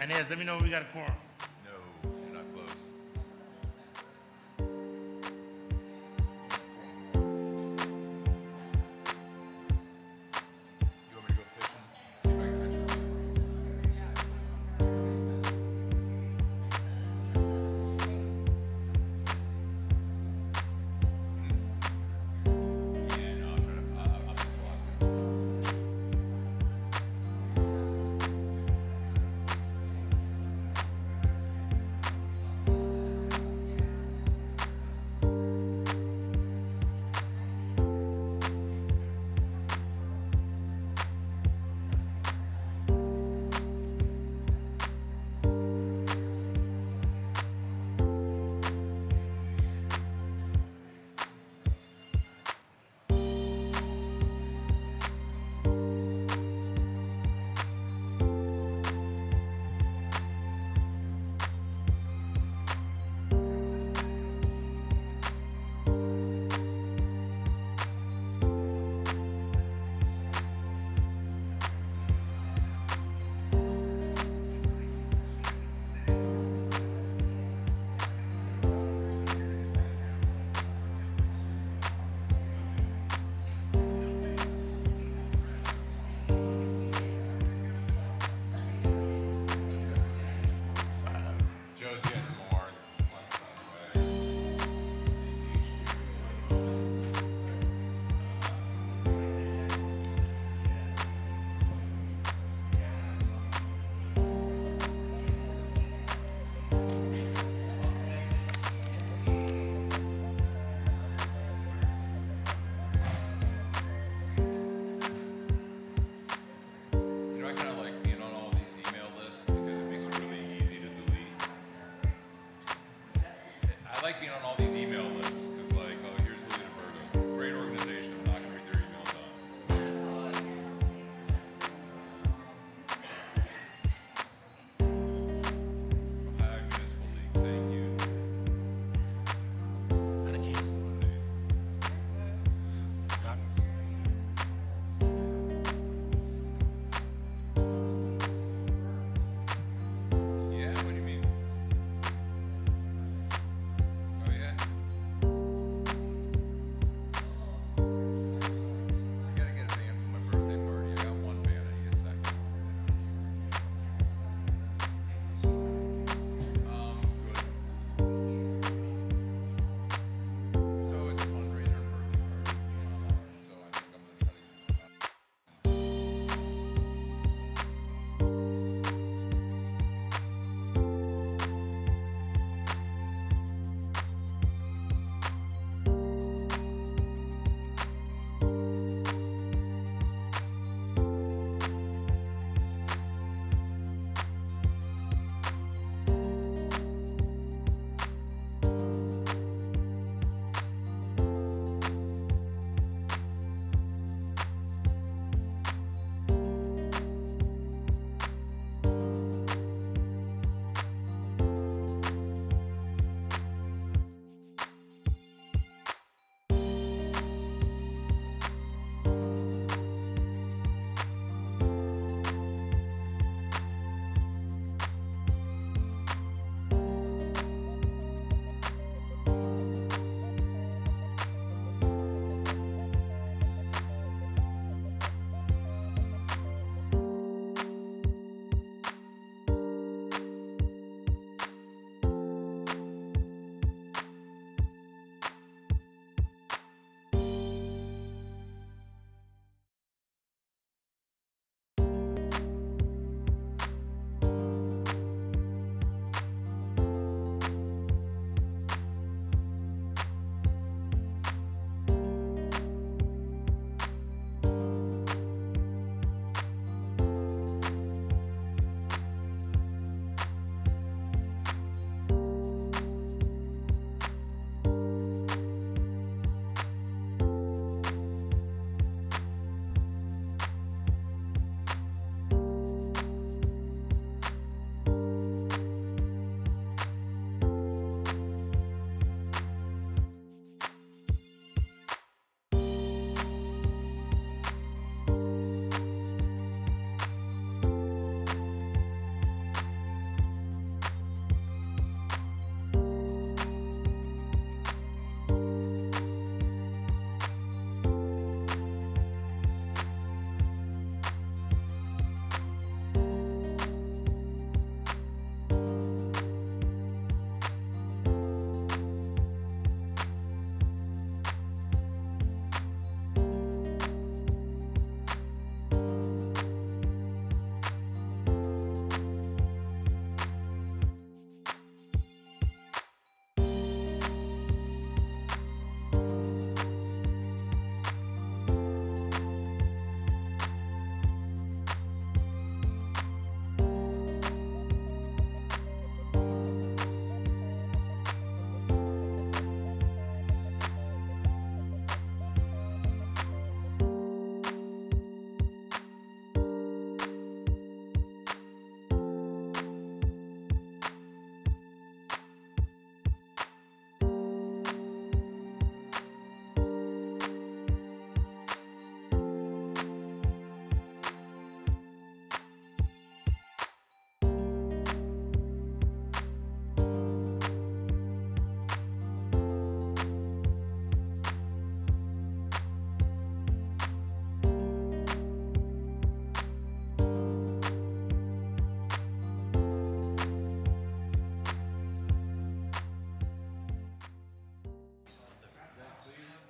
Inez, let me know when we got a quorum. No, you're not close. You want me to go fishing? See if I can catch a fish. Yeah, no, I'm trying to. I'll be slow.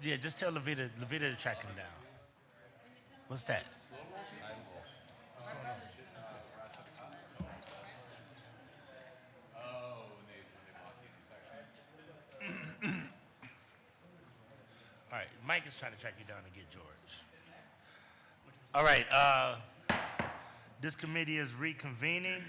Yeah, just tell Levita to track him down. What's that? All right, Mike is trying to track you down to get George. All right, this committee is reconvening.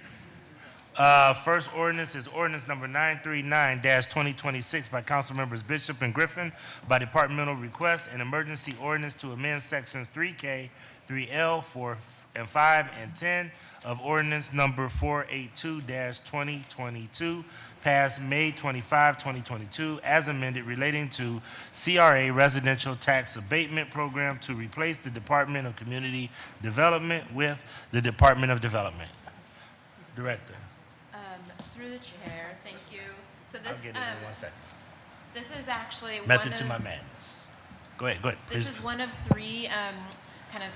First ordinance is ordinance number 939-2026 by council members Bishop and Griffin by departmental request, an emergency ordinance to amend sections 3K, 3L, 4 and 5, and 10 of ordinance number 482-2022, passed May 25, 2022, as amended relating to CRA residential tax abatement program to replace the Department of Community Development with the Department of Development. Director. Through the chair, thank you. So I'll this, get it in 1 second. this is actually Method to my madness. Go ahead, This please. is one of three kind of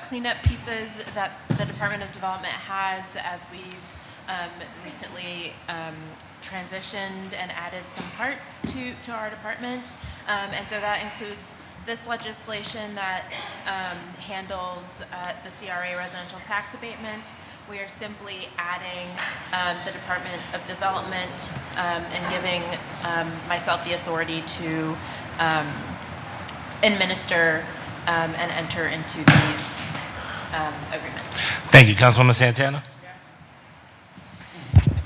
cleanup pieces that the Department of Development has as we've recently transitioned and added some parts to our department. And so that includes this legislation that handles the CRA residential tax abatement. We are simply adding the Department of Development and giving myself the authority to administer and enter into these agreements. Thank you, Councilwoman Santana.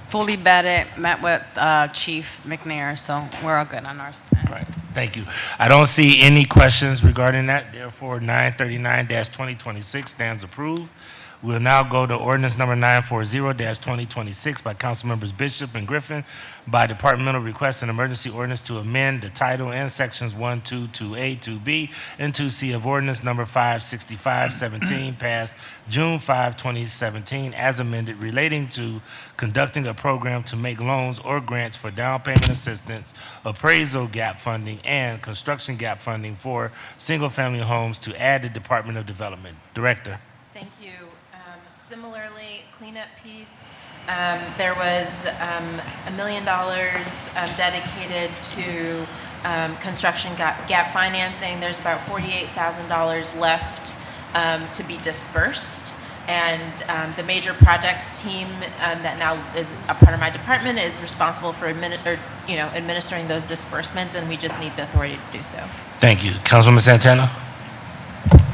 Fully vetted, met with Chief McNair, so we're all good on our end. All right, thank you. I don't see any questions regarding that. Therefore, 939-2026 stands approved. We'll now go to ordinance number 940-2026 by council members Bishop and Griffin by departmental request, an emergency ordinance to amend the title and sections 1, 2, 2A, 2B, and 2C of ordinance number 565-17 passed June 5, 2017, as amended relating to conducting a program to make loans or grants for down payment assistance, appraisal gap funding, and construction gap funding for single-family homes to add the Department of Development. Director. Thank you. Similarly, cleanup piece, there was $1 million dedicated to construction gap financing. There's about $48,000 left to be dispersed. And the major projects team that now is a part of my department is responsible for administering those disbursements, and we just need the authority to do so. Thank you. Councilwoman Santana?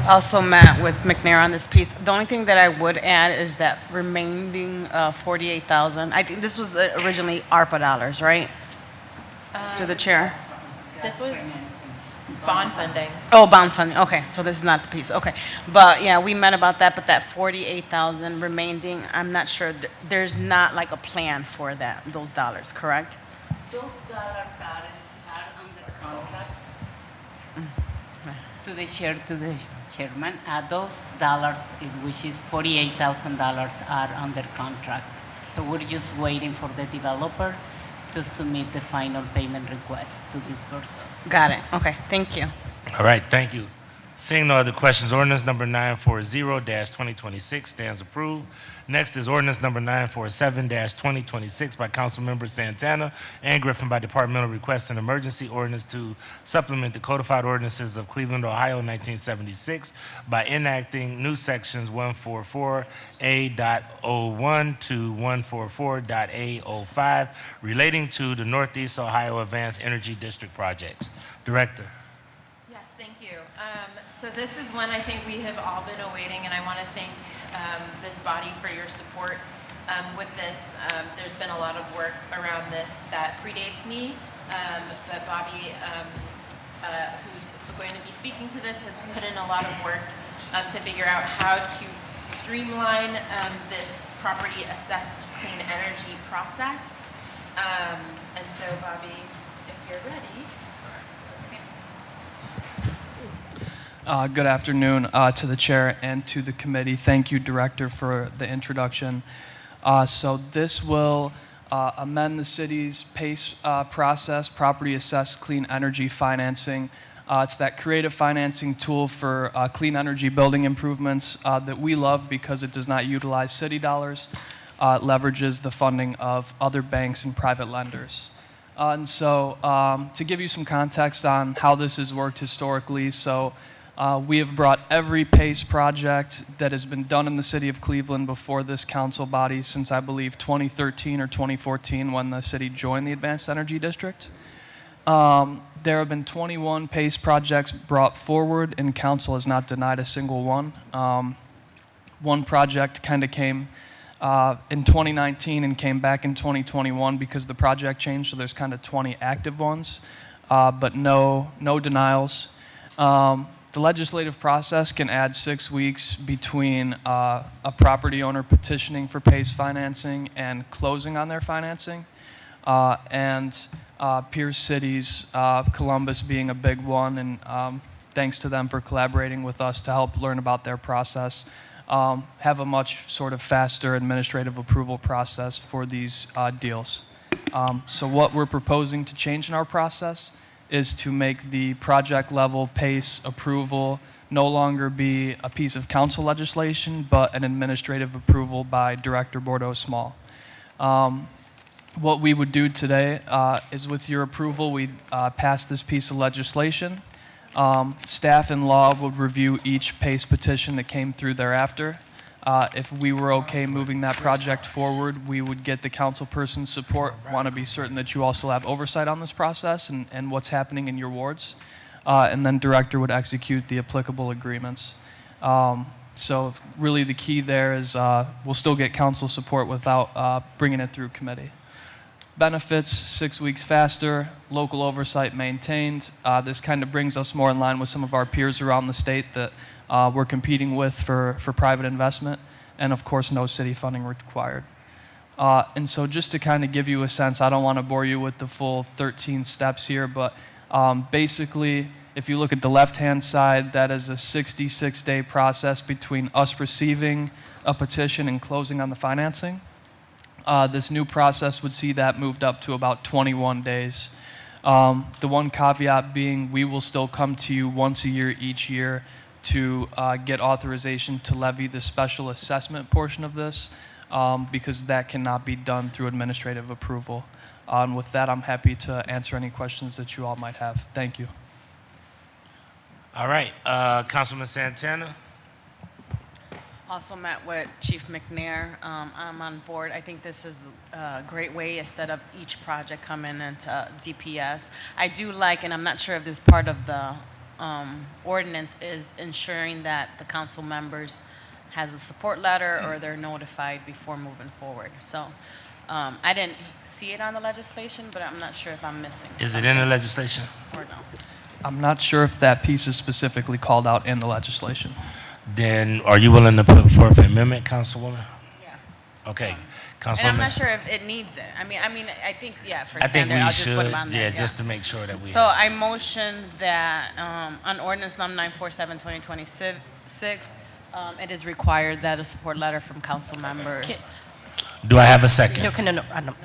Also met with McNair on this piece. The only thing that I would add is that remaining 48,000, I think this was originally ARPA dollars, right? To the chair? This was bond funding. Oh, bond funding, okay, so this is not the piece, okay. But yeah, we met about that, but that 48,000 remaining, I'm not sure, there's not like a plan for that, those dollars, correct? Those dollars are under contract to the chairman. Those dollars, which is $48,000, are under contract. So we're just waiting for the developer to submit the final payment request to disburse us. Got it, okay, thank you. All right, thank you. Seeing no other questions, ordinance number 940-2026 stands approved. Next is ordinance number 947-2026 by Councilmember Santana and Griffin by departmental request, an emergency ordinance to supplement the codified ordinances of Cleveland, Ohio, 1976 by enacting new sections 144A.01 to 144.A05 relating to the Northeast Ohio Advanced Energy District projects. Director. Yes, thank you. So this is one I think we have all been awaiting, and I want to thank this body for your support with this. There's been a lot of work around this that predates me, but Bobby, who's going to be speaking to this, has put in a lot of work to figure out how to streamline this property assessed clean energy process. And so, Bobby, if you're ready. Good afternoon to the chair and to the committee. Thank you, Director, for the introduction. So this will amend the city's PACE process, Property Assessed Clean Energy Financing. It's that creative financing tool for clean energy building improvements that we love because it does not utilize city dollars. It leverages the funding of other banks and private lenders. And so to give you some context on how this has worked historically, so we have brought every PACE project that has been done in the city of Cleveland before this council body since, I believe, 2013 or 2014 when the city joined the Advanced Energy District. There have been 21 PACE projects brought forward, and council has not denied a single one. One project kind of came in 2019 and came back in 2021 because the project changed, so there's kind of 20 active ones, but no denials. The legislative process can add 6 weeks between a property owner petitioning for PACE financing and closing on their financing, and peer cities, Columbus being a big one, and thanks to them for collaborating with us to help learn about their process, have a much sort of faster administrative approval process for these deals. So what we're proposing to change in our process is to make the project level PACE approval no longer be a piece of council legislation, but an administrative approval by Director Bordeaux Small. What we would do today is, with your approval, we'd pass this piece of legislation. Staff and law would review each PACE petition that came through thereafter. If we were okay moving that project forward, we would get the councilperson's support. Want to be certain that you also have oversight on this process and what's happening in your wards. And then director would execute the applicable agreements. So really the key there is we'll still get council support without bringing it through committee. Benefits, 6 weeks faster, local oversight maintained. This kind of brings us more in line with some of our peers around the state that we're competing with for private investment, and of course no city funding required. And so just to kind of give you a sense, I don't want to bore you with the full 13 steps here, but basically if you look at the left-hand side, that is a 66-day process between us receiving a petition and closing on the financing. This new process would see that moved up to about 21 days. The one caveat being we will still come to you once a year each year to get authorization to levy the special assessment portion of this because that cannot be done through administrative approval. And with that, I'm happy to answer any questions that you all might have. Thank you. All right, Councilman Santana? Also met with Chief McNair. I'm on board. I think this is a great way instead of each project coming into DPS. I do like, and I'm not sure if this part of the ordinance is ensuring that the council members has a support letter or they're notified before moving forward. So I didn't see it on the legislation, but I'm not sure if I'm missing Is it in the legislation? or no. I'm not sure if that piece is specifically called out in the legislation. Then are you willing to put forth an amendment, Councilwoman? Yeah. Okay, And Councilwoman. I'm not sure if it needs it. I mean, I think, yeah, for I think standard, we I'll just put should, it on there. yeah, just to make sure that we. So I motion that on ordinance number 947, 2026, it is required that a support letter from council members. Do I have a second? No, I don't.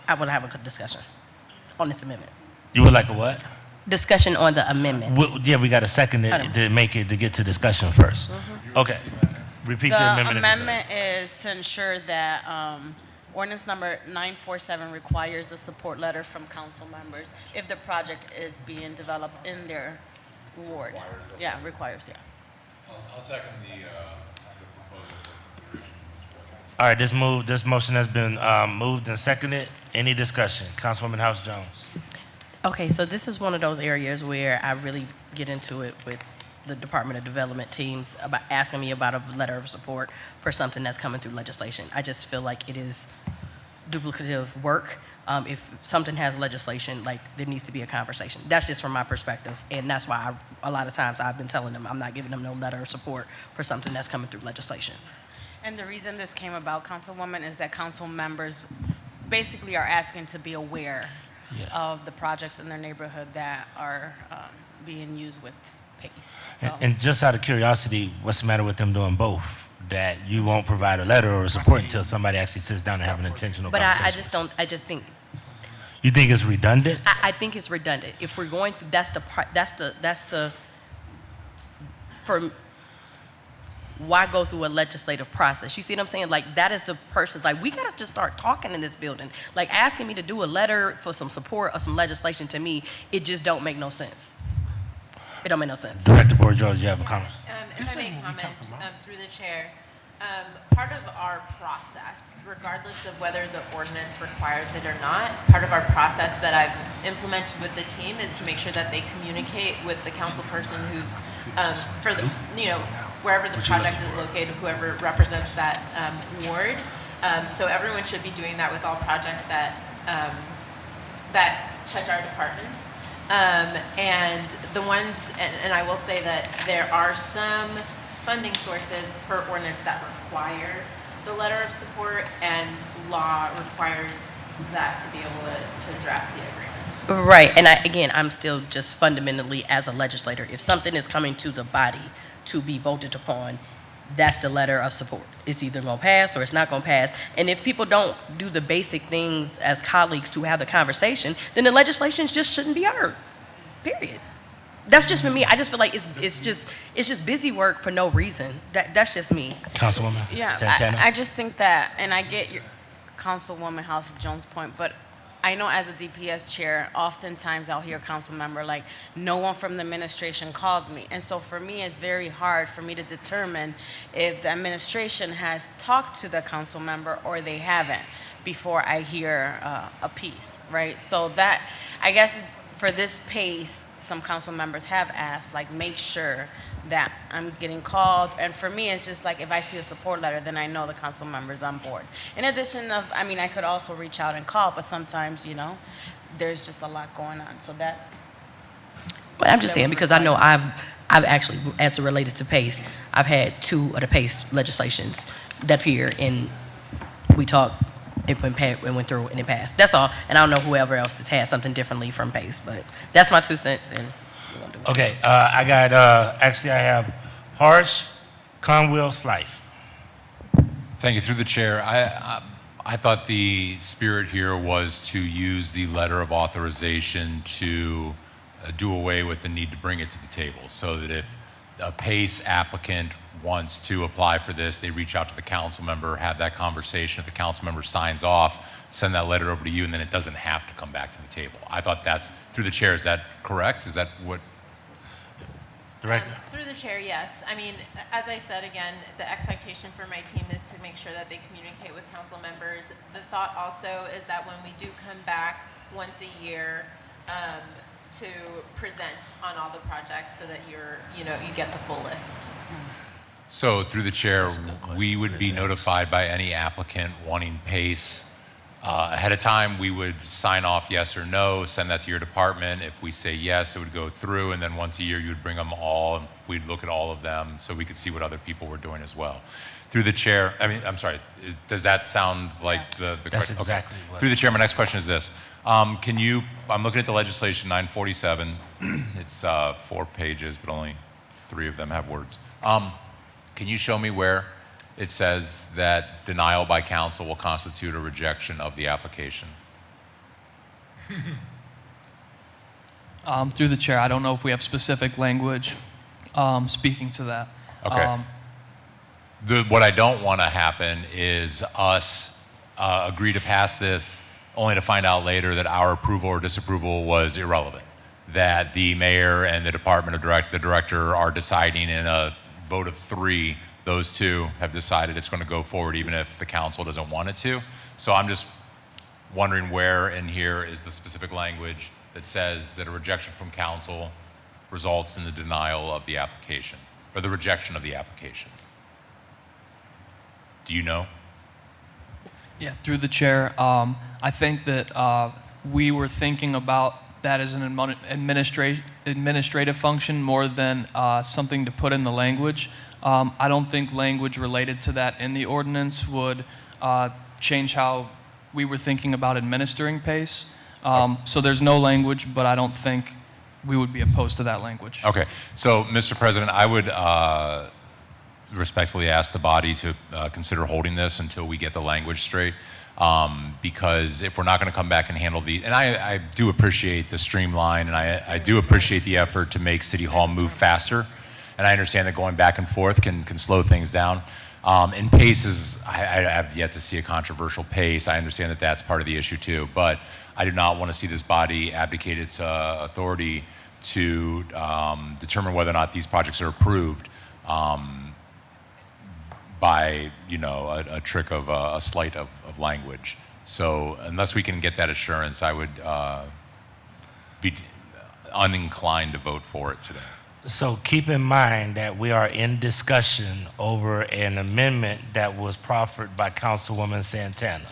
I want to have a good discussion on this amendment. You would like a what? Discussion on the amendment. Yeah, we got a second to make it, to get to discussion first. Okay, repeat the The amendment. amendment is to ensure that ordinance number 947 requires a support letter from council members if the project is being developed in their ward. Yeah, requires, yeah. I'll second the proposal for consideration. All right, this motion has been moved and seconded. Any discussion? Councilwoman House Jones. Okay, so this is one of those areas where I really get into it with the Department of Development teams about asking me about a letter of support for something that's coming through legislation. I just feel like it is duplicative work. If something has legislation, like, there needs to be a conversation. That's just from my perspective, and that's why a lot of times I've been telling them I'm not giving them no letter of support for something that's coming through legislation. And the reason this came about, Councilwoman, is that council members basically are asking to be aware of the projects in their neighborhood that are being used with PACE. So, And just out of curiosity, what's the matter with them doing both? That you won't provide a letter or a support until somebody actually sits down and have an intentional But conversation? I just think, You think it's redundant? I think it's redundant. If we're going through, that's the part, for why go through a legislative process? You see what I'm saying? Like, that is the person, like, we gotta just start talking in this building. Like, asking me to do a letter for some support or some legislation, to me, it just don't make no sense. It don't make no sense. Director Bourgeois, you have a comment? If I may comment, through the chair, part of our process, regardless of whether the ordinance requires it or not, part of our process that I've implemented with the team is to make sure that they communicate with the council person who's, for the, wherever the project is located, whoever represents that ward. So everyone should be doing that with all projects that, that touch our department. And the ones, and I will say that there are some funding sources per ordinance that require the letter of support, and law requires that to be able to draft the agreement. Right, and I'm still just fundamentally, as a legislator, if something is coming to the body to be voted upon, that's the letter of support. It's either gonna pass or it's not gonna pass. And if people don't do the basic things as colleagues to have the conversation, then the legislation just shouldn't be heard, period. That's just for me. I just feel like it's just busy work for no reason. That's just me. Councilwoman Yeah, Santana? I just think that, and I get your Councilwoman House Jones' point, but I know as a DPS chair, oftentimes I'll hear a council member like, no one from the administration called me. And so for me, it's very hard for me to determine if the administration has talked to the council member or they haven't before I hear a piece, right? So that, I guess for this pace, some council members have asked, like, make sure that I'm getting called. And for me, it's just like, if I see a support letter, then I know the council member's on board. In addition of, I could also reach out and call, but sometimes, there's just a lot going on. So that's. But I'm just saying, because I know I've actually, as it related to PACE, I've had 2 of the PACE legislations that here, and we talked, it went through and it passed. That's all. And I don't know whoever else has had something differently from PACE, but that's my 2 cents. And we're gonna do it. Okay, I got, actually, I have Harsh Conwell Slife. Thank you. Through the chair, I thought the spirit here was to use the letter of authorization to do away with the need to bring it to the table, so that if a PACE applicant wants to apply for this, they reach out to the council member, have that conversation. If the council member signs off, send that letter over to you, and then it doesn't have to come back to the table. I thought that's, through the chair, is that correct? Is that what? Director? Through the chair, yes. As I said, again, the expectation for my team is to make sure that they communicate with council members. The thought also is that when we do come back once a year, to present on all the projects so that you get the full list. So through the chair, we would be notified by any applicant wanting PACE ahead of time. We would sign off yes or no, send that to your department. If we say yes, it would go through, and then once a year you would bring them all, and we'd look at all of them so we could see what other people were doing as well. Through the chair, I'm sorry, does that sound like the That's question? exactly Okay. what- Through the chair, my next question is this. I'm looking at the legislation, 947. It's 4 pages, but only 3 of them have words. Can you show me where it says that denial by council will constitute a rejection of the application? Through the chair, I don't know if we have specific language speaking to that. Okay. What I don't want to happen is us agree to pass this only to find out later that our approval or disapproval was irrelevant, that the mayor and the the director are deciding in a vote of 3, those 2 have decided it's going to go forward even if the council doesn't want it to. So I'm just wondering where in here is the specific language that says that a rejection from council results in the denial of the application, or the rejection of the application. Do you know? Yeah, through the chair, I think that we were thinking about that as an administrative function more than something to put in the language. I don't think language related to that in the ordinance would change how we were thinking about administering PACE. So there's no language, but I don't think we would be opposed to that language. Okay, so Mr. President, I would respectfully ask the body to consider holding this until we get the language straight. Because if we're not going to come back and handle and I do appreciate the streamline, and I do appreciate the effort to make City Hall move faster. and I understand that going back and forth can slow things down. And pace is, I have yet to see a controversial pace. I understand that that's part of the issue too, but I do not want to see this body abdicate its authority to determine whether or not these projects are approved by, you know, a trick of a sleight of language. So unless we can get that assurance, I would be uninclined to vote for it today. So keep in mind that we are in discussion over an amendment that was proffered by Councilwoman Santana.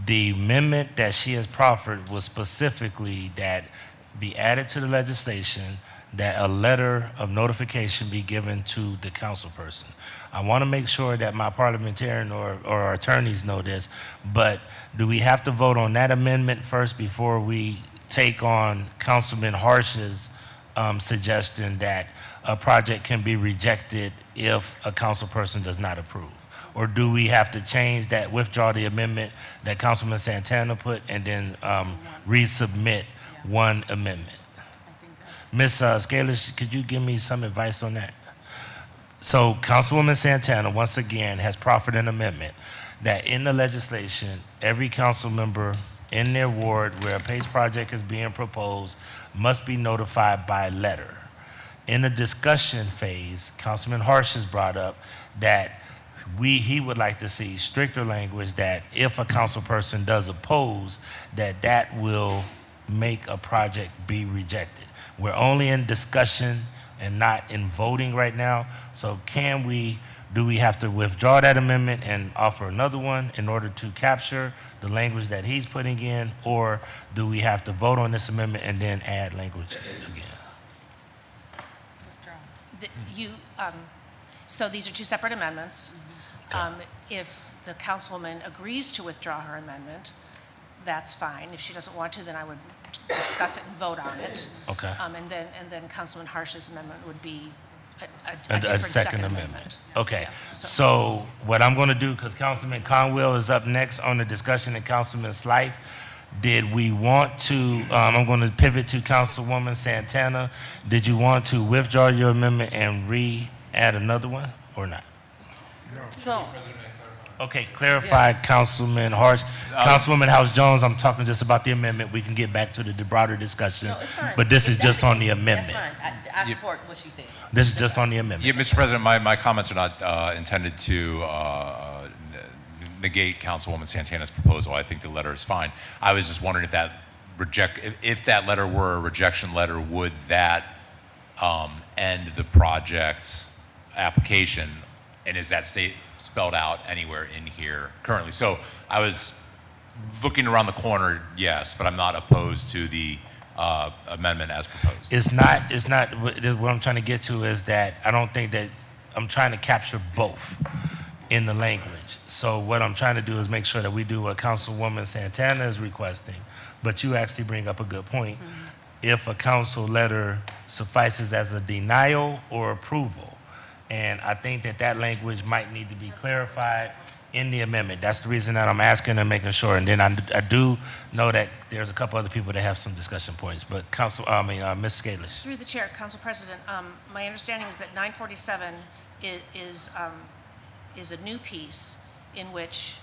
The amendment that she has proffered was specifically that be added to the legislation, that a letter of notification be given to the council person. I want to make sure that my parliamentarian or our attorneys know this, but do we have to vote on that amendment first before we take on Councilman Harsh's suggestion that a project can be rejected if a council person does not approve? Or do we have to change that, withdraw the amendment that Councilman Santana put, and then resubmit one amendment? Ms. Scalish, could you give me some advice on that? So Councilwoman Santana, once again, has proffered an amendment that in the legislation, every council member in their ward where a PACE project is being proposed must be notified by letter. In the discussion phase, Councilman Harsh has brought up that he would like to see stricter language that if a council person does oppose, that will make a project be rejected. We're only in discussion and not in voting right now. So do we have to withdraw that amendment and offer another one in order to capture the language that he's putting in? Or do we have to vote on this amendment and then add language again? So these are two separate amendments. If the councilwoman agrees to withdraw her amendment, that's fine. If she doesn't want to, then I would discuss it and vote on it. Okay. And then Councilman Harsh's amendment would be A different second amendment. Okay, so what I'm going to do, because Councilman Conwell is up next on the discussion and Councilman Slife, did we want to, I'm going to pivot to Councilwoman Santana. Did you want to withdraw your amendment and re-add another one or not? So, Okay, clarify, Councilman Harsh. Councilwoman House Jones, I'm talking just about the amendment. We can get back to the broader discussion. No, it's fine. But this is just on the That's amendment. fine. I support what she said. This is just on the amendment. Yeah, Mr. President, my comments are not intended to negate Councilwoman Santana's proposal. I think the letter is fine. I was just wondering if that letter were a rejection letter, would that end the project's application? And is that spelled out anywhere in here currently? So I was looking around the corner, yes, but I'm not opposed to the amendment as proposed. It's not, what I'm trying to get to is that I don't think that, I'm trying to capture both in the language. So what I'm trying to do is make sure that we do what Councilwoman Santana is requesting, but you actually bring up a good point. If a council letter suffices as a denial or approval, and I think that language might need to be clarified in the amendment. That's the reason that I'm asking and making sure. And then I do know that there's a couple other people that have some discussion points. But Ms. Scalish. Through the chair, Council President, my understanding is that 947 is a new piece in which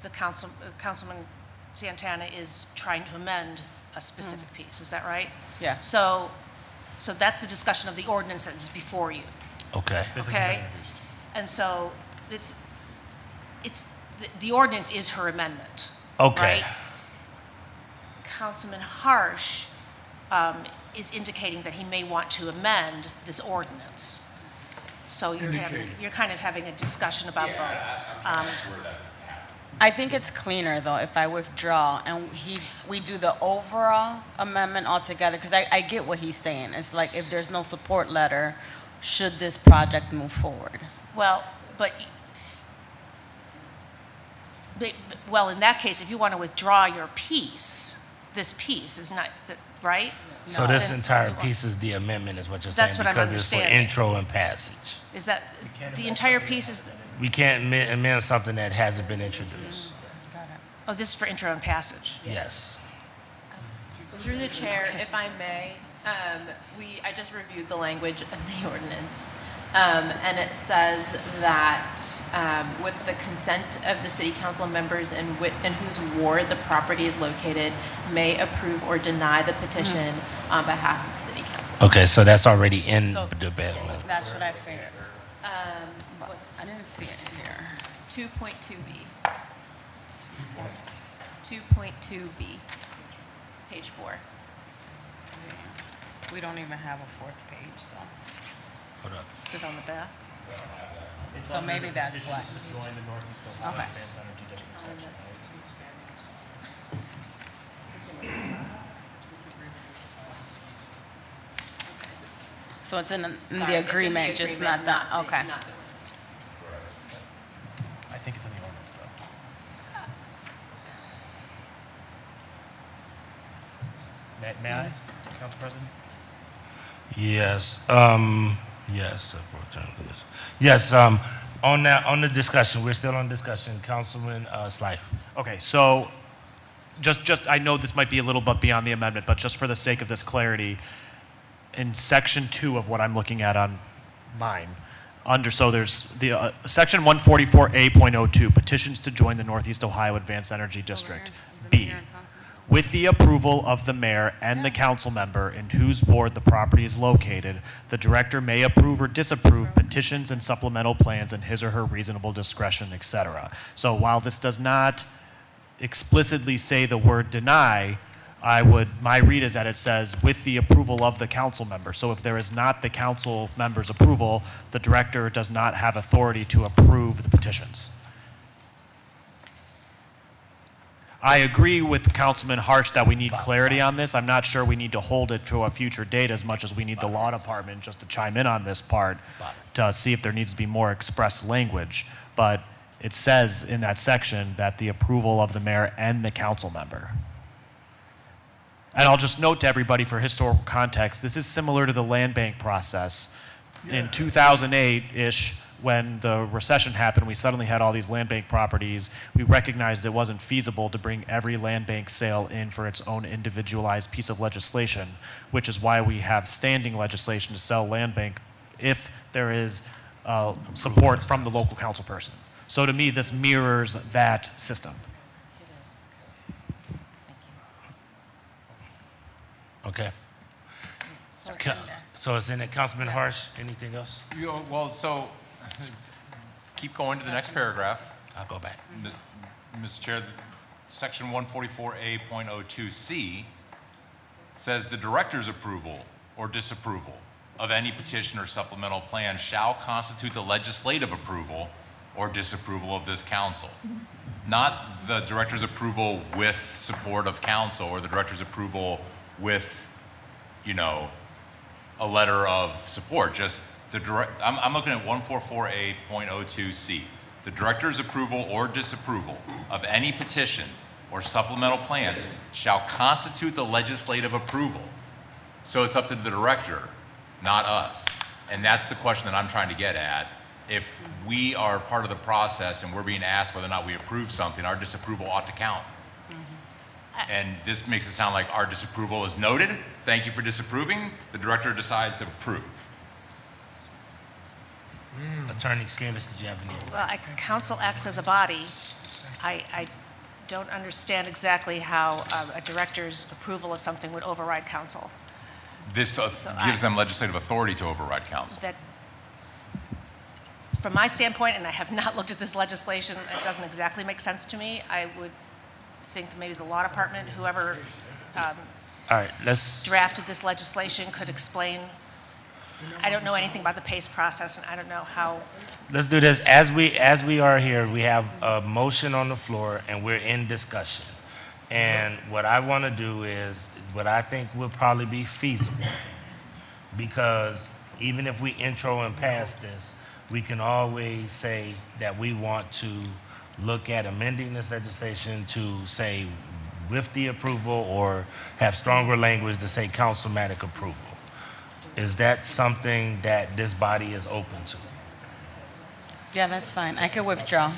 the Councilman Santana is trying to amend a specific piece. Is that right? yeah. So that's the discussion of the ordinance that is before you. Okay. Okay? And so the ordinance is her amendment. Okay. Right? Councilman Harsh is indicating that he may want to amend this ordinance. So you're kind of having a discussion about both. I think it's cleaner though if I withdraw and we do the overall amendment altogether, because I get what he's saying. It's like if there's no support letter, should this project move forward? Well, well, in that case, if you want to withdraw your piece, this piece is not, right? So this entire piece is the amendment is what you're saying? That's what I'm because it's for understanding. intro and passage. Is that, the entire piece is, We can't amend something that hasn't been introduced. oh, this is for intro and passage. Yes. Through the chair, if I may, I just reviewed the language of the ordinance, and it says that with the consent of the city council members in whose ward the property is located, may approve or deny the petition on behalf of the city council. Okay, so that's already in So- the bill. That's what I figured. But I didn't see it here. 2.2B. 2.2B, page 4. We don't even have a fourth page, so. Hold up. Is it on the back? So maybe that's why. Okay. So it's in Sorry, the it's in the agreement, just not agreement, the, okay. not the- I think it's in the ordinance, though. May I, Council President? Yes, yes, yes, on that, on the discussion, we're still on discussion, Councilman, Slife. Okay, so just, I know this might be a little bit beyond the amendment, but just for the sake of this clarity, in section 2 of what I'm looking at on mine, so there's the, section 144A.02, petitions to join the Northeast Ohio Advanced Energy District. B, with the approval of the mayor and the council member in whose ward the property is located, the director may approve or disapprove petitions and supplemental plans in his or her reasonable discretion, etc. So while this does not explicitly say the word deny, my read is that it says with the approval of the council member. So if there is not the council member's approval, the director does not have authority to approve the petitions. I agree with Councilman Harsh that we need clarity on this. I'm not sure we need to hold it to a future date as much as we need the law department just to chime in on this part to see if there needs to be more express language. But it says in that section that the approval of the mayor and the council member. And I'll just note to everybody for historical context, this is similar to the land bank process. In 2008-ish, when the recession happened, we suddenly had all these land bank properties. We recognized it wasn't feasible to bring every land bank sale in for its own individualized piece of legislation, which is why we have standing legislation to sell land bank if there is support from the local council person. So to me, this mirrors that system. Okay. So it's in there, Councilman Harsh, anything else? Well, so, keep going to the next paragraph. I'll go back. Mr. Chair, section 144A.02C says the director's approval or disapproval of any petition or supplemental plan shall constitute the legislative approval or disapproval of this council. Not the director's approval with support of council or the director's approval with, a letter of support, just I'm looking at 144A.02C. The director's approval or disapproval of any petition or supplemental plans shall constitute the legislative approval. So it's up to the director, not us. And that's the question that I'm trying to get at. If we are part of the process and we're being asked whether or not we approve something, our disapproval ought to count. And this makes it sound like our disapproval is noted. Thank you for disapproving. The director decides to approve. Attorney Scalis, did you have any? Well, council acts as a body. I don't understand exactly how a director's approval of something would override council. This gives them legislative authority to override council. That, from my standpoint, and I have not looked at this legislation, it doesn't exactly make sense to me. I would think that maybe the law department, whoever All right, let's. drafted this legislation could explain. I don't know anything about the PACE process, and I don't know how. Let's do this. As we are here, we have a motion on the floor and we're in discussion. And what I want to do is, what I think would probably be feasible, because even if we intro and pass this, we can always say that we want to look at amending this legislation to say with the approval or have stronger language to say councilmatic approval. Is that something that this body is open to? Yeah, that's fine. I could withdraw.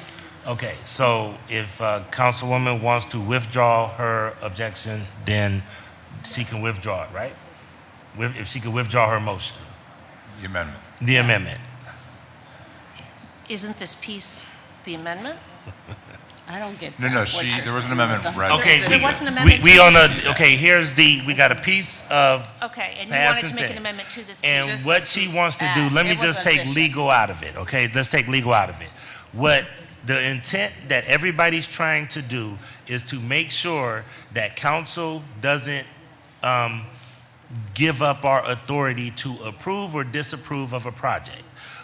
Okay, so if Councilwoman wants to withdraw her objection, then she can withdraw it, right? If she could withdraw her motion, The amendment. the amendment. Isn't this piece the amendment? I don't get No, that, no, what she, you're there was an saying amendment with the- read. Okay, There was an amendment we to on this. a, okay, we got a piece of, Okay, and you Pass wanted and to make thing. an amendment to this and piece? what she wants to do, let me It was just take addition. legal out of it, okay? Let's take legal out of it. What the intent that everybody's trying to do is to make sure that council doesn't give up our authority to approve or disapprove of a project.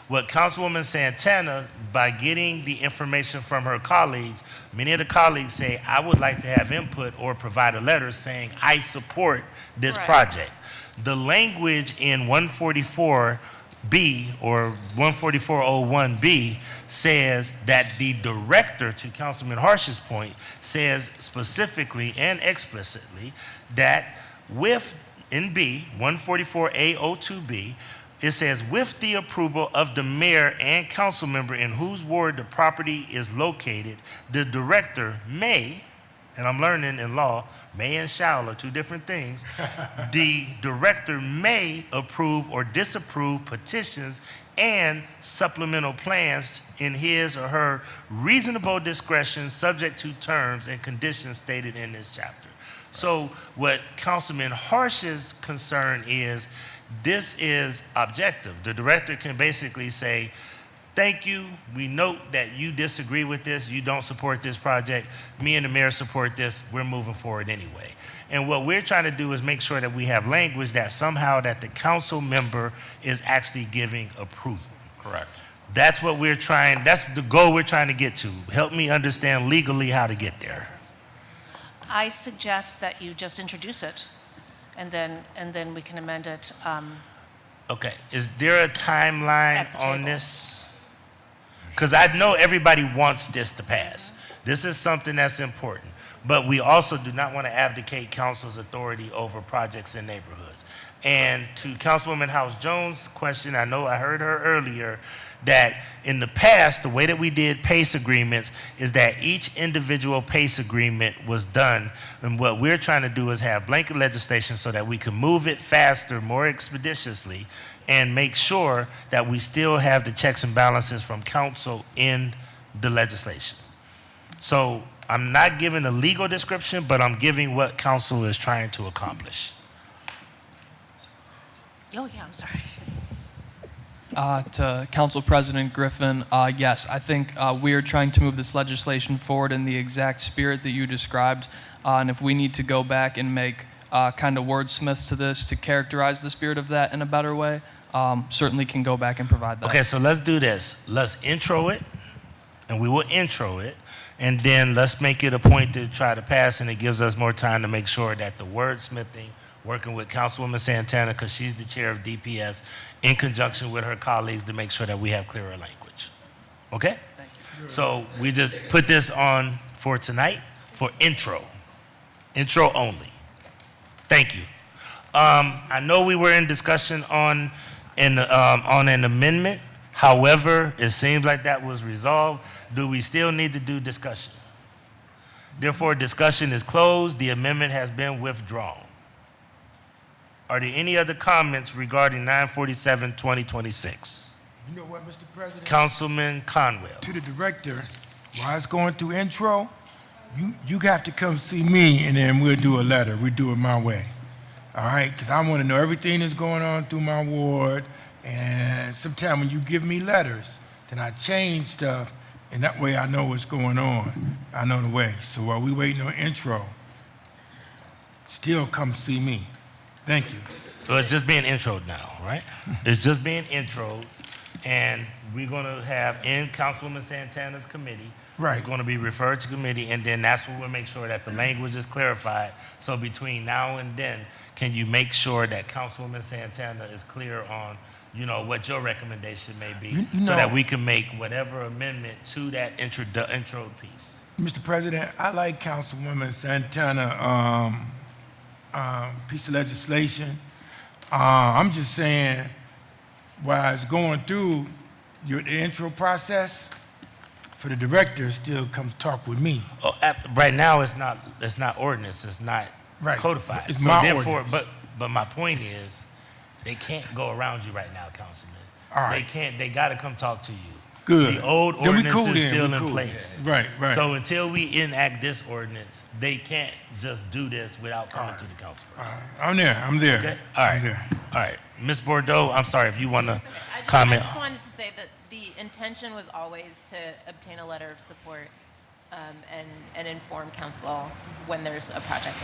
What Councilwoman Santana, by getting the information from her colleagues, many of the colleagues say, I would like to have input or provide a letter saying, I support this Right. project. The language in 144B or 14401B says that the director, to Councilman Harsh's point, says specifically and explicitly that in B, 144A02B, it says, with the approval of the mayor and council member in whose ward the property is located, the director may, and I'm learning in law, may and shall are two different things. The director may approve or disapprove petitions and supplemental plans in his or her reasonable discretion, subject to terms and conditions stated in this chapter. So what Councilman Harsh's concern is, this is objective. The director can basically say, thank you, we note that you disagree with this, you don't support this project, me and the mayor support this, we're moving forward anyway. And what we're trying to do is make sure that we have language that somehow that the council member is actually giving approval. Correct. That's what we're trying, that's the goal we're trying to get to. Help me understand legally how to get there. I suggest that you just introduce it, and then we can amend it. Okay, is there a timeline At the on table. this? Because I know everybody wants this to pass. This is something that's important. But we also do not want to abdicate council's authority over projects in neighborhoods. And to Councilwoman House Jones' question, I know I heard her earlier, that in the past, the way that we did PACE agreements is that each individual PACE agreement was done. And what we're trying to do is have blanket legislation so that we can move it faster, more expeditiously, and make sure that we still have the checks and balances from council in the legislation. So I'm not giving a legal description, but I'm giving what council is trying to accomplish. Oh, yeah, I'm sorry. To Council President Griffin, yes, I think we are trying to move this legislation forward in the exact spirit that you described. And if we need to go back and make kind of wordsmiths to this to characterize the spirit of that in a better way, certainly can go back and provide that. Okay, so let's do this. Let's intro it, and we will intro it, and then let's make it a point to try to pass, and it gives us more time to make sure that the wordsmithing, working with Councilwoman Santana, because she's the chair of DPS, in conjunction with her colleagues to make sure that we have clearer language. Okay? Thank you. So we just put this on for tonight for intro. Intro only. Thank you. I know we were in discussion on an amendment. However, it seems like that was resolved. Do we still need to do discussion? Therefore, discussion is closed. The amendment has been withdrawn. Are there any other comments regarding 947-2026? You know what, Mr. President? Councilman Conwell. To the director, while it's going through intro, you have to come see me, and then we'll do a letter. We'll do it my way. All right? Because I want to know everything that's going on through my ward, and sometimes when you give me letters, then I change stuff, and that way I know what's going on. I know the way. So while we waiting on intro, still come see me. Thank you. So it's just being introed now, right? It's just being introed, and we're going to have in Councilwoman Santana's committee. Right. It's going to be referred to committee, and then that's when we'll make sure that the language is clarified. So between now and then, can you make sure that Councilwoman Santana is clear on, you know, what your recommendation may be, You so that know- we can make whatever amendment to that intro piece? Mr. President, I like Councilwoman Santana piece of legislation. I'm just saying, while it's going through the intro process, for the director, still comes talk with me. Oh, right now, it's not ordinance, it's not Right. codified. It's So my therefore, ordinance. but my point is, They can't go around you right now, Councilman. All right. They can't, they gotta come talk to you. Good. The old Then we ordinance cool is then, still we in cool. place. Right, right. So until we enact this ordinance, they can't just do this without coming to the council. I'm there, I'm there. Okay, all I'm right, there. all right. Ms. Bordeaux, I'm sorry if you wanna I comment. just wanted to say that the intention was always to obtain a letter of support and inform council when there's a project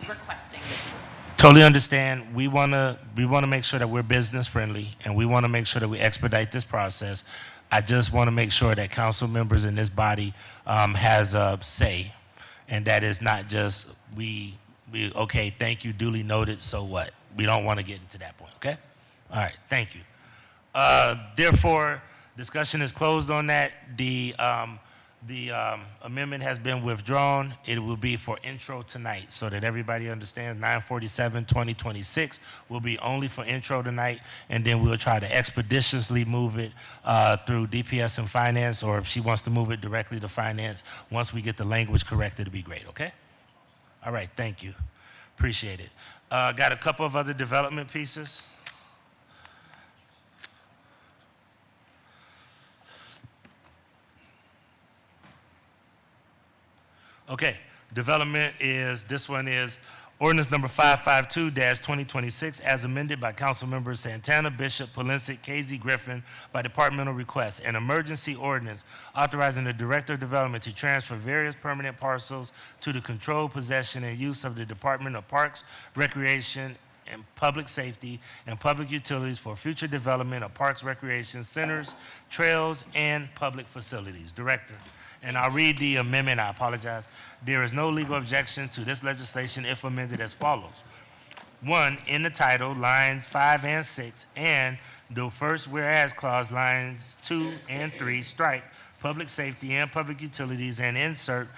requesting this tool. Totally understand. We wanna make sure that we're business friendly, and we wanna make sure that we expedite this process. I just wanna make sure that council members in this body has a say, and that is not just we okay, thank you, duly noted. So what? We don't want to get into that point. Okay. All right. Thank you. Therefore, discussion is closed on that. The amendment has been withdrawn. It will be for intro tonight so that everybody understands 9/47/2026 will be only for intro tonight, and then we'll try to expeditiously move it through DPS and finance, or if she wants to move it directly to finance, once we get the language corrected, it'd be great, okay? All right, thank you. Appreciate it. Got a couple of other development pieces. Okay, development is, this one is ordinance number 552-2026 as amended by council members Santana, Bishop, Polincic, KZ, Griffin by departmental request. An emergency ordinance authorizing the Director of Development to transfer various permanent parcels to the control, possession, and use of the Department of Parks, Recreation, and Public Safety and Public Utilities for future development of parks, recreation centers, trails, and public facilities. Director. And I'll read the amendment, I apologize. There is no legal objection to this legislation if amended as follows. 1, in the title, lines 5 and 6, and the first whereas clause, lines 2 and 3, strike public safety and public utilities and insert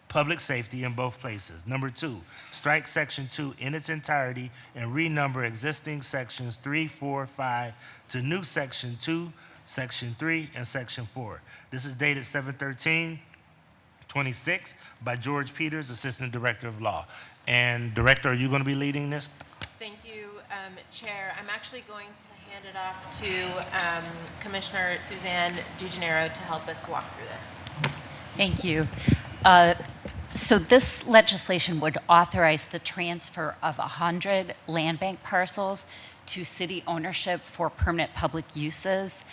public safety in both places. Number 2, strike section 2 in its entirety and renumber existing sections 3, 4, 5 to new section 2, section 3, and section 4. This is dated 7/13/26 by George Peters, Assistant Director of Law. And Director, are you going to be leading this? Thank you, Chair. I'm actually going to hand it off to Commissioner Suzanne DeGennaro to help us walk through this. Thank you. So this legislation would authorize the transfer of 100 land bank parcels to city ownership for permanent public uses.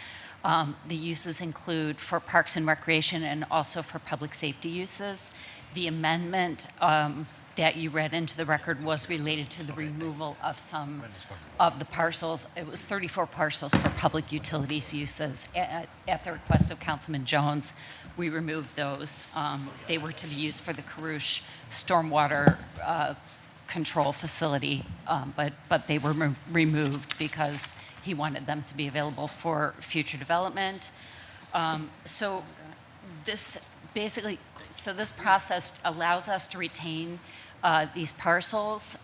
The uses include for parks and recreation and also for public safety uses. The amendment that you read into the record was related to the removal of some of the parcels. It was 34 parcels for public utilities uses. At the request of Councilman Jones, we removed those. They were to be used for the Carouche stormwater control facility, but they were removed because he wanted them to be available for future development. So this process allows us to retain these parcels.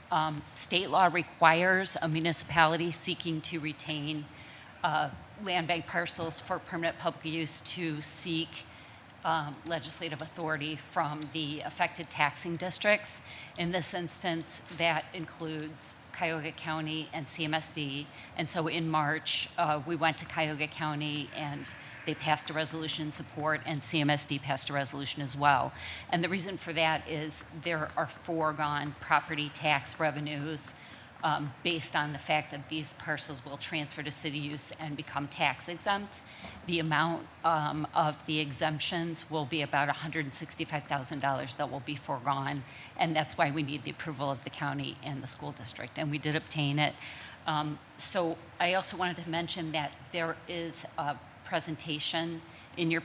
State law requires a municipality seeking to retain land bank parcels for permanent public use to seek legislative authority from the affected taxing districts. In this instance, that includes Cuyahoga County and CMSD. And so in March, we went to Cuyahoga County and they passed a resolution in support, and CMSD passed a resolution as well. And the reason for that is there are foregone property tax revenues based on the fact that these parcels will transfer to city use and become tax exempt. The amount of the exemptions will be about $165,000 that will be foregone, and that's why we need the approval of the county and the school district, and we did obtain it. So I also wanted to mention that there is a presentation on your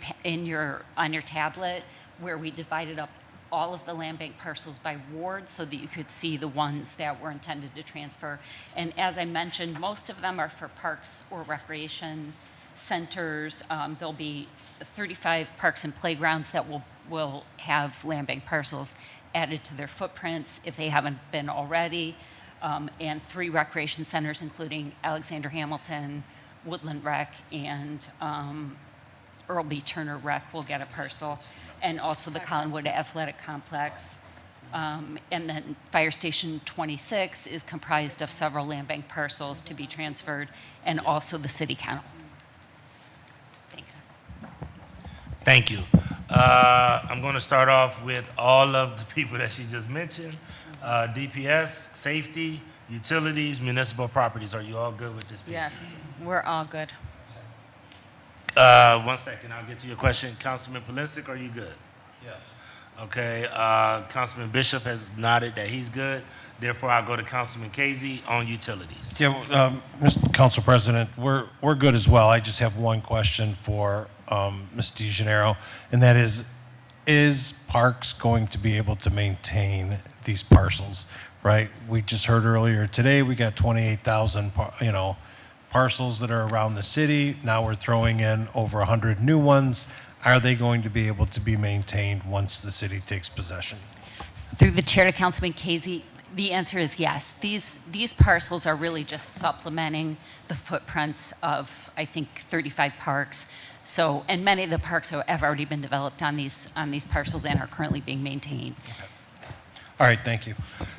tablet where we divided up all of the land bank parcels by ward so that you could see the ones that were intended to transfer. And as I mentioned, most of them are for parks or recreation centers. There'll be 35 parks and playgrounds that will have land bank parcels added to their footprints if they haven't been already, and 3 recreation centers, including Alexander Hamilton, Woodland Rec, and Earl B. Turner Rec will get a parcel, and also the Collinwood Athletic Complex. And then Fire Station 26 is comprised of several land bank parcels to be transferred, and also the city kennel. Thanks. Thank you. I'm going to start off with all of the people that she just mentioned. DPS, safety, utilities, municipal properties. Are you all good with this piece? Yes, we're all good. 1 second, I'll get to your question. Councilman Polincic, are you good? Yes. Okay, Councilman Bishop has nodded that he's good. Therefore, I'll go to Councilman Casey on utilities. Yeah, Mr. Council President, we're good as well. I just have one question for Ms. DeGenero, and that is Parks going to be able to maintain these parcels, right? We just heard earlier today, we got 28,000, parcels that are around the city. Now we're throwing in over 100 new ones. Are they going to be able to be maintained once the city takes possession? Through the chair to Councilman Casey, the answer is yes. These parcels are really just supplementing the footprints of, I think, 35 parks. So, and many of the parks have already been developed on these parcels and are currently being maintained. Okay. All right, thank you.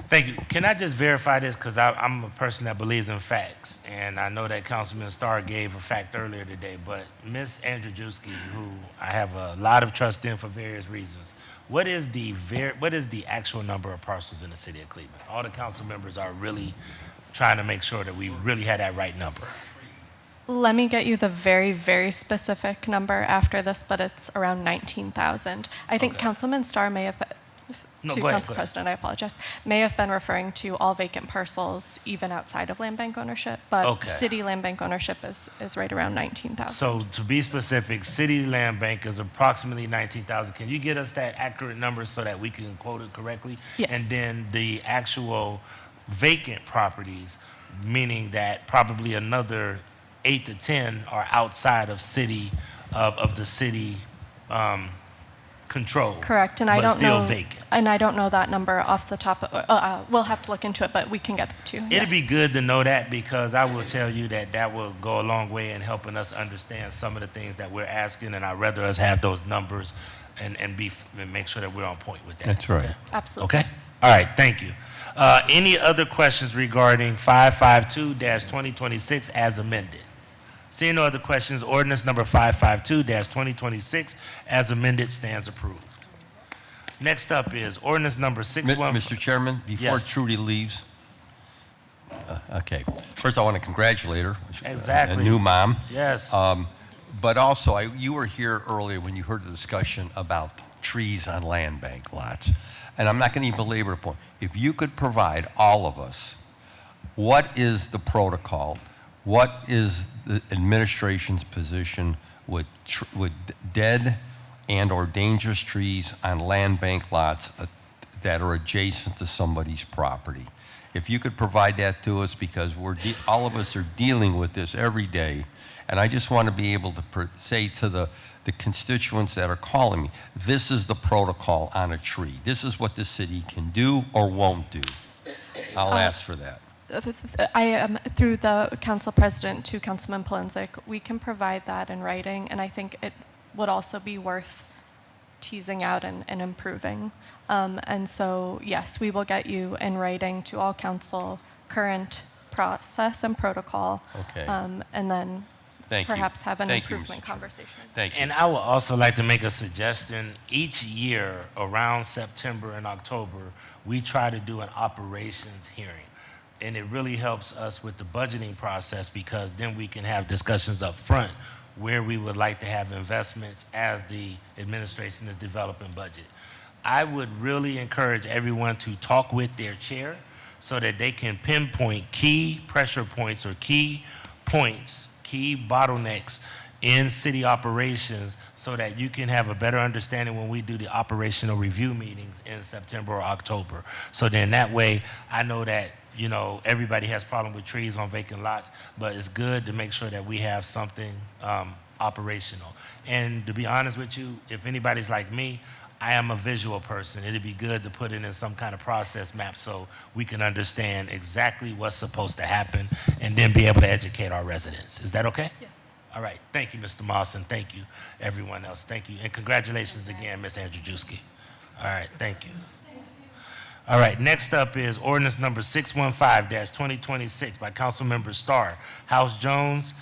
Thank you. Can I just verify this? Because I'm a person that believes in facts, and I know that Councilman Starr gave a fact earlier today, but Ms. Andrzejewski, who I have a lot of trust in for various reasons, what is the actual number of parcels in the city of Cleveland? All the council members are really trying to make sure that we really had that right number. Let me get you the very, very specific number after this, but it's around 19,000. I think Okay. Councilman Starr may have, No, to go ahead, Council go ahead. President, I apologize, may have been referring to all vacant parcels even outside of land bank ownership, but Okay. city land bank ownership is right around 19,000. So to be specific, city land bank is approximately 19,000. Can you get us that accurate number so that we can quote it correctly? Yes. And then the actual vacant properties, meaning that probably another 8 to 10 are outside of city, of the city control. Correct, and I don't But know. still vacant. And I don't know that number off the top. We'll have to look into it, but we can get that to you. It'd be yes. good to know that, because I will tell you that will go a long way in helping us understand some of the things that we're asking, and I'd rather us have those numbers and make sure that we're on point with that. That's right. Absolutely. Okay? All right, thank you. Any other questions regarding 552-2026 as amended? Seeing no other questions, ordinance number 552-2026 as amended stands approved. Next up is ordinance number 615. Mr. Chairman, before Yes. Trudy leaves, okay. First, I want to congratulate her. Exactly. A new mom. Yes. But also, you were here earlier when you heard the discussion about trees on land bank lots. And I'm not going to even belabor the point. If you could provide all of us, what is the protocol? What is the administration's position with dead and or dangerous trees on land bank lots that are adjacent to somebody's property? If you could provide that to us, because all of us are dealing with this every day, and I just want to be able to say to the constituents that are calling me, this is the protocol on a tree. This is what the city can do or won't do. I'll ask for that. I am, through the council president to Councilman Polincic, we can provide that in writing, and I think it would also be worth teasing out and improving. And so, yes, we will get you in writing to all council current process and protocol. Okay. And then Thank you. perhaps have an Thank you, improvement Mr. Chairman. conversation. Thank you. And I would also like to make a suggestion. Each year around September and October, we try to do an operations hearing. And it really helps us with the budgeting process, because then we can have discussions up front where we would like to have investments as the administration is developing budget. I would really encourage everyone to talk with their chair so that they can pinpoint key pressure points or key points, key bottlenecks in city operations, so that you can have a better understanding when we do the operational review meetings in September or October. So then that way, I know that, everybody has problem with trees on vacant lots, but it's good to make sure that we have something operational. And to be honest with you, if anybody's like me, I am a visual person. It'd be good to put it in some kind of process map so we can understand exactly what's supposed to happen and then be able to educate our residents. Is that okay? Yes. All right. Thank you, Mr. Moss, and thank you, everyone else. Thank you. And congratulations again, Ms. Andrzejewski. All right. Thank you. All right, next up is ordinance number 615-2026 by Councilmember Starr, House Jones,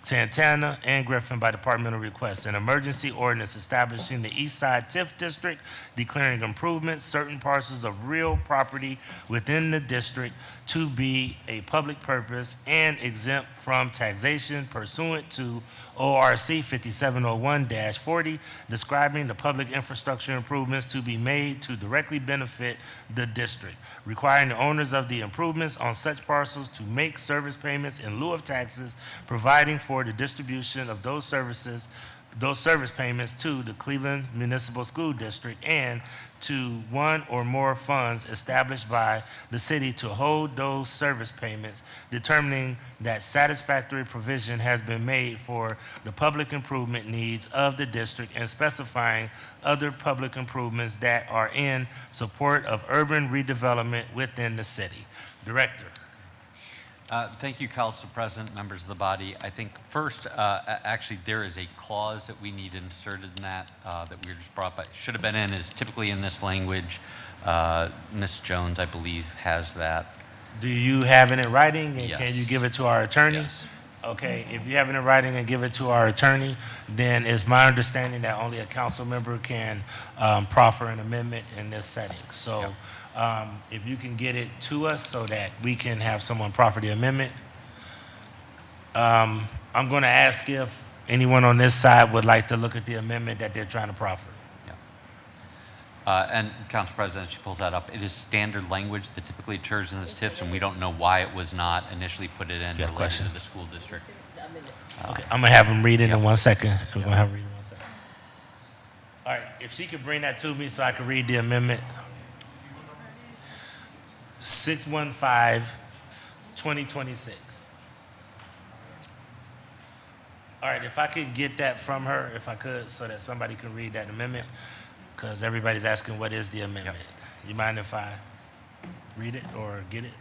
Santana, and Griffin by departmental request. An emergency ordinance establishing the East Side TIF District, declaring improvements, certain parcels of real property within the district to be a public purpose and exempt from taxation pursuant to ORC 5701-40, describing the public infrastructure improvements to be made to directly benefit the district, requiring the owners of the improvements on such parcels to make service payments in lieu of taxes, providing for the distribution of those service payments to the Cleveland Municipal School District and to one or more funds established by the city to hold those service payments, determining that satisfactory provision has been made for the public improvement needs of the district and specifying other public improvements that are in support of urban redevelopment within the city. Director. Thank you, Council President, members of the body. I think first, actually, there is a clause that we need inserted in that that we were just brought by. Should have been in, is typically in this language. Ms. Jones, I believe, has that. Do you have it in writing, and Yes. can you give it to our attorney? Yes. Okay, if you have it in writing and give it to our attorney, then it's my understanding that only a council member can proffer an amendment in this setting. So if you can get it to us so that we can have someone proffer the amendment. I'm going to ask if anyone on this side would like to look at the amendment that they're trying to proffer. And Council President, she pulls that up. It is standard language that typically occurs in this TIFs, and we don't know why it was not initially put it in Got a related question? to the school district. Okay, I'm going to have him read it in 1 second. I'm going to have him read it in 1 second. All right, if she could bring that to me so I can read the amendment. 615-2026. All right, if I could get that from her, if I could, so that somebody can read that amendment, because everybody's asking what is the amendment. You mind if I read it or get it?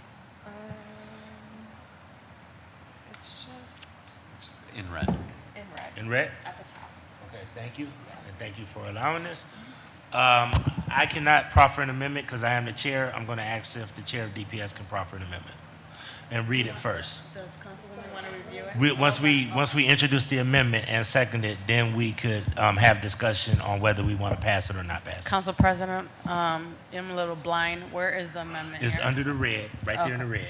It's just It's in red. in red. In red? At the top. Okay, thank you, and thank you for allowing this. I cannot proffer an amendment because I am the chair. I'm going to ask if the chair of DPS can proffer an amendment and read it first. Does Councilwoman want to review it? Once we introduce the amendment and second it, then we could have discussion on whether we want to pass it or not pass it. Council President, I'm a little blind. Where is the amendment It's here? under the red, right there in the red.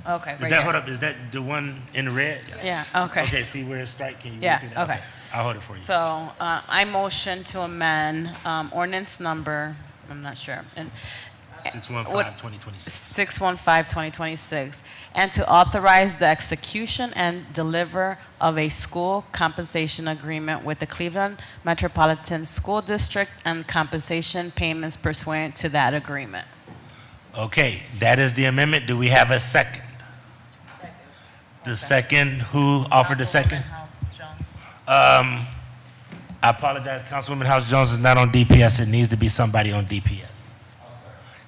Okay, Is right that, hold there. up, is that the one in the red? Yeah, okay. Okay, see where it's strike, can you Yeah, repeat it? okay. I'll hold it for you. So I motion to amend ordinance number, I'm not sure, and 615-2026. 615-2026, and to authorize the execution and deliver of a school compensation agreement with the Cleveland Metropolitan School District and compensation payments pursuant to that agreement. Okay, that is the amendment. Do we have a second? The second, who offered the second? I apologize, Councilwoman House Jones is not on DPS. It needs to be somebody on DPS.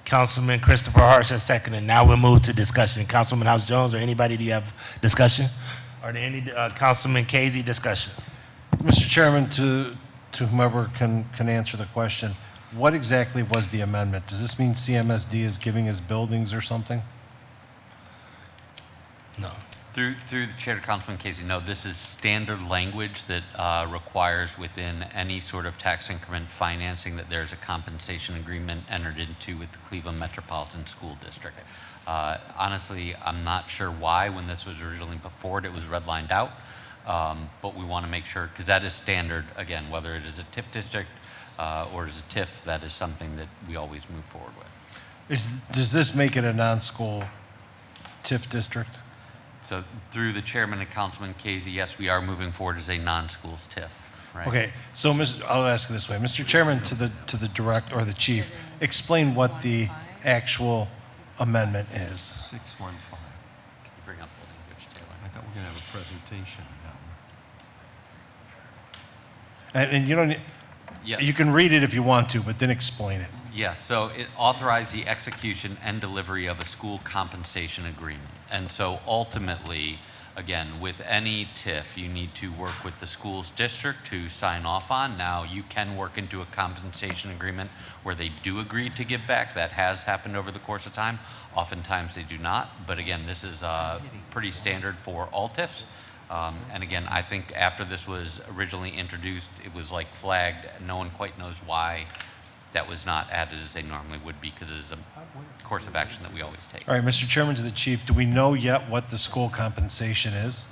Councilman Christopher Harsh has seconded. Now we'll move to discussion. Councilwoman House Jones or anybody, do you have discussion? Are there any, Councilman Casey, discussion? Mr. Chairman, to whomever can answer the question, what exactly was the amendment? Does this mean CMSD is giving us buildings or something? No. Through the chair to Councilman Casey, no, this is standard language that requires within any sort of tax increment financing that there's a compensation agreement entered into with the Cleveland Metropolitan School District. Honestly, I'm not sure why, when this was originally put forward, it was redlined out. But we want to make sure, because that is standard, again, whether it is a TIF district or is a TIF, that is something that we always move forward with. Does this make it a non-school TIF district? So through the chairman and Councilman Casey, yes, we are moving forward as a non-schools TIF, right? Okay, so I'll ask it this way. Mr. Chairman, to the director or the chief, explain what the actual amendment is. 615. Can you bring up the language, Taylor? I thought we were going to have a presentation on that one. And you don't, Yes. you can read it if you want to, but then explain it. Yes, so it authorized the execution and delivery of a school compensation agreement. And so ultimately, Again, with any TIF, you need to work with the schools district to sign off on. Now, you can work into a compensation agreement where they do agree to give back. That has happened over the course of time. Oftentimes, they do not. But again, this is pretty standard for all TIFs. And again, I think after this was originally introduced, it was like flagged. No one quite knows why that was not added as they normally would be, because it is a course of action that we always take. All right, Mr. Chairman, to the chief, do we know yet what the school compensation is?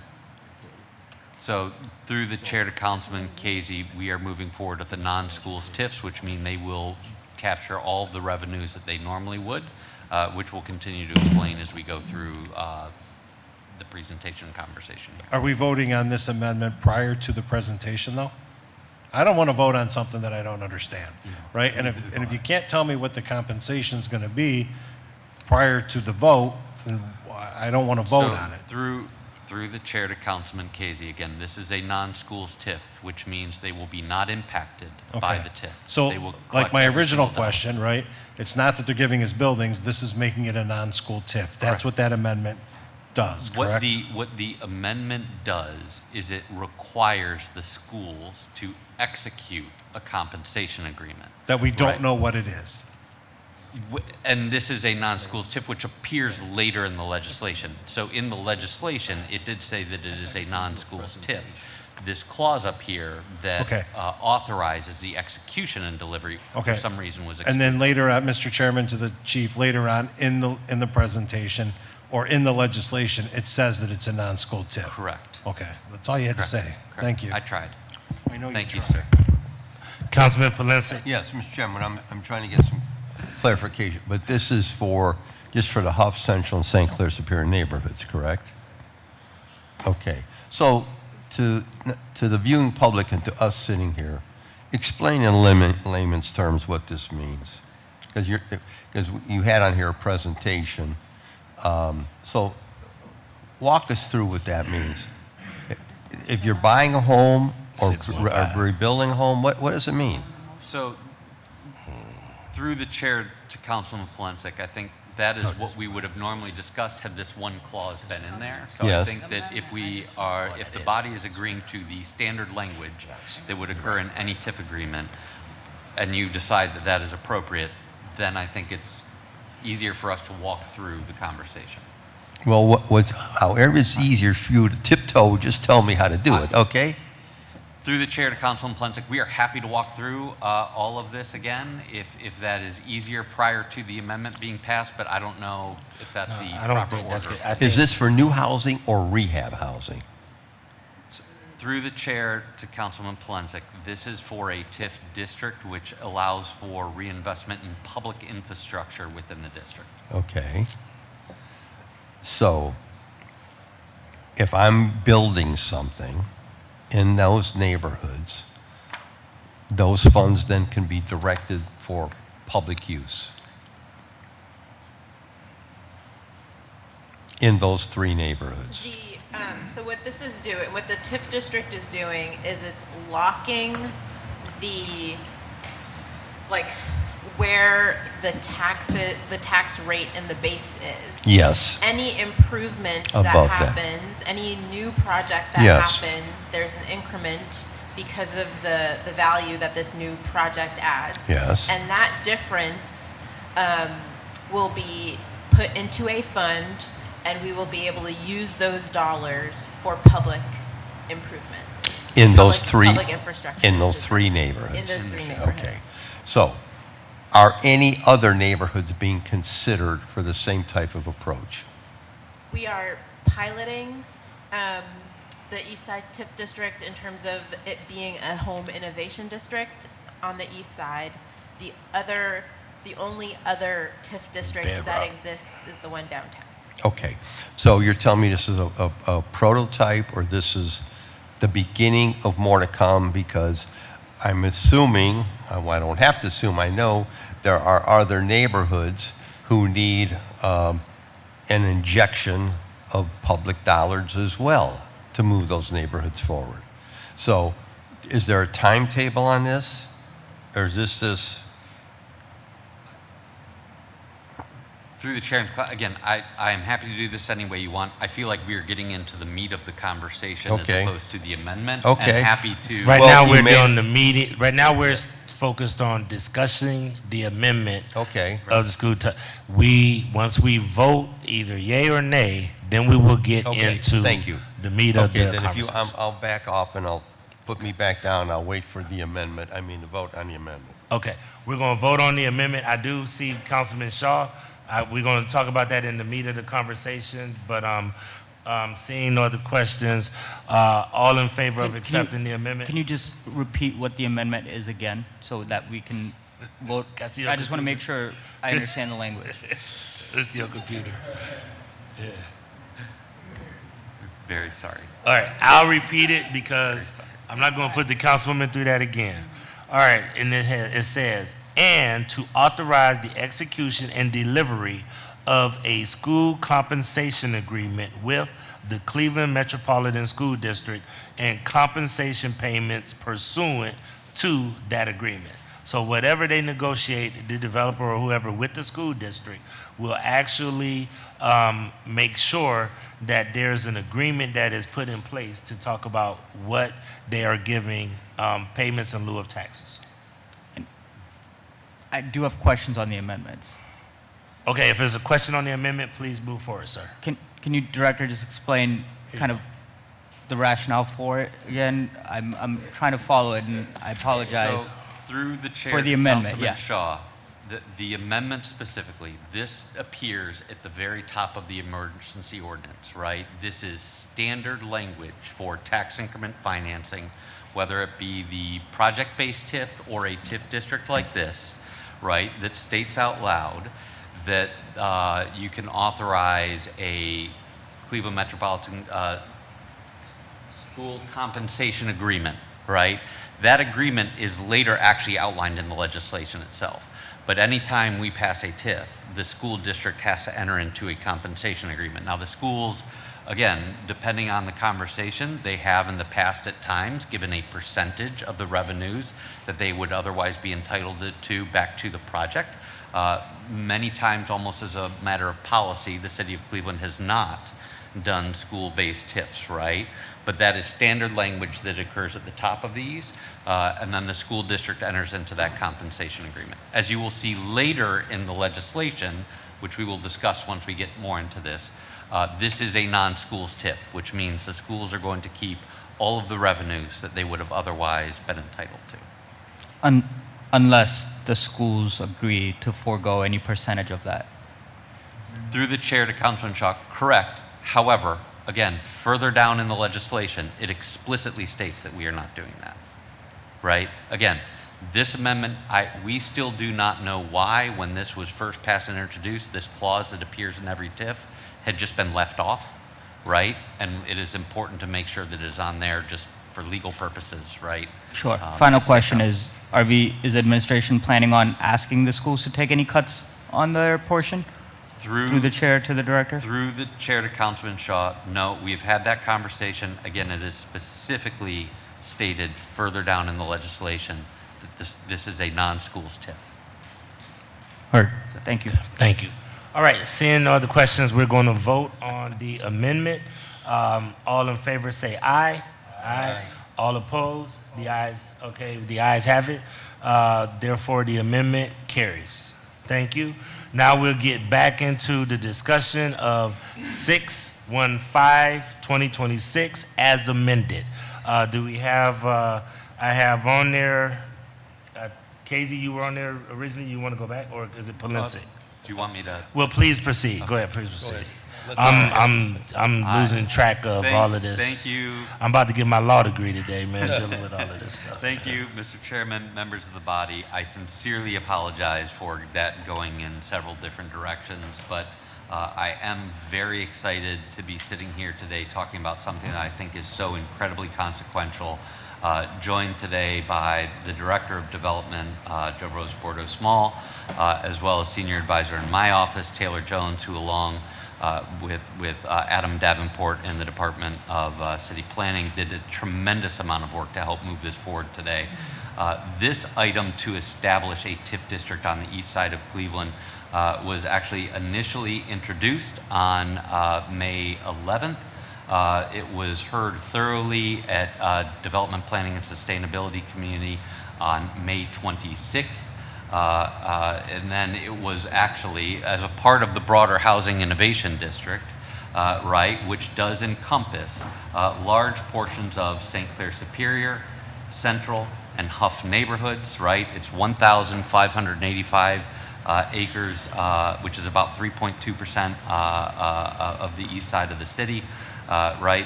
So through the chair to Councilman Casey, we are moving forward with the non-schools TIFs, which mean they will capture all of the revenues that they normally would, which we'll continue to explain as we go through the presentation and conversation here. Are we voting on this amendment prior to the presentation, though? I don't want to vote on something that I don't understand, right? And if you can't tell me what the compensation's going to be prior to the vote, then I don't want to vote So on it. Through the chair to Councilman Casey, again, this is a non-schools TIF, which means they will be not impacted by Okay. the TIF. So, They will like collect my every original single dollar. question, right? It's not that they're giving us buildings, this is making it a non-school TIF. That's Correct. what that amendment does, correct? What the amendment does is it requires the schools to execute a compensation agreement. That we don't Right. know what it is. And this is a non-schools TIF, which appears later in the legislation. So in the legislation, it did say that it is a non-schools TIF. This clause up here that Okay. authorizes the execution and delivery, Okay. for some reason was And excluded. then later on, Mr. Chairman, to the chief, later on in the presentation or in the legislation, it says that it's a non-school TIF. Correct. Okay, that's all you had to Correct. say. Correct. Thank you. I tried. I know you Thank you, tried. sir. Councilman Palense? Yes, Mr. Chairman, I'm trying to get some clarification, but this is just for the Huff Central and St. Clair Superior neighborhoods, correct? Okay, so to the viewing public and to us sitting here, explain in layman's terms what this means. Because you had on here a presentation, so walk us through what that means. If you're buying a home or 615. rebuilding a home, what does it mean? So, through the chair to Councilman Polensek, I think that is what we would have normally discussed had this one clause been in there. So I Yes. think that if the body is agreeing to the standard language that would occur in any TIF agreement, and you decide that that is appropriate, then I think it's easier for us to walk through the conversation. Well, however it's easier for you to tiptoe, just tell me how to do it, okay? Through the chair to Councilman Polensek, we are happy to walk through all of this again, if that is easier prior to the amendment being passed, but I don't know if that's the I don't proper think that's order. good. I Is think- this for new housing or rehab housing? Through the chair to Councilman Polensek, this is for a TIF district, which allows for reinvestment in public infrastructure within the district. Okay. So, if I'm building something in those neighborhoods, those funds then can be directed for public use in those three neighborhoods. So what this is doing, what the TIF district is doing is it's locking the, like, where the tax rate and the base is. Yes. Any improvement that Above that. happens, any new project that Yes. happens, there's an increment because of the value that this new project adds. Yes. And that difference will be put into a fund, and we will be able to use those dollars for public improvement. In those three, Public infrastructure. in those three neighborhoods? In those three neighborhoods. Okay. So, are any other neighborhoods being considered for the same type of approach? We are piloting the East Side TIF district in terms of it being a home innovation district on the east side. The only other TIF district that Bedrock. exists is the one downtown. Okay, so you're telling me this is a prototype, or this is the beginning of more to come? Because I'm assuming, well, I don't have to assume, I know there are other neighborhoods who need an injection of public dollars as well to move those neighborhoods forward. So is there a timetable on this? Or is this Through the chair, again, I am happy to do this any way you want. I feel like we are getting into the meat of the conversation Okay. as opposed to the amendment. Okay. And happy to. Right Well, now, you we're may- doing the meeting, right now, we're focused on discussing the amendment Okay. of the school. Once we vote either yay or nay, then we will get Okay, into thank you. the meat of Okay, the then if you, conversation. I'll back off and I'll put me back down. I'll wait for the amendment, the vote on the amendment. Okay, we're going to vote on the amendment. I do see Councilman Shaw. We're going to talk about that in the meat of the conversation, but seeing no other questions, all in favor of accepting the amendment? Can you just repeat what the amendment is again, so that we can vote? Can I see I your just want to make sure I understand the language. Let's see your computer. Yeah. Very sorry. All right, I'll repeat it because I'm not going to put the councilwoman through that again. All right, and it says, and to authorize the execution and delivery of a school compensation agreement with the Cleveland Metropolitan School District and compensation payments pursuant to that agreement. So whatever they negotiate, the developer or whoever with the school district will actually make sure that there's an agreement that is put in place to talk about what they are giving payments in lieu of taxes. I do have questions on the amendments. Okay, if there's a question on the amendment, please move forward, sir. Can you, Director, just explain kind of the rationale for it again? I'm trying to follow it, and I apologize. So, through the chair, For the amendment, Councilman yeah. Shaw, the amendment specifically, this appears at the very top of the emergency ordinance, right? This is standard language for tax increment financing, whether it be the project-based TIF or a TIF district like this, right? That states out loud that you can authorize a Cleveland Metropolitan School Compensation Agreement, right? That agreement is later actually outlined in the legislation itself. But anytime we pass a TIF, the school district has to enter into a compensation agreement. Now, the schools, again, depending on the conversation, they have in the past at times given a percentage of the revenues that they would otherwise be entitled to back to the project. Many times, almost as a matter of policy, the city of Cleveland has not done school-based TIFs, right? But that is standard language that occurs at the top of these, and then the school district enters into that compensation agreement. As you will see later in the legislation, which we will discuss once we get more into this, this is a non-schools TIF, which means the schools are going to keep all of the revenues that they would have otherwise been entitled to. Unless the schools agree to forego any percentage of that. Through the chair to Councilman Shaw, correct. However, again, further down in the legislation, it explicitly states that we are not doing that, right? Again, this amendment, we still do not know why, when this was first passed and introduced, this clause that appears in every TIF had just been left off, right? And it is important to make sure that it is on there just for legal purposes, right? Sure. Final Yes, question no. is the administration planning on asking the schools to take any cuts on their portion? Through the chair to the director? Through the chair to Councilman Shaw, no, we've had that conversation. Again, it is specifically stated further down in the legislation that this is a non-schools TIF. Heard. Thank you. Thank you. All right, seeing no other questions, we're going to vote on the amendment. All in favor say aye. Aye. All opposed? The ayes, okay, the ayes have it. Therefore, the amendment carries. Thank you. Now we'll get back into the discussion of 615-2026 as amended. Do we have, I have on there, Casey, you were on there originally, you want to go back, or is it Palencia? Do you want me to? Well, please proceed. Go ahead, please proceed. Let's I'm losing track of all of this. Thank you. I'm about to get my law degree today, man, dealing with all of this stuff. Thank you, Mr. Chairman, members of the body. I sincerely apologize for that going in several different directions, but I am very excited to be sitting here today talking about something that I think is so incredibly consequential. Joined today by the Director of Development, Joe Rose Bordeaux Small, as well as Senior Advisor in my office, Taylor Jones, who along with Adam Davenport in the Department of City Planning did a tremendous amount of work to help move this forward today. This item to establish a TIF district on the east side of Cleveland was actually initially introduced on May 11th. It was heard thoroughly at Development Planning and Sustainability Committee on May 26th. And then it was actually, as a part of the broader Housing Innovation District, right, which does encompass large portions of St. Clair Superior, Central, and Huff neighborhoods, right? It's 1,585 acres, which is about 3.2% of the east side of the city, right?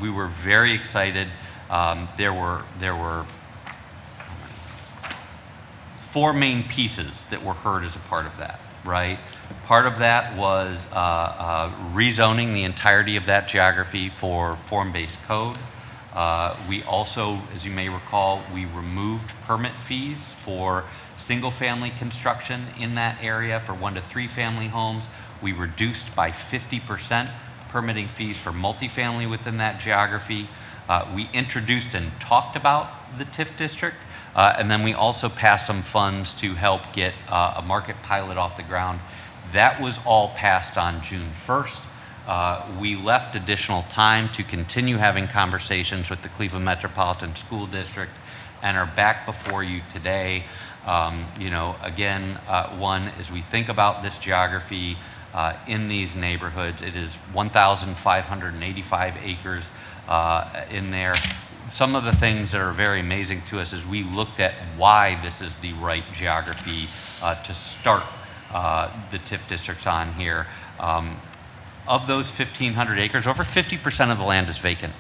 We were very excited. There were 4 main pieces that were heard as a part of that, right? Part of that was rezoning the entirety of that geography for form-based code. We also, as you may recall, we removed permit fees for single-family construction in that area for 1 to 3 family homes. We reduced by 50% permitting fees for multifamily within that geography. We introduced and talked about the TIF district, and then we also passed some funds to help get a market pilot off the ground. That was all passed on June 1st. We left additional time to continue having conversations with the Cleveland Metropolitan School District and are back before you today. You know, again, one, as we think about this geography in these neighborhoods, it is 1,585 acres in there. Some of the things that are very amazing to us is we looked at why this is the right geography to start the TIF districts on here. Of those 1,500 acres, over 50% of the land is vacant.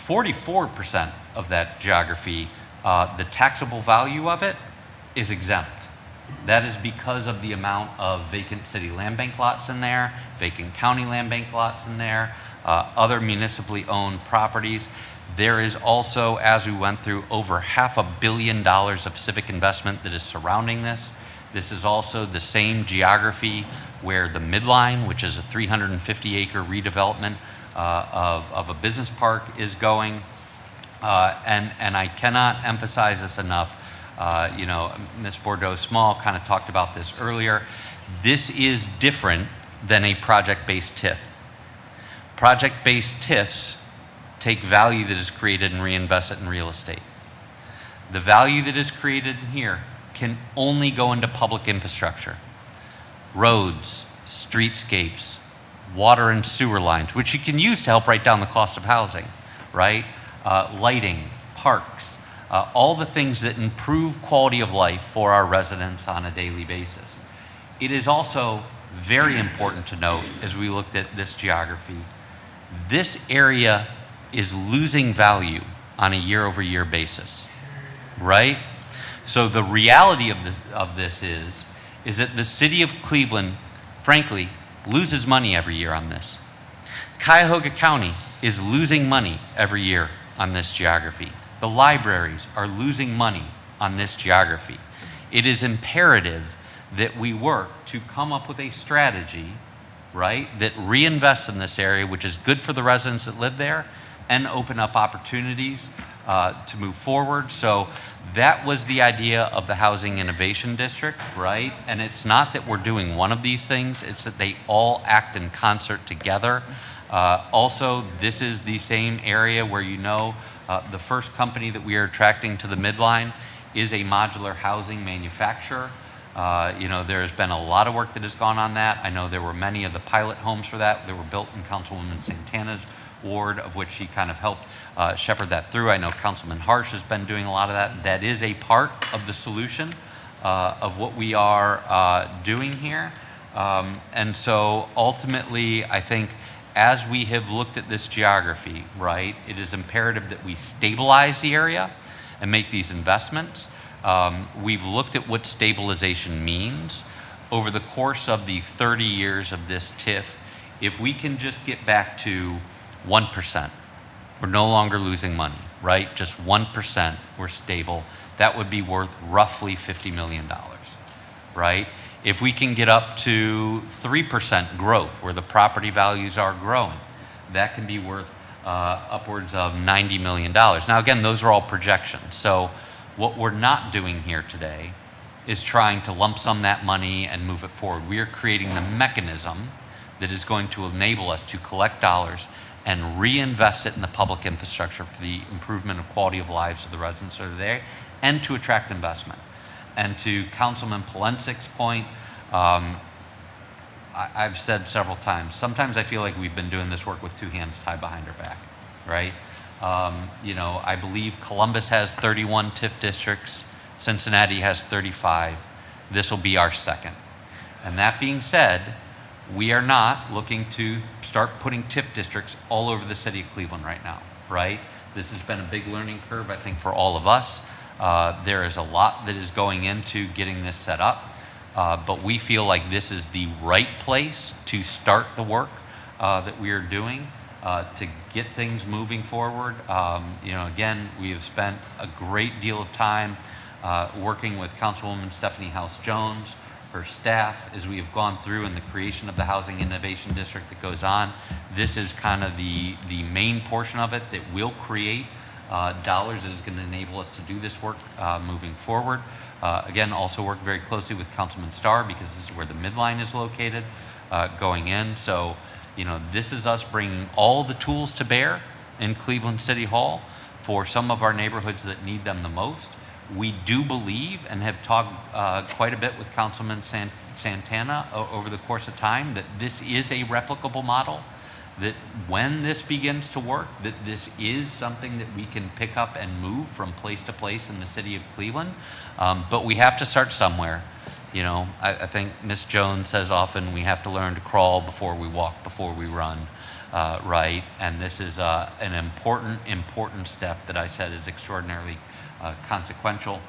44% of that geography, the taxable value of it is exempt. That is because of the amount of vacant city land bank lots in there, vacant county land bank lots in there, other municipally owned properties. There is also, as we went through, over $500 million of civic investment that is surrounding this. This is also the same geography where the Midline, which is a 350-acre redevelopment of a business park, is going. And I cannot emphasize this enough. You know, Ms. Bordeaux-Small kind of talked about this earlier. This is different than a project-based TIF. Project-based TIFs take value that is created and reinvest it in real estate. The value that is created here can only go into public infrastructure. Roads, streetscapes, water and sewer lines, which you can use to help write down the cost of housing, right? Lighting, parks, all the things that improve quality of life for our residents on a daily basis. It is also very important to note, as we looked at this geography, this area is losing value on a year-over-year basis, right? So the reality of this is that the city of Cleveland, frankly, loses money every year on this. Cuyahoga County is losing money every year on this geography. The libraries are losing money on this geography. It is imperative that we work to come up with a strategy, right, that reinvests in this area, which is good for the residents that live there, and open up opportunities to move forward. So that was the idea of the Housing Innovation District, right? And it's not that we're doing one of these things, it's that they all act in concert together. Also, this is the same area where, you know, the first company that we are attracting to the Midline is a modular housing manufacturer. You know, there's been a lot of work that has gone on that. I know there were many of the pilot homes for that that were built in Councilwoman Santana's ward, of which he kind of helped shepherd that through. I know Councilman Harsh has been doing a lot of that. That is a part of the solution of what we are doing here. And so ultimately, I think as we have looked at this geography, right, it is imperative that we stabilize the area and make these investments. We've looked at what stabilization means. Over the course of the 30 years of this TIF, if we can just get back to 1%, we're no longer losing money, right? Just 1%, we're stable. That would be worth roughly $50 million, right? If we can get up to 3% growth, where the property values are growing, that can be worth upwards of $90 million. Now, again, those are all projections. So what we're not doing here today is trying to lump sum that money and move it forward. We are creating the mechanism that is going to enable us to collect dollars and reinvest it in the public infrastructure for the improvement of quality of lives of the residents that are there and to attract investment. And to Councilman Polensik's point, I've said several times, sometimes I feel like we've been doing this work with two hands tied behind our back, right? You know, I believe Columbus has 31 TIF districts, Cincinnati has 35. This will be our second. And that being said, we are not looking to start putting TIF districts all over the city of Cleveland right now, right? This has been a big learning curve, I think, for all of us. There is a lot that is going into getting this set up, but we feel like this is the right place to start the work that we are doing to get things moving forward. You know, again, we have spent a great deal of time working with Councilwoman Stephanie House-Jones, her staff, as we have gone through in the creation of the Housing Innovation District that goes on. This is kind of the main portion of it that will create dollars that is going to enable us to do this work moving forward. Again, also work very closely with Councilman Starr because this is where the midline is located going in. So, you know, this is us bringing all the tools to bear in Cleveland City Hall for some of our neighborhoods that need them the most. We do believe and have talked quite a bit with Councilman Santana over the course of time that this is a replicable model, that when this begins to work, that this is something that we can pick up and move from place to place in the city of Cleveland. But we have to start somewhere. You know, I think Ms. Jones says often we have to learn to crawl before we walk, before we run, right? And this is an important step that I said is extraordinarily consequential.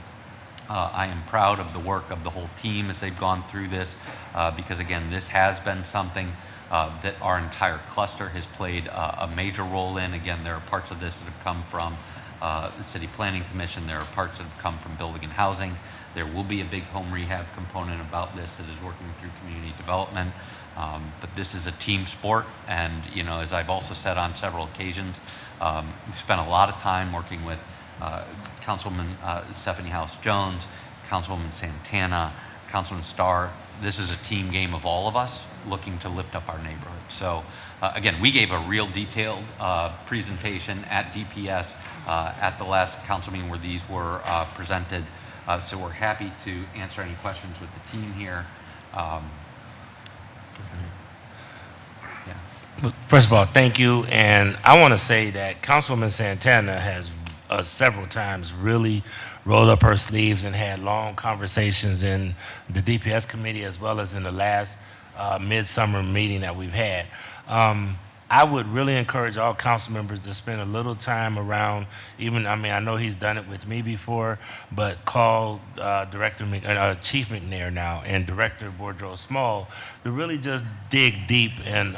I am proud of the work of the whole team as they've gone through this because, again, this has been something that our entire cluster has played a major role in. Again, there are parts of this that have come from the City Planning Commission. There are parts that have come from Building and Housing. There will be a big home rehab component about this that is working through community development. But this is a team sport. And, you know, as I've also said on several occasions, we've spent a lot of time working with Councilwoman Stephanie House-Jones, Councilwoman Santana, Councilman Starr. This is a team game of all of us looking to lift up our neighborhood. So again, we gave a real detailed presentation at DPS at the last council meeting where these were presented. So we're happy to answer any questions with the team here. First of all, thank you. And I want to say that Councilwoman Santana has several times really rolled up her sleeves and had long conversations in the DPS committee as well as in the last midsummer meeting that we've had. I would really encourage all council members to spend a little time around, I know he's done it with me before, but call Chief McNair now and Director Boudreaux Small to really just dig deep in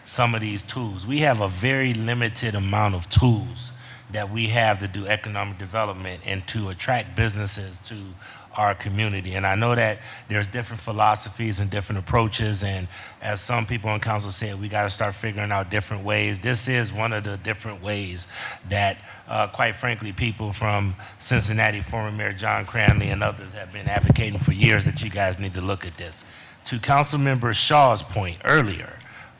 some of these tools. We have a very limited amount of tools that we have to do economic development and to attract businesses to our community. And I know that there's different philosophies and different approaches, and as some people on council said, we got to start figuring out different ways. This is one of the different ways that, quite frankly, people from Cincinnati, former Mayor John Cranley and others have been advocating for years that you guys need to look at this. To Councilmember Shaw's point earlier,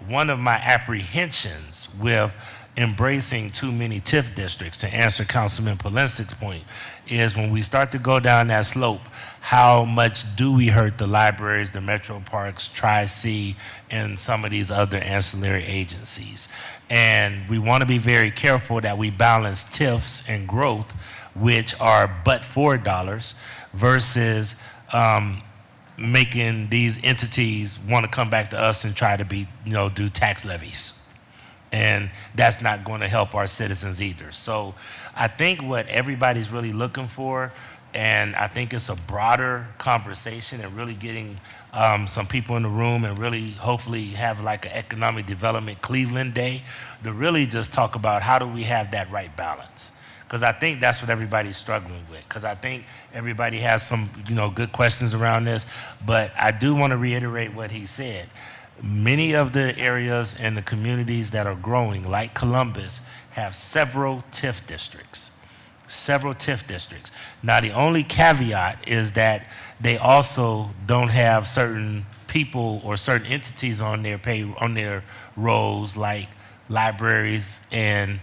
one of my apprehensions with embracing too many TIF districts, to answer Councilman Polensik's point, is when we start to go down that slope, how much do we hurt the libraries, the metro parks, Tri-C, and some of these other ancillary agencies? And we want to be very careful that we balance TIFs and growth, which are but for dollars, versus making these entities want to come back to us and try to do tax levies. And that's not going to help our citizens either. So I think what everybody's really looking for, and I think it's a broader conversation and really getting some people in the room and really hopefully have like an economic development Cleveland day to really just talk about how do we have that right balance. Because I think that's what everybody's struggling with. Because I think everybody has some good questions around this. But I do want to reiterate what he said. Many of the areas and the communities that are growing, like Columbus, have several TIF districts. several TIF districts. Now, the only caveat is that they also don't have certain people or certain entities on their rolls, like libraries and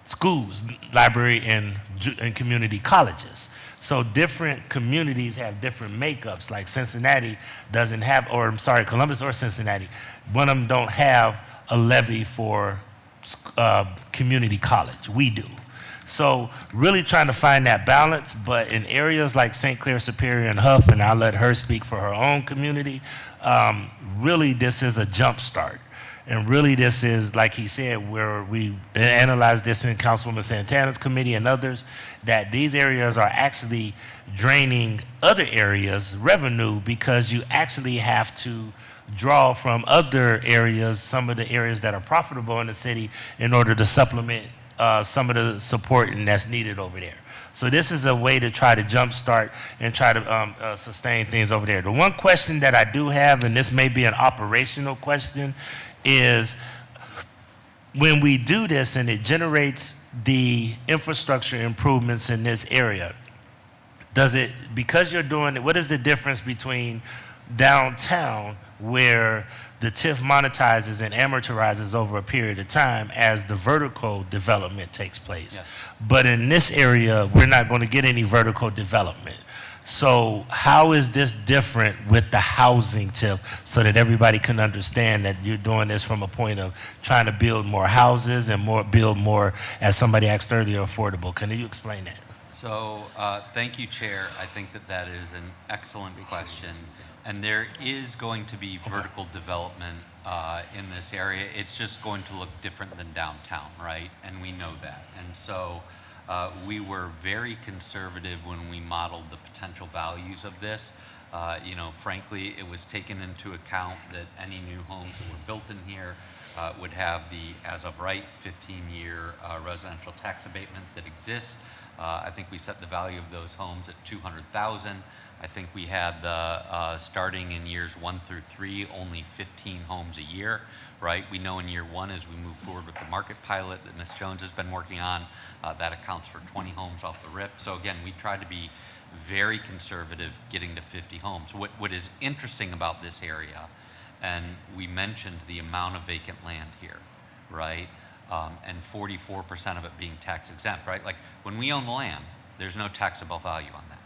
schools, library and community colleges. So different communities have different makeups. Like Cincinnati doesn't have, or I'm sorry, Columbus or Cincinnati, one of them don't have a levy for community college. We do. So really trying to find that balance, but in areas like St. Clair, Superior, and Huff, and I'll let her speak for her own community, really this is a jump start. And really this is, like he said, where we analyzed this in Councilwoman Santana's committee and others, that these areas are actually draining other areas' revenue because you actually have to draw from other areas, some of the areas that are profitable in the city, in order to supplement some of the support that's needed over there. So this is a way to try to jumpstart and try to sustain things over there. The one question that I do have, and this may be an operational question, is when we do this and it generates the infrastructure improvements in this area, does it, because you're doing it, what is the difference between downtown, where the TIF monetizes and amortizes over a period of time as the vertical development takes place? Yes. But in this area, we're not going to get any vertical development. So how is this different with the housing TIF, so that everybody can understand that you're doing this from a point of trying to build more houses and build more, as somebody asked earlier, affordable? Can you explain that? So, thank you, Chair. I think that is an excellent question. And there is going to be vertical development in this area. It's just going to look different than downtown, right? And we know that. And so we were very conservative when we modeled the potential values of this. Frankly, it was taken into account that any new homes that were built in here would have the, as of right, 15-year residential tax abatement that exists. I think we set the value of those homes at $200,000. I think we had the, starting in years 1 through 3, only 15 homes a year, right? We know in year 1, as we move forward with the market pilot that Ms. Jones has been working on, that accounts for 20 homes off the rip. So again, we tried to be very conservative getting to 50 homes. What is interesting about this area, and we mentioned the amount of vacant land here, right? And 44% of it being tax exempt, right? Like when we own the land, there's no taxable value on that.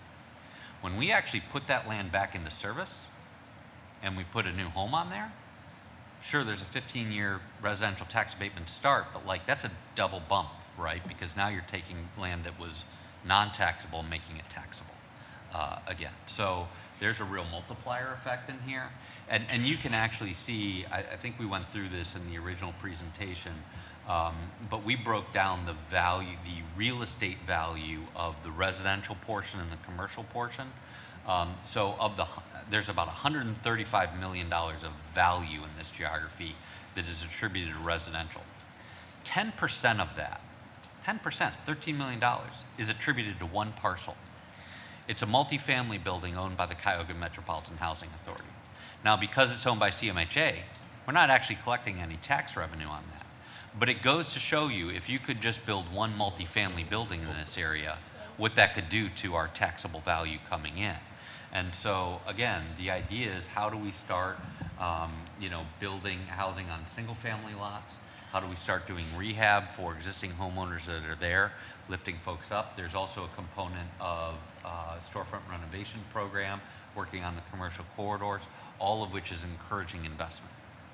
When we actually put that land back into service and we put a new home on there, sure, there's a 15-year residential tax abatement start, but like that's a double bump, right? Because now you're taking land that was non-taxable and making it taxable again. So there's a real multiplier effect in here. And you can actually see, I think we went through this in the original presentation, but we broke down the value, the real estate value of the residential portion and the commercial portion. So there's about $135 million of value in this geography that is attributed to residential. 10% of that, 10%, $13 million, is attributed to one parcel. It's a multifamily building owned by the Cuyahoga Metropolitan Housing Authority. Now, because it's owned by CMHA, we're not actually collecting any tax revenue on that. But it goes to show you, if you could just build one multifamily building in this area, what that could do to our taxable value coming in. And so, again, the idea is, how do we start, building housing on single-family lots? How do we start doing rehab for existing homeowners that are there, lifting folks up? There's also a component of storefront renovation program, working on the commercial corridors, all of which is encouraging investment,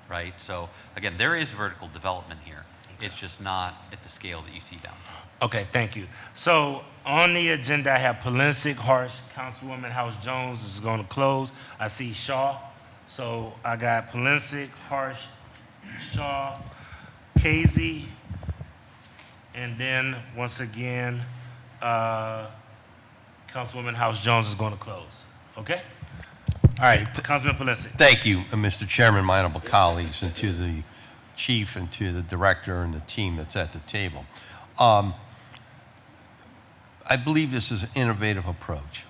right? So, again, there is vertical development here. It's just not at the scale that you see down there. Okay, thank you. So on the agenda, I have Polensek, Harsh, Councilwoman House Jones is going to close. I see Shaw. So I got Polensek, Harsh, Shaw, Casey, and then once again, Councilwoman House Jones is going to close. Okay? All right, Councilman Polensek. Thank you, Mr. Chairman, my honorable colleagues, and to the chief and to the director and the team that's at the table. I believe this is an innovative approach.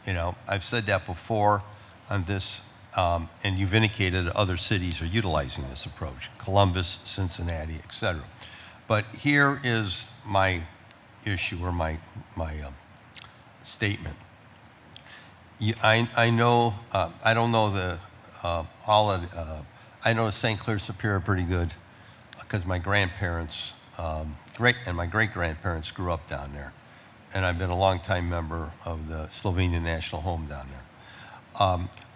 I've said that before on this, and you've indicated that other cities are utilizing this approach, Columbus, Cincinnati, et cetera. But here is my, issue or my statement. I know, I don't know the, I know St. Clair Superior pretty good because my grandparents, and my great-grandparents grew up down there. And I've been a longtime member of the Slovenian National Home down there.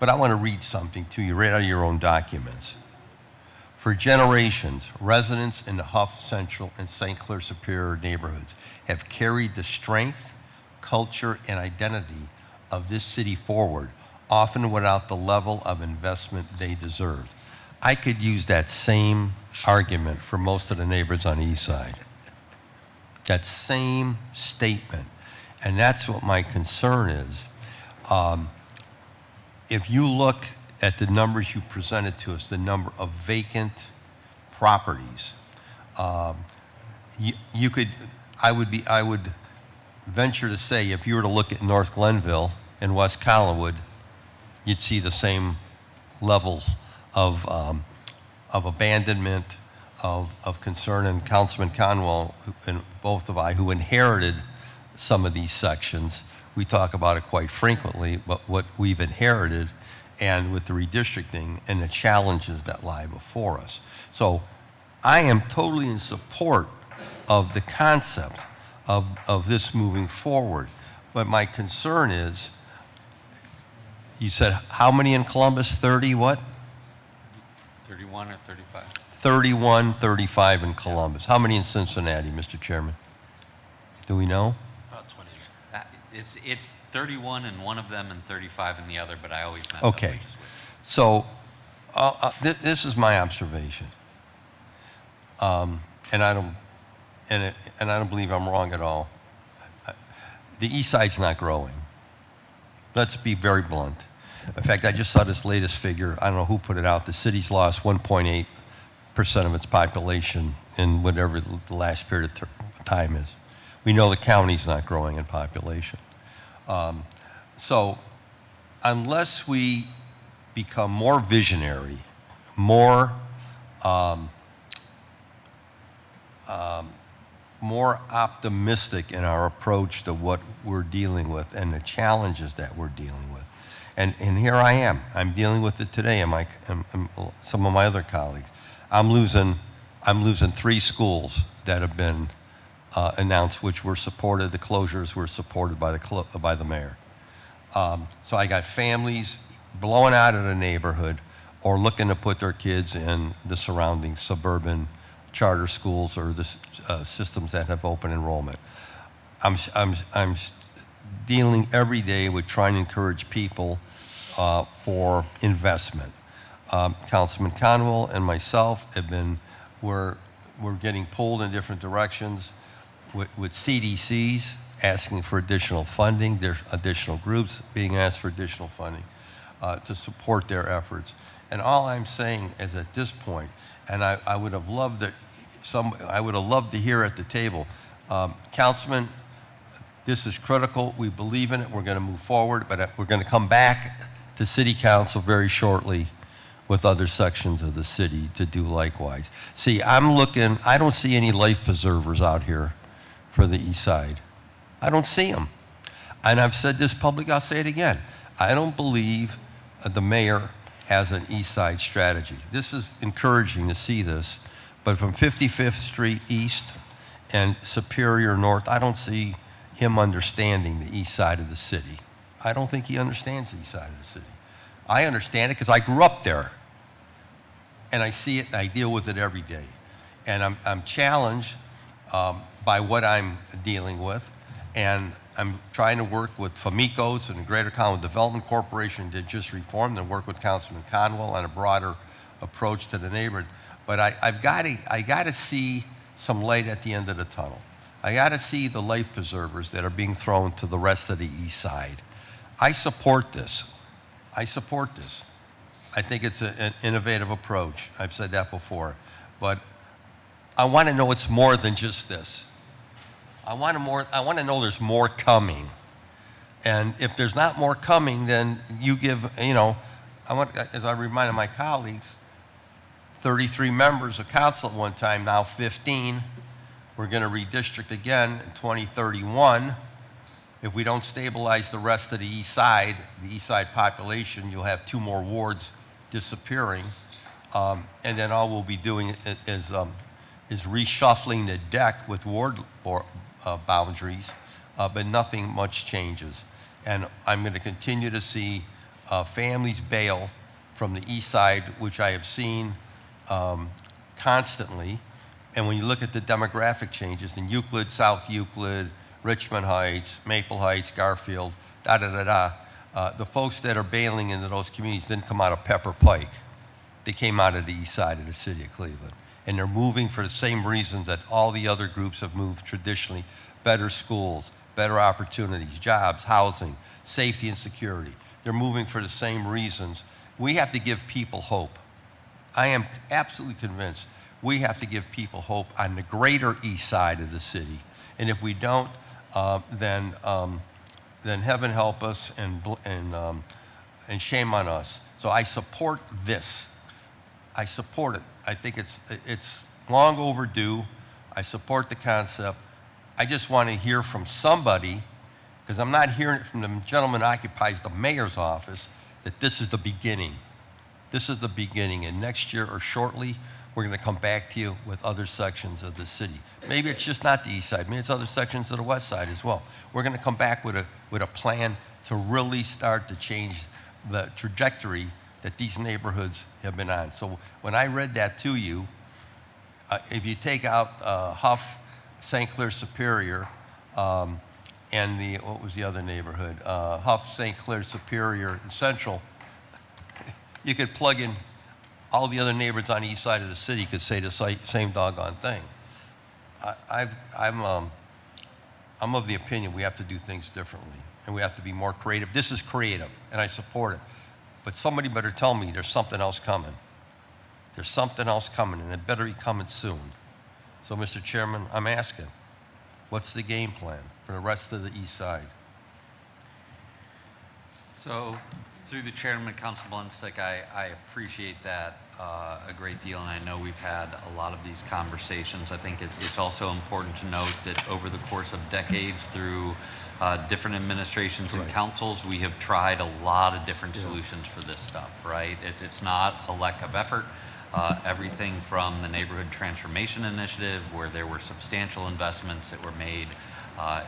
But I want to read something to you right out of your own documents. For generations, residents in the Huff Central and St. Clair Superior neighborhoods have carried the strength, culture, and identity of this city forward, often without the level of investment they deserve. I could use that same argument for most of the neighbors on the east side. That same statement. And that's what my concern is. If you look at the numbers you presented to us, the number of vacant properties, I would venture to say if you were to look at North Glenville and West Collinwood, you'd see the same levels of abandonment, of concern. And Councilman Conwell and both of I, who inherited some of these sections, we talk about it quite frequently, but what we've inherited and with the redistricting and the challenges that lie before us. So I am totally in support of the concept of this moving forward. But my concern is, you said how many in Columbus? 30 what? 31 or 35? 31, 35 in Columbus. How many in Cincinnati, Mr. Chairman? Do we know? About 20. It's 31 in one of them and 35 in the other, but I always mess up. Okay. So this is my observation. And I don't believe I'm wrong at all. The east side's not growing. Let's be very blunt. In fact, I just saw this latest figure. I don't know who put it out. The city's lost 1.8% of its population in whatever the last period of time is. We know the county's not growing in population. So unless we become more visionary, more optimistic in our approach to what we're dealing with and the challenges that we're dealing with. And here I am. I'm dealing with it today, and some of my other colleagues. I'm losing 3 schools that have been announced, which were supported. The closures were supported by the mayor. So I got families blowing out of the neighborhood or looking to put their kids in the surrounding suburban charter schools or the systems that have open enrollment. I'm dealing every day with trying to encourage people for investment. Councilman Conwell and myself have been, we're getting pulled in different directions with CDCs asking for additional funding. There's additional groups being asked for additional funding to support their efforts. And all I'm saying is at this point, and I would have loved that I would have loved to hear at the table, Councilman, this is critical. We believe in it. We're going to move forward, but we're going to come back to City Council very shortly with other sections of the city to do likewise. See, I don't see any life preservers out here for the east side. I don't see them. And I've said this publicly, I'll say it again. I don't believe the mayor has an east side strategy. This is encouraging to see this, but from 55th Street East and Superior North, I don't see him understanding the east side of the city. I don't think he understands the east side of the city. I understand it because I grew up there. And I see it and I deal with it every day. And I'm challenged by what I'm dealing with. And I'm trying to work with FAMICOS and the Greater Collinwood Development Corporation did just reform and work with Councilman Conwell on a broader approach to the neighborhood. But I got to see some light at the end of the tunnel. I got to see the life preservers that are being thrown to the rest of the east side. I support this. I support this. I think it's an innovative approach. I've said that before. But I want to know it's more than just this. I want to know there's more coming. And if there's not more coming, then you give, as I reminded my colleagues, 33 members of council at one time, now 15. We're going to redistrict again in 2031. If we don't stabilize the rest of the east side population, you'll have 2 more wards disappearing. And then all we'll be doing is reshuffling the deck with ward boundaries, but nothing much changes. And I'm going to continue to see families bail from the east side, which I have seen constantly. And when you look at the demographic changes in Euclid, South Euclid, Richmond Heights, Maple Heights, Garfield, the folks that are bailing into those communities didn't come out of Pepper Pike. They came out of the east side of the city of Cleveland. And they're moving for the same reasons that all the other groups have moved traditionally: better schools, better opportunities, jobs, housing, safety and security. They're moving for the same reasons. We have to give people hope. I am absolutely convinced we have to give people hope on the greater east side of the city. And if we don't, then heaven help us and shame on us. So I support this. I support it. I think it's long overdue. I support the concept. I just want to hear from somebody, because I'm not hearing it from the gentleman who occupies the mayor's office, that this is the beginning. This is the beginning, and next year or shortly, we're going to come back to you with other sections of the city. Maybe it's just not the east side. Maybe it's other sections of the west side as well. We're going to come back with a plan to really start to change the trajectory that these neighborhoods have been on. So when I read that to you, if you take out Huff, St. Clair Superior, and what was the other neighborhood? Huff, St. Clair Superior, and Central, you could plug in all the other neighborhoods on the east side of the city could say the same doggone thing. I'm of the opinion we have to do things differently, and we have to be more creative. This is creative, and I support it. But somebody better tell me there's something else coming. There's something else coming, and it better be coming soon. So, Mr. Chairman, I'm asking, what's the game plan for the rest of the east side? So, through the chairman, Councilman Blumenstick, I appreciate that a great deal, and I know we've had a lot of these conversations. I think it's also important to note that over the course of decades, through different administrations and councils, we have tried a lot of different solutions for this stuff, right? It's not a lack of effort. Everything from the Neighborhood Transformation Initiative, where there were substantial investments that were made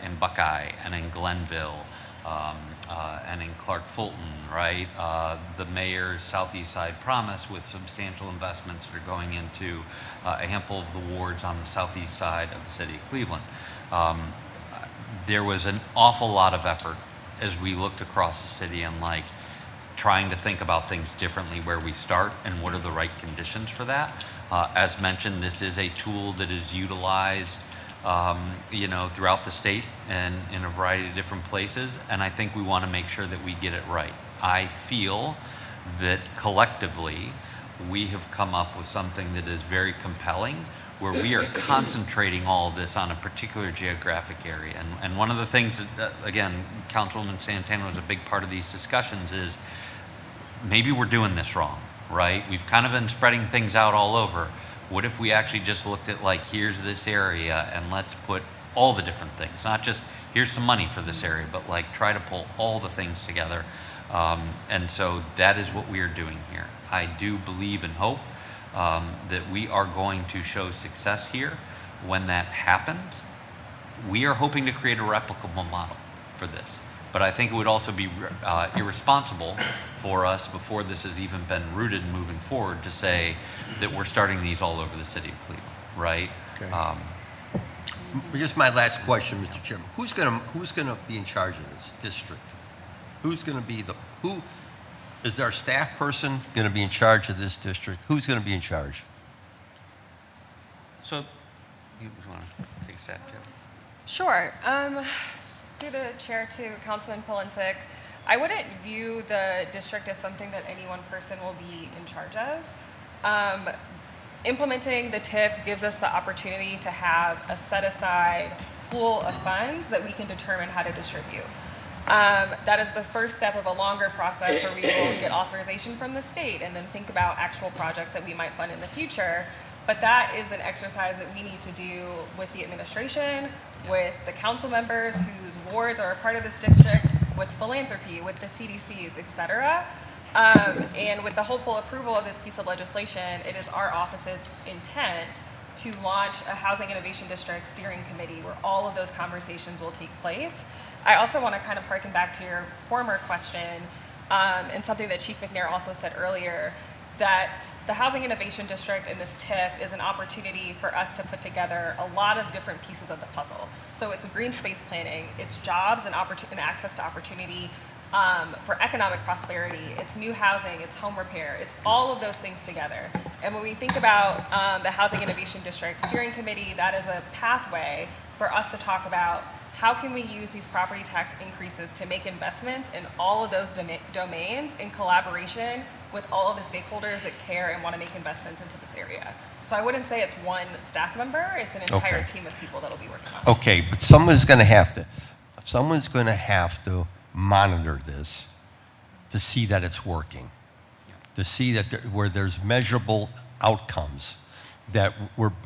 in Buckeye and in Glenville, and in Clark Fulton, right? The mayor's Southeast Side Promise with substantial investments that are going into a handful of the wards on the southeast side of the city of Cleveland. There was an awful lot of effort as we looked across the city and trying to think about things differently, where we start and what are the right conditions for that. As mentioned, this is a tool that is utilized throughout the state and in a variety of different places, and I think we want to make sure that we get it right. I feel that collectively we have come up with something that is very compelling, where we are concentrating all of this on a particular geographic area. And one of the things that, again, Councilwoman Santana was a big part of these discussions, is maybe we're doing this wrong, right? We've kind of been spreading things out all over. What if we actually just looked at here's this area, and let's put all the different things, not just here's some money for this area, but try to pull all the things together. And so that is what we are doing here. I do believe and hope that we are going to show success here. When that happens, we are hoping to create a replicable model for this. But I think it would also be irresponsible for us, before this has even been rooted and moving forward, to say that we're starting these all over the city of Cleveland, right? Okay. Just my last question, Mr. Chairman. Who's gonna be in charge of this district? Who's gonna be is our staff person gonna be in charge of this district? Who's gonna be in charge? So, you want to take a stab, Jeff? Sure. Through the chair to Councilman Polensek, I wouldn't view the district as something that any one person will be in charge of. Implementing the TIF gives us the opportunity to have a set-aside pool of funds that we can determine how to distribute. That is the first step of a longer process, where we will get authorization from the state and then think about actual projects that we might fund in the future. But that is an exercise that we need to do with the administration, with the council members whose wards are a part of this district, with philanthropy, with the CDCs, et cetera. And with the hopeful approval of this piece of legislation, it is our office's intent to launch a Housing Innovation District Steering Committee where all of those conversations will take place. I also want to kind of harken back to your former question, and something that Chief McNair also said earlier, that the Housing Innovation District and this TIF is an opportunity for us to put together a lot of different pieces of the puzzle. So it's green space planning, it's jobs and access to opportunity for economic prosperity, it's new housing, it's home repair, it's all of those things together. And when we think about the Housing Innovation District Steering Committee, that is a pathway for us to talk about how can we use these property tax increases to make investments in all of those domains in collaboration with all of the stakeholders that care and want to make investments into this area. So I wouldn't say it's one staff member, it's an entire team of people that'll be working on it. Okay, but someone's going to have to monitor this to see that it's working, to see that where there's measurable outcomes, that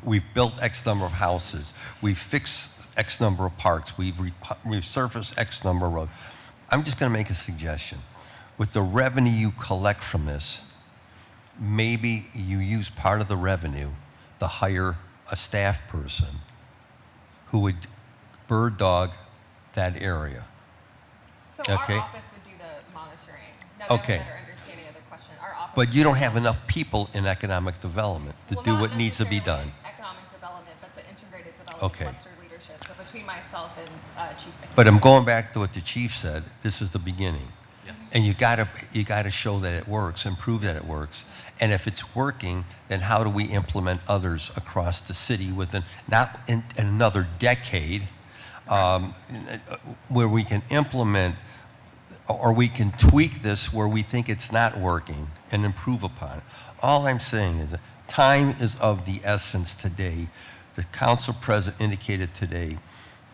we've built X number of houses, we've fixed X number of parks, we've resurfaced X number of roads. I'm just going to make a suggestion. With the revenue you collect from this, maybe you use part of the revenue to hire a staff person who would bird dog that area. So Okay. our office would do the monitoring. Now Okay. I have a better understanding of the question. Our office But you don't have enough people in economic development to Well, do not what needs to be done. necessarily Economic development, but the integrated development Okay. cluster leadership. So between myself and Chief McNair. But I'm going back to what the chief said. This is the beginning. And you gotta show that it works and prove that it works. And if it's working, then how do we implement others across the city within, not in another decade, where we can implement, or we can tweak this where we think it's not working and improve upon it. All I'm saying is that time is of the essence today. The council president indicated today,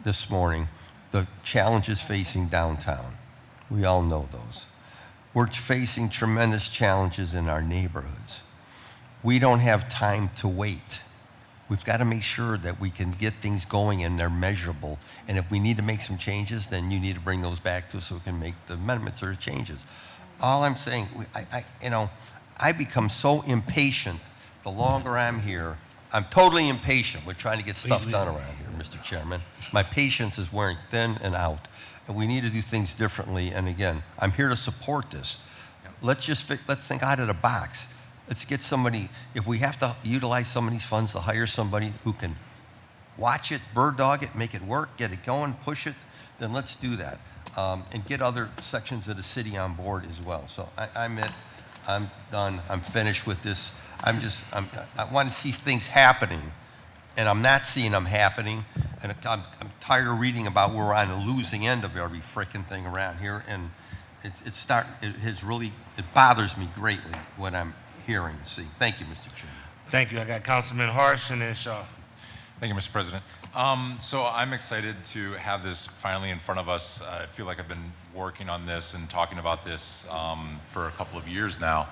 this morning, the challenges facing downtown. We all know those. We're facing tremendous challenges in our neighborhoods. We don't have time to wait. We've got to make sure that we can get things going and they're measurable. And if we need to make some changes, then you need to bring those back to us so we can make the amendments or the changes. All I'm saying, I become so impatient the longer I'm here. I'm totally impatient with trying to get stuff done around here, Mr. Chairman. My patience is wearing thin and out. And we need to do things differently. And again, I'm here to support this. Let's think out of the box. Let's get somebody, if we have to utilize some of these funds to hire somebody who can watch it, bird dog it, make it work, get it going, push it, then let's do that. And get other sections of the city on board as well. So I'm done. I'm finished with this. I want to see things happening. And I'm not seeing them happening. And I'm tired of reading about we're on the losing end of every frickin' thing around here. And it bothers me greatly what I'm hearing and seeing. Thank you, Mr. Chairman. Thank you. I got Councilman Harsh and then Shaw. Thank you, Mr. President. So I'm excited to have this finally in front of us. I feel like I've been working on this and talking about this for a couple of years now.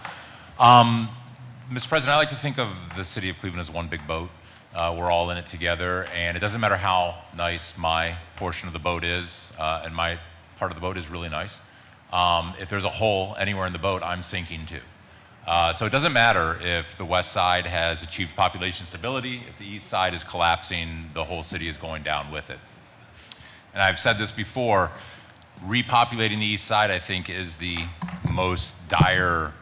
Mr. President, I like to think of the city of Cleveland as one big boat. We're all in it together, and it doesn't matter how nice my portion of the boat is, and my part of the boat is really nice. If there's a hole anywhere in the boat, I'm sinking too. So it doesn't matter if the west side has achieved population stability, if the east side is collapsing, the whole city is going down with it. And I've said this before, repopulating the east side, I think, is the most dire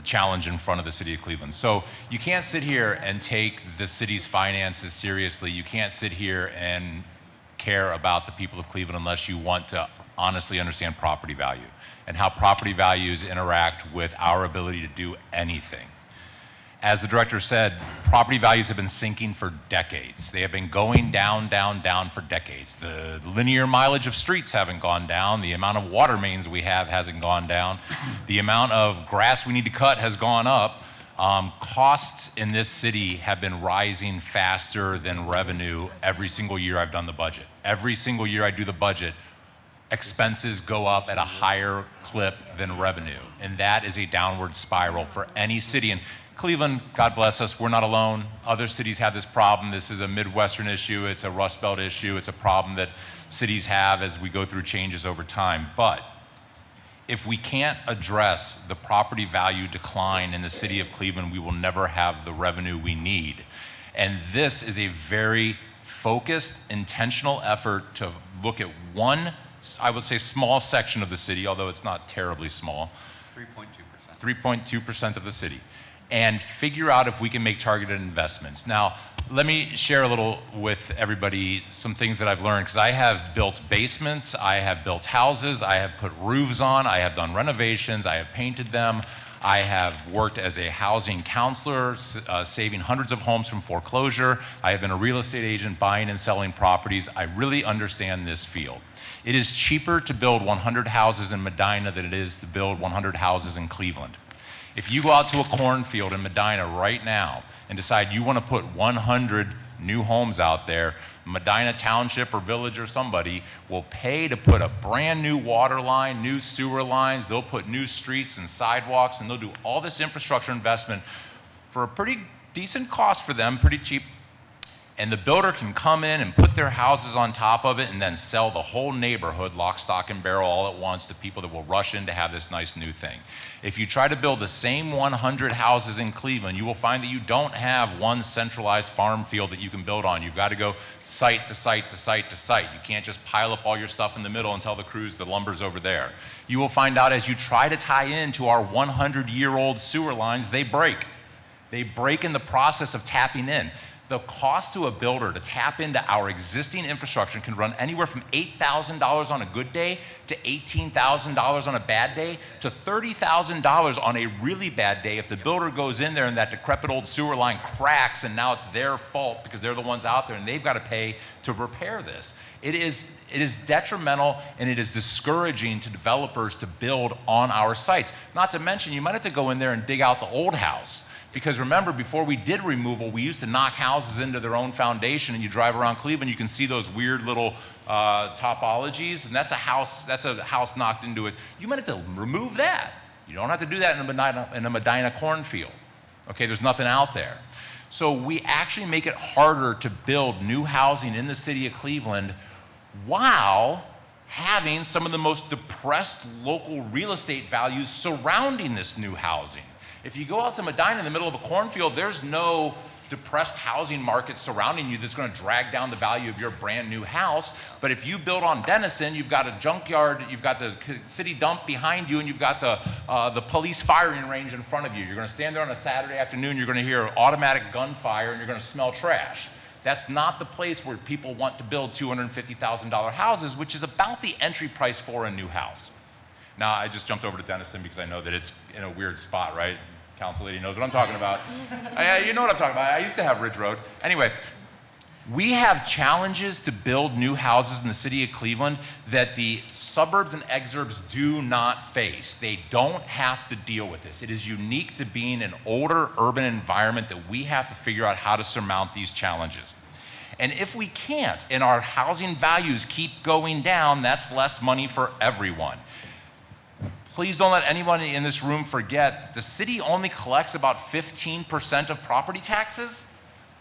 challenge in front of the city of Cleveland. So you can't sit here and take the city's finances seriously. You can't sit here and care about the people of Cleveland unless you want to honestly understand property value and how property values interact with our ability to do anything. As the director said, property values have been sinking for decades. They have been going down, down, down for decades. The linear mileage of streets haven't gone down. The amount of water mains we have hasn't gone down. The amount of grass we need to cut has gone up. Costs in this city have been rising faster than revenue every single year I've done the budget. Every single year I do the budget, expenses go up at a higher clip than revenue. And that is a downward spiral for any city. And Cleveland, God bless us, we're not alone. Other cities have this problem. This is a Midwestern issue. It's a Rust Belt issue. It's a problem that cities have as we go through changes over time. But if we can't address the property value decline in the city of Cleveland, we will never have the revenue we need. And this is a very focused, intentional effort to look at one, I would say, small section of the city, although it's not terribly small. 3.2% of the city, and figure out if we can make targeted investments. Now, let me share a little with everybody some things that I've learned, because I have built basements, I have built houses, I have put roofs on, I have done renovations, I have painted them, I have worked as a housing counselor, saving hundreds of homes from foreclosure. I have been a real estate agent buying and selling properties. I really understand this field. It is cheaper to build 100 houses in Medina than it is to build 100 houses in Cleveland. If you go out to a cornfield in Medina right now and decide you want to put 100 new homes out there, Medina Township or Village or somebody will pay to put a brand new water line, new sewer lines, they'll put new streets and sidewalks, and they'll do all this infrastructure investment for a pretty decent cost for them, pretty cheap. And the builder can come in and put their houses on top of it and then sell the whole neighborhood lock, stock, and barrel all at once to people that will rush in to have this nice new thing. If you try to build the same 100 houses in Cleveland, you will find that you don't have one centralized farm field that you can build on. You've got to go site to site to site to site. You can't just pile up all your stuff in the middle and tell the crews the lumber's over there. You will find out as you try to tie into our 100-year-old sewer lines, they break. They break in the process of tapping in. The cost to a builder to tap into our existing infrastructure can run anywhere from $8,000 on a good day to $18,000 on a bad day to $30,000 on a really bad day if the builder goes in there and that decrepit old sewer line cracks and now it's their fault because they're the ones out there and they've got to pay to repair this. It is detrimental and it is discouraging to developers to build on our sites. Not to mention, you might have to go in there and dig out the old house. Because remember, before we did removal, we used to knock houses into their own foundation, and you drive around Cleveland, you can see those weird little topologies, and that's a house knocked into it. You might have to remove that. You don't have to do that in a Medina cornfield. Okay, there's nothing out there. So we actually make it harder to build new housing in the city of Cleveland while having some of the most depressed local real estate values surrounding this new housing. If you go out to Medina in the middle of a cornfield, there's no depressed housing market surrounding you that's going to drag down the value of your brand new house. But if you build on Denison, you've got a junkyard, you've got the city dump behind you, and you've got the police firing range in front of you. You're going to stand there on a Saturday afternoon, you're going to hear automatic gunfire, and you're going to smell trash. That's not the place where people want to build $250,000 houses, which is about the entry price for a new house. Now, I just jumped over to Denison because I know that it's in a weird spot, right? Council lady knows what I'm talking about. You know what I'm talking about. I used to have Ridge Road. Anyway, we have challenges to build new houses in the city of Cleveland that the suburbs and exurbs do not face. They don't have to deal with this. It is unique to being an older urban environment that we have to figure out how to surmount these challenges. And if we can't, and our housing values keep going down, that's less money for everyone. Please don't let anyone in this room forget the city only collects about 15% of property taxes.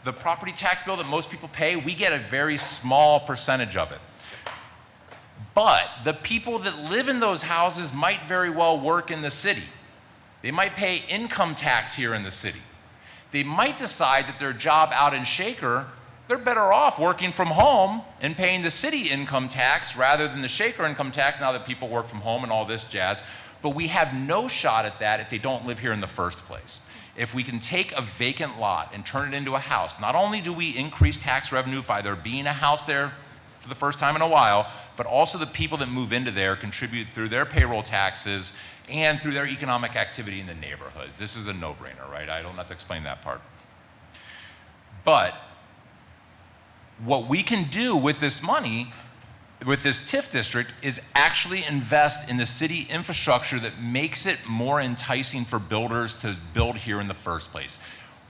The property tax bill that most people pay, we get a very small percentage of it. But the people that live in those houses might very well work in the city. They might pay income tax here in the city. They might decide that their job out in Shaker, they're better off working from home and paying the city income tax rather than the Shaker income tax now that people work from home and all this jazz. But we have no shot at that if they don't live here in the first place. If we can take a vacant lot and turn it into a house, not only do we increase tax revenue by there being a house there for the first time in a while, but also the people that move into there contribute through their payroll taxes and through their economic activity in the neighborhoods. This is a no-brainer, right? I don't have to explain that part. But what we can do with this money, with this TIF district, is actually invest in the city infrastructure that makes it more enticing for builders to build here in the first place.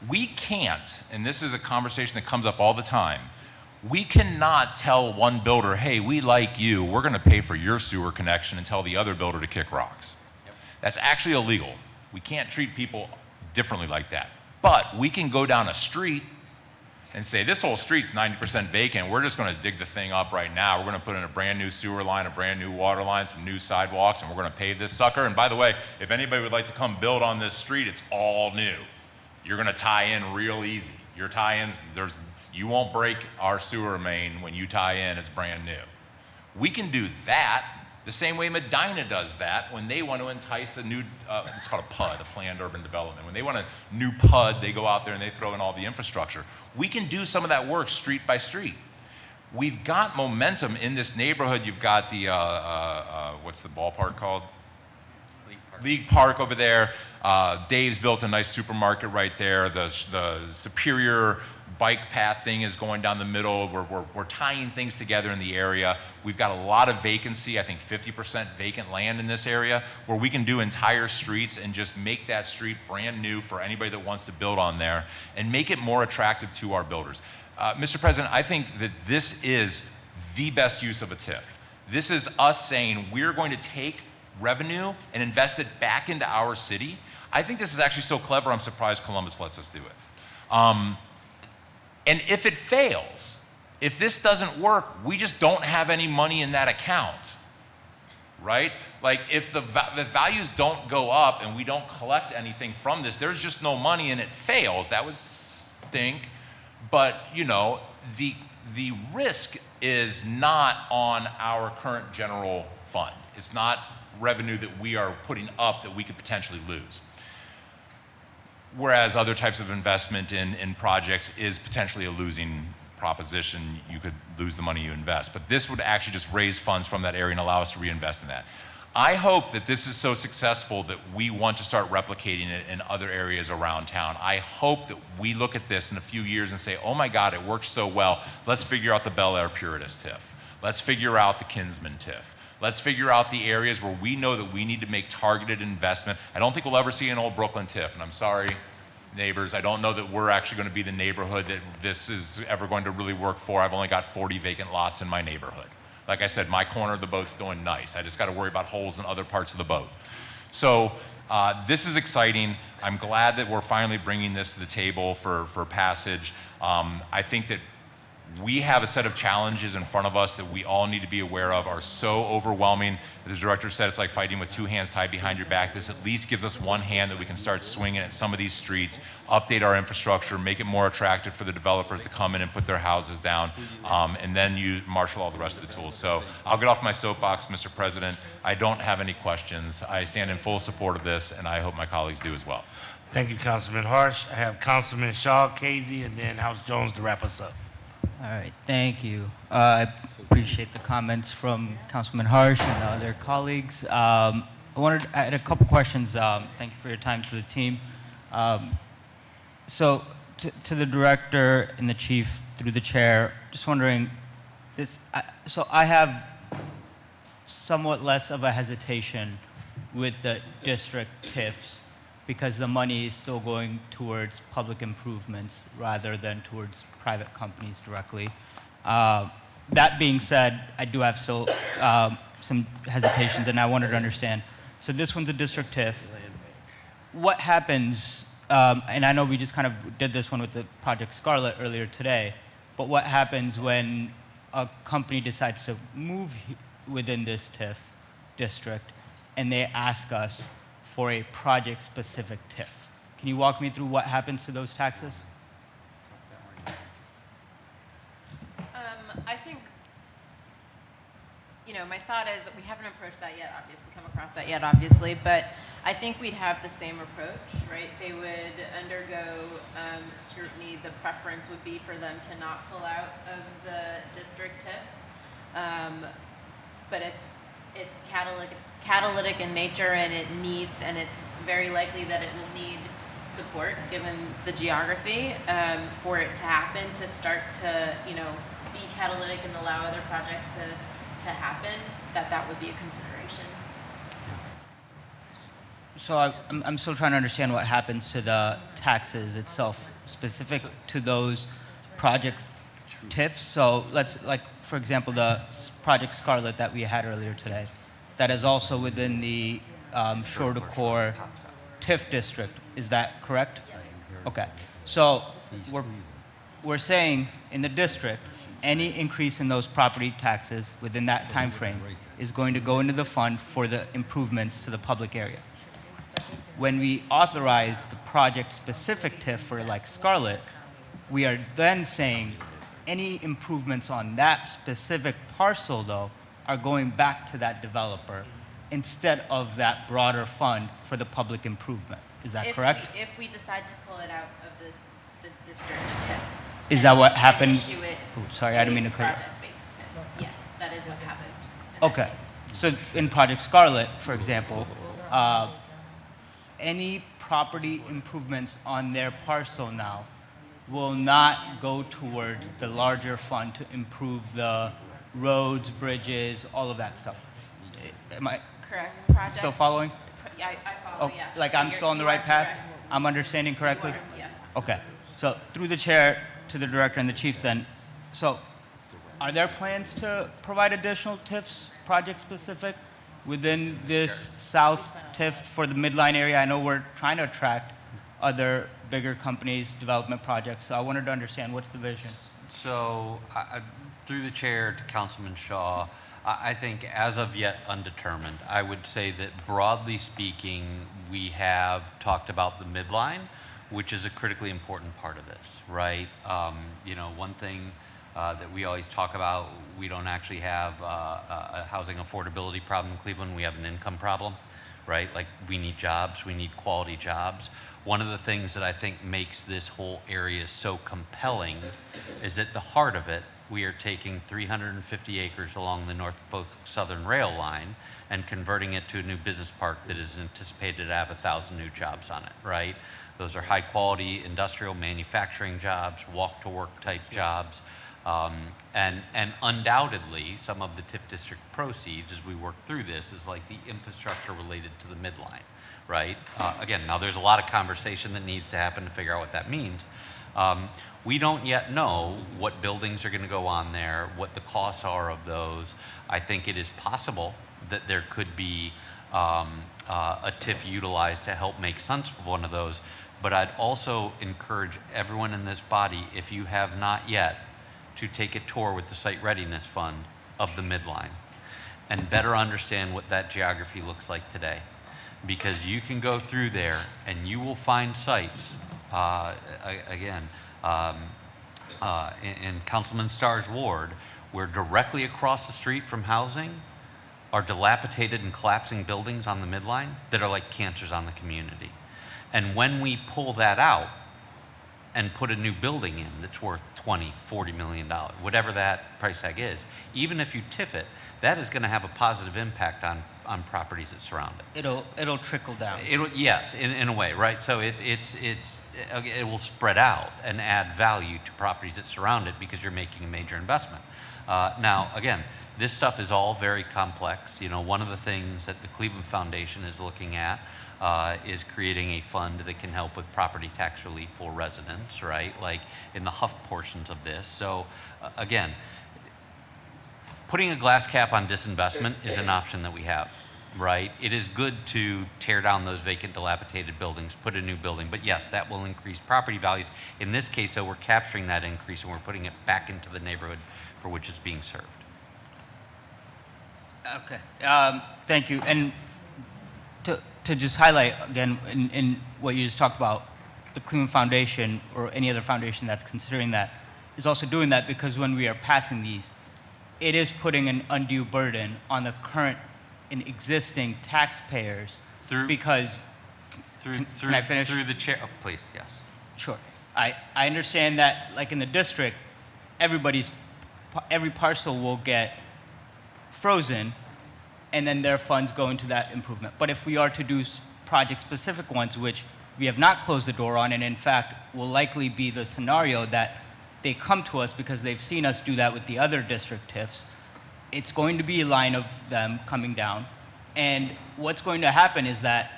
We can't, and this is a conversation that comes up all the time, we cannot tell one builder, hey, we like you, we're going to pay for your sewer connection, and tell the other builder to kick rocks. That's actually illegal. We can't treat people differently like that. But we can go down a street and say, this whole street's 90% vacant. We're just going to dig the thing up right now. We're going to put in a brand new sewer line, a brand new water line, some new sidewalks, and we're going to pave this sucker. And by the way, if anybody would like to come build on this street, it's all new. You're going to tie in real easy. Your tie-ins, you won't break our sewer main when you tie in, it's brand new. We can do that the same way Medina does that when they want to entice a new, it's called a PUD, a planned urban development. When they want a new PUD, they go out there and they throw in all the infrastructure. We can do some of that work street by street. We've got momentum in this neighborhood. You've got the, what's the ballpark called? League Park over there. Dave's built a nice supermarket right there. The Superior bike path thing is going down the middle. We're tying things together in the area. We've got a lot of vacancy, I think 50% vacant land in this area, where we can do entire streets and just make that street brand new for anybody that wants to build on there and make it more attractive to our builders. Mr. President, I think that this is the best use of a TIF. This is us saying we're going to take revenue and invest it back into our city. I think this is actually so clever, I'm surprised Columbus lets us do it. And if it fails, if this doesn't work, we just don't have any money in that account, right? Like if the values don't go up and we don't collect anything from this, there's just no money and it fails, that would stink. But you know, the risk is not on our current general fund. It's not revenue that we are putting up that we could potentially lose. Whereas other types of investment in projects is potentially a losing proposition. You could lose the money you invest. But this would actually just raise funds from that area and allow us to reinvest in that. I hope that this is so successful that we want to start replicating it in other areas around town. I hope that we look at this in a few years and say, oh my God, it works so well. Let's figure out the Bel Air Puritas TIF. Let's figure out the Kinsman TIF. Let's figure out the areas where we know that we need to make targeted investment. I don't think we'll ever see an old Brooklyn TIF, and I'm sorry, neighbors, I don't know that we're actually going to be the neighborhood that this is ever going to really work for. I've only got 40 vacant lots in my neighborhood. Like I said, my corner of the boat's doing nice. I just got to worry about holes in other parts of the boat. So this is exciting. I'm glad that we're finally bringing this to the table for passage. I think that we have a set of challenges in front of us that we all need to be aware of are so overwhelming. As the director said, it's like fighting with two hands tied behind your back. This at least gives us one hand that we can start swinging at some of these streets, update our infrastructure, make it more attractive for the developers to come in and put their houses down, and then you marshal all the rest of the tools. So I'll get off my soapbox, Mr. President. I don't have any questions. I stand in full support of this, and I hope my colleagues do as well. Thank you, Councilman Harsh. I have Councilman Shaw, Casey, and then House Jones to wrap us up. All right, thank you. I appreciate the comments from Councilman Harsh and the other colleagues. I had a couple questions. Thank you for your time to the team. So to the director and the chief through the chair, just wondering, so I have somewhat less of a hesitation with the district TIFs because the money is still going towards public improvements rather than towards private companies directly. That being said, I do have still some hesitations, and I wanted to understand. So this one's a district TIF. What happens, and I know we just kind of did this one with the Project Scarlet earlier today, but what happens when a company decides to move within this TIF district and they ask us for a project-specific TIF? Can you walk me through what happens to those taxes? I think, you know, my thought is that we haven't approached that yet, obviously, come across that yet, obviously, but I think we'd have the same approach, right? They would undergo scrutiny. The preference would be for them to not pull out of the district TIF. But if it's catalytic in nature and it's very likely that it will need support, given the geography, for it to happen, to start to, you know, be catalytic and allow other projects to happen, that would be a consideration. So I'm still trying to understand what happens to the taxes itself, specific to those project TIFs. So let's, like, for example, the Project Scarlet that we had earlier today, that is also within the Shore to Core TIF district. Is that correct? Okay, so we're saying in the district, any increase in those property taxes within that time frame is going to go into the fund for the improvements to the public areas. When we authorize the project-specific TIF for like Scarlet, we are then saying any improvements on that specific parcel, though, are going back to that developer instead of that broader fund for the public improvement. Is that correct? If we decide to pull it out of the district TIF. Is that what happened? Issue it Ooh, sorry, I didn't mean to cut you. project-based TIF. Yes, that is what happened. in that Okay, case. so in Project Scarlet, for example, any property improvements on their parcel now will not go towards the larger fund to improve the roads, bridges, all of that stuff. Am I Correct. Project. still following? Yeah, I follow, Oh, yes. like I'm You're- still on the you right are path? correct. I'm understanding correctly? You are, yes. Okay, so through the chair to the director and the chief then, so are there plans to provide additional TIFs, project-specific, within this south TIF for the midline area? I know we're trying to attract other bigger companies, development projects, so I wanted to understand what's the vision? So, through the chair to Councilman Shaw, I think as of yet undetermined, I would say that broadly speaking, we have talked about the midline, which is a critically important part of this, right? You know, one thing that we always talk about, we don't actually have a housing affordability problem in Cleveland, we have an income problem, right? Like, we need jobs, we need quality jobs. One of the things that I think makes this whole area so compelling is at the heart of it, we are taking 350 acres along the Norfolk Southern Rail line and converting it to a new business park that is anticipated to have 1,000 new jobs on it, right? Those are high quality industrial manufacturing jobs, walk to work type jobs. And undoubtedly, some of the TIF district proceeds as we work through this is like the infrastructure related to the midline, right? Again, now there's a lot of conversation that needs to happen to figure out what that means. We don't yet know what buildings are going to go on there, what the costs are of those. I think it is possible that there could be a TIF utilized to help make sense of one of those. But I'd also encourage everyone in this body, if you have not yet, to take a tour with the Site Readiness Fund of the midline and better understand what that geography looks like today. Because you can go through there and you will find sites, again, in Councilman Starr's ward, where directly across the street from housing are dilapidated and collapsing buildings on the midline that are like cancers on the community. And when we pull that out and put a new building in that's worth $20, $40 million, whatever that price tag is, even if you TIF it, that is going to have a positive impact on properties that surround it. It'll trickle down. Yes, in a way, right? So it will spread out and add value to properties that surround it because you're making a major investment. Now, again, this stuff is all very complex. You know, one of the things that the Cleveland Foundation is looking at is creating a fund that can help with property tax relief for residents, right? Like in the Huff portions of this. So again, putting a glass cap on disinvestment is an option that we have, right? It is good to tear down those vacant, dilapidated buildings, put a new building, but yes, that will increase property values. In this case, though, we're capturing that increase and we're putting it back into the neighborhood for which it's being served. Okay, thank you. And to just highlight again, in what you just talked about, the Cleveland Foundation or any other foundation that's considering that is also doing that because when we are passing these, it is putting an undue burden on the current and existing taxpayers because, can I finish? Through the chair, oh, please, yes. Sure. I understand that, like in the district, every parcel will get frozen, and then their funds go into that improvement. But if we are to do project-specific ones, which we have not closed the door on, and in fact will likely be the scenario that they come to us because they've seen us do that with the other district TIFs, it's going to be a line of them coming down. And what's going to happen is that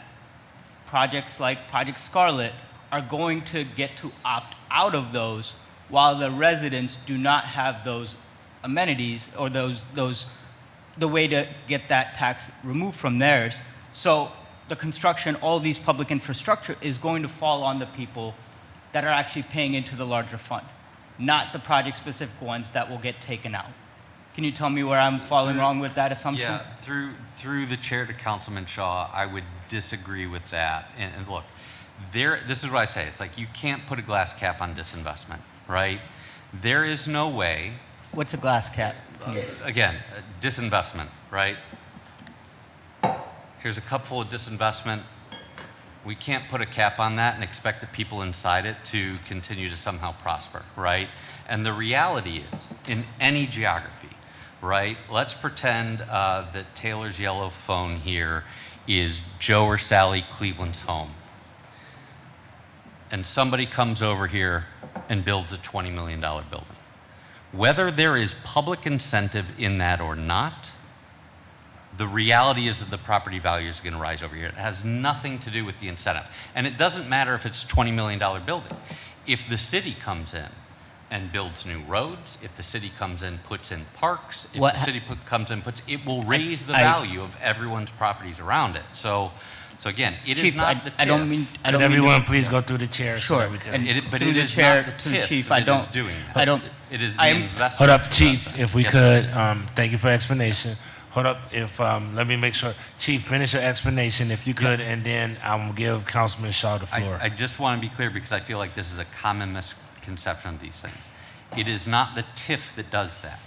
projects like Project Scarlet are going to get to opt out of those while the residents do not have those amenities or the way to get that tax removed from theirs. So the construction, all these public infrastructure is going to fall on the people that are actually paying into the larger fund, not the project-specific ones that will get taken out. Can you tell me where I'm following wrong with that assumption? Yeah, through the chair to Councilman Shaw, I would disagree with that. And look, this is what I say. It's like you can't put a glass cap on disinvestment, right? There is no way. What's a glass cap? Again, disinvestment, right? Here's a cup full of disinvestment. We can't put a cap on that and expect the people inside it to continue to somehow prosper, right? And the reality is, in any geography, right? Let's pretend that Taylor's yellow phone here is Joe or Sally Cleveland's home. And somebody comes over here and builds a $20 million building. Whether there is public incentive in that or not, the reality is that the property value is going to rise over here. It has nothing to do with the incentive. And it doesn't matter if it's a $20 million building. If the city comes in and builds new roads, if the city comes in, puts in parks, if the city comes in, it will raise the value of everyone's properties around it. So again, it is not the TIF. I don't mean everyone please go through the chair. Sure. But through it the is chair not the to the TIF chief, that is doing that. I don't. It is the investment. Hold up, Chief, if we Yes, could, sir. thank you for explanation. Hold up, let me make sure. Chief, finish your explanation if you could, and then I will give Councilman Shaw the floor. I just want to be clear because I feel like this is a common misconception of these things. It is not the TIF that does that.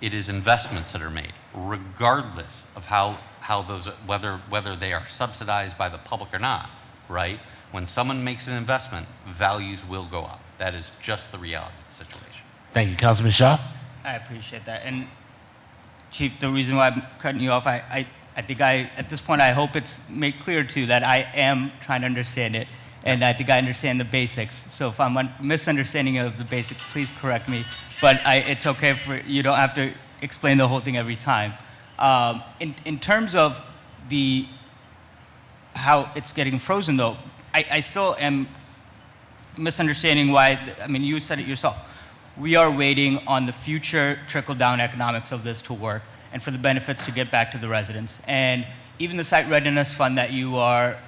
It is investments that are made, regardless of how those, whether they are subsidized by the public or not, right? When someone makes an investment, values will go up. That is just the reality of the situation. Thank you, Councilman Shaw. I appreciate that. And Chief, the reason why I'm cutting you off, I think at this point, I hope it's made clear to you that I am trying to understand it, and I think I understand the basics. So if I'm misunderstanding of the basics, please correct me. But it's okay you don't have to explain the whole thing every time. In terms of how it's getting frozen, though, I still am misunderstanding why. I mean, you said it yourself. We are waiting on the future trickle-down economics of this to work and for the benefits to get back to the residents. And even the site readiness fund that you are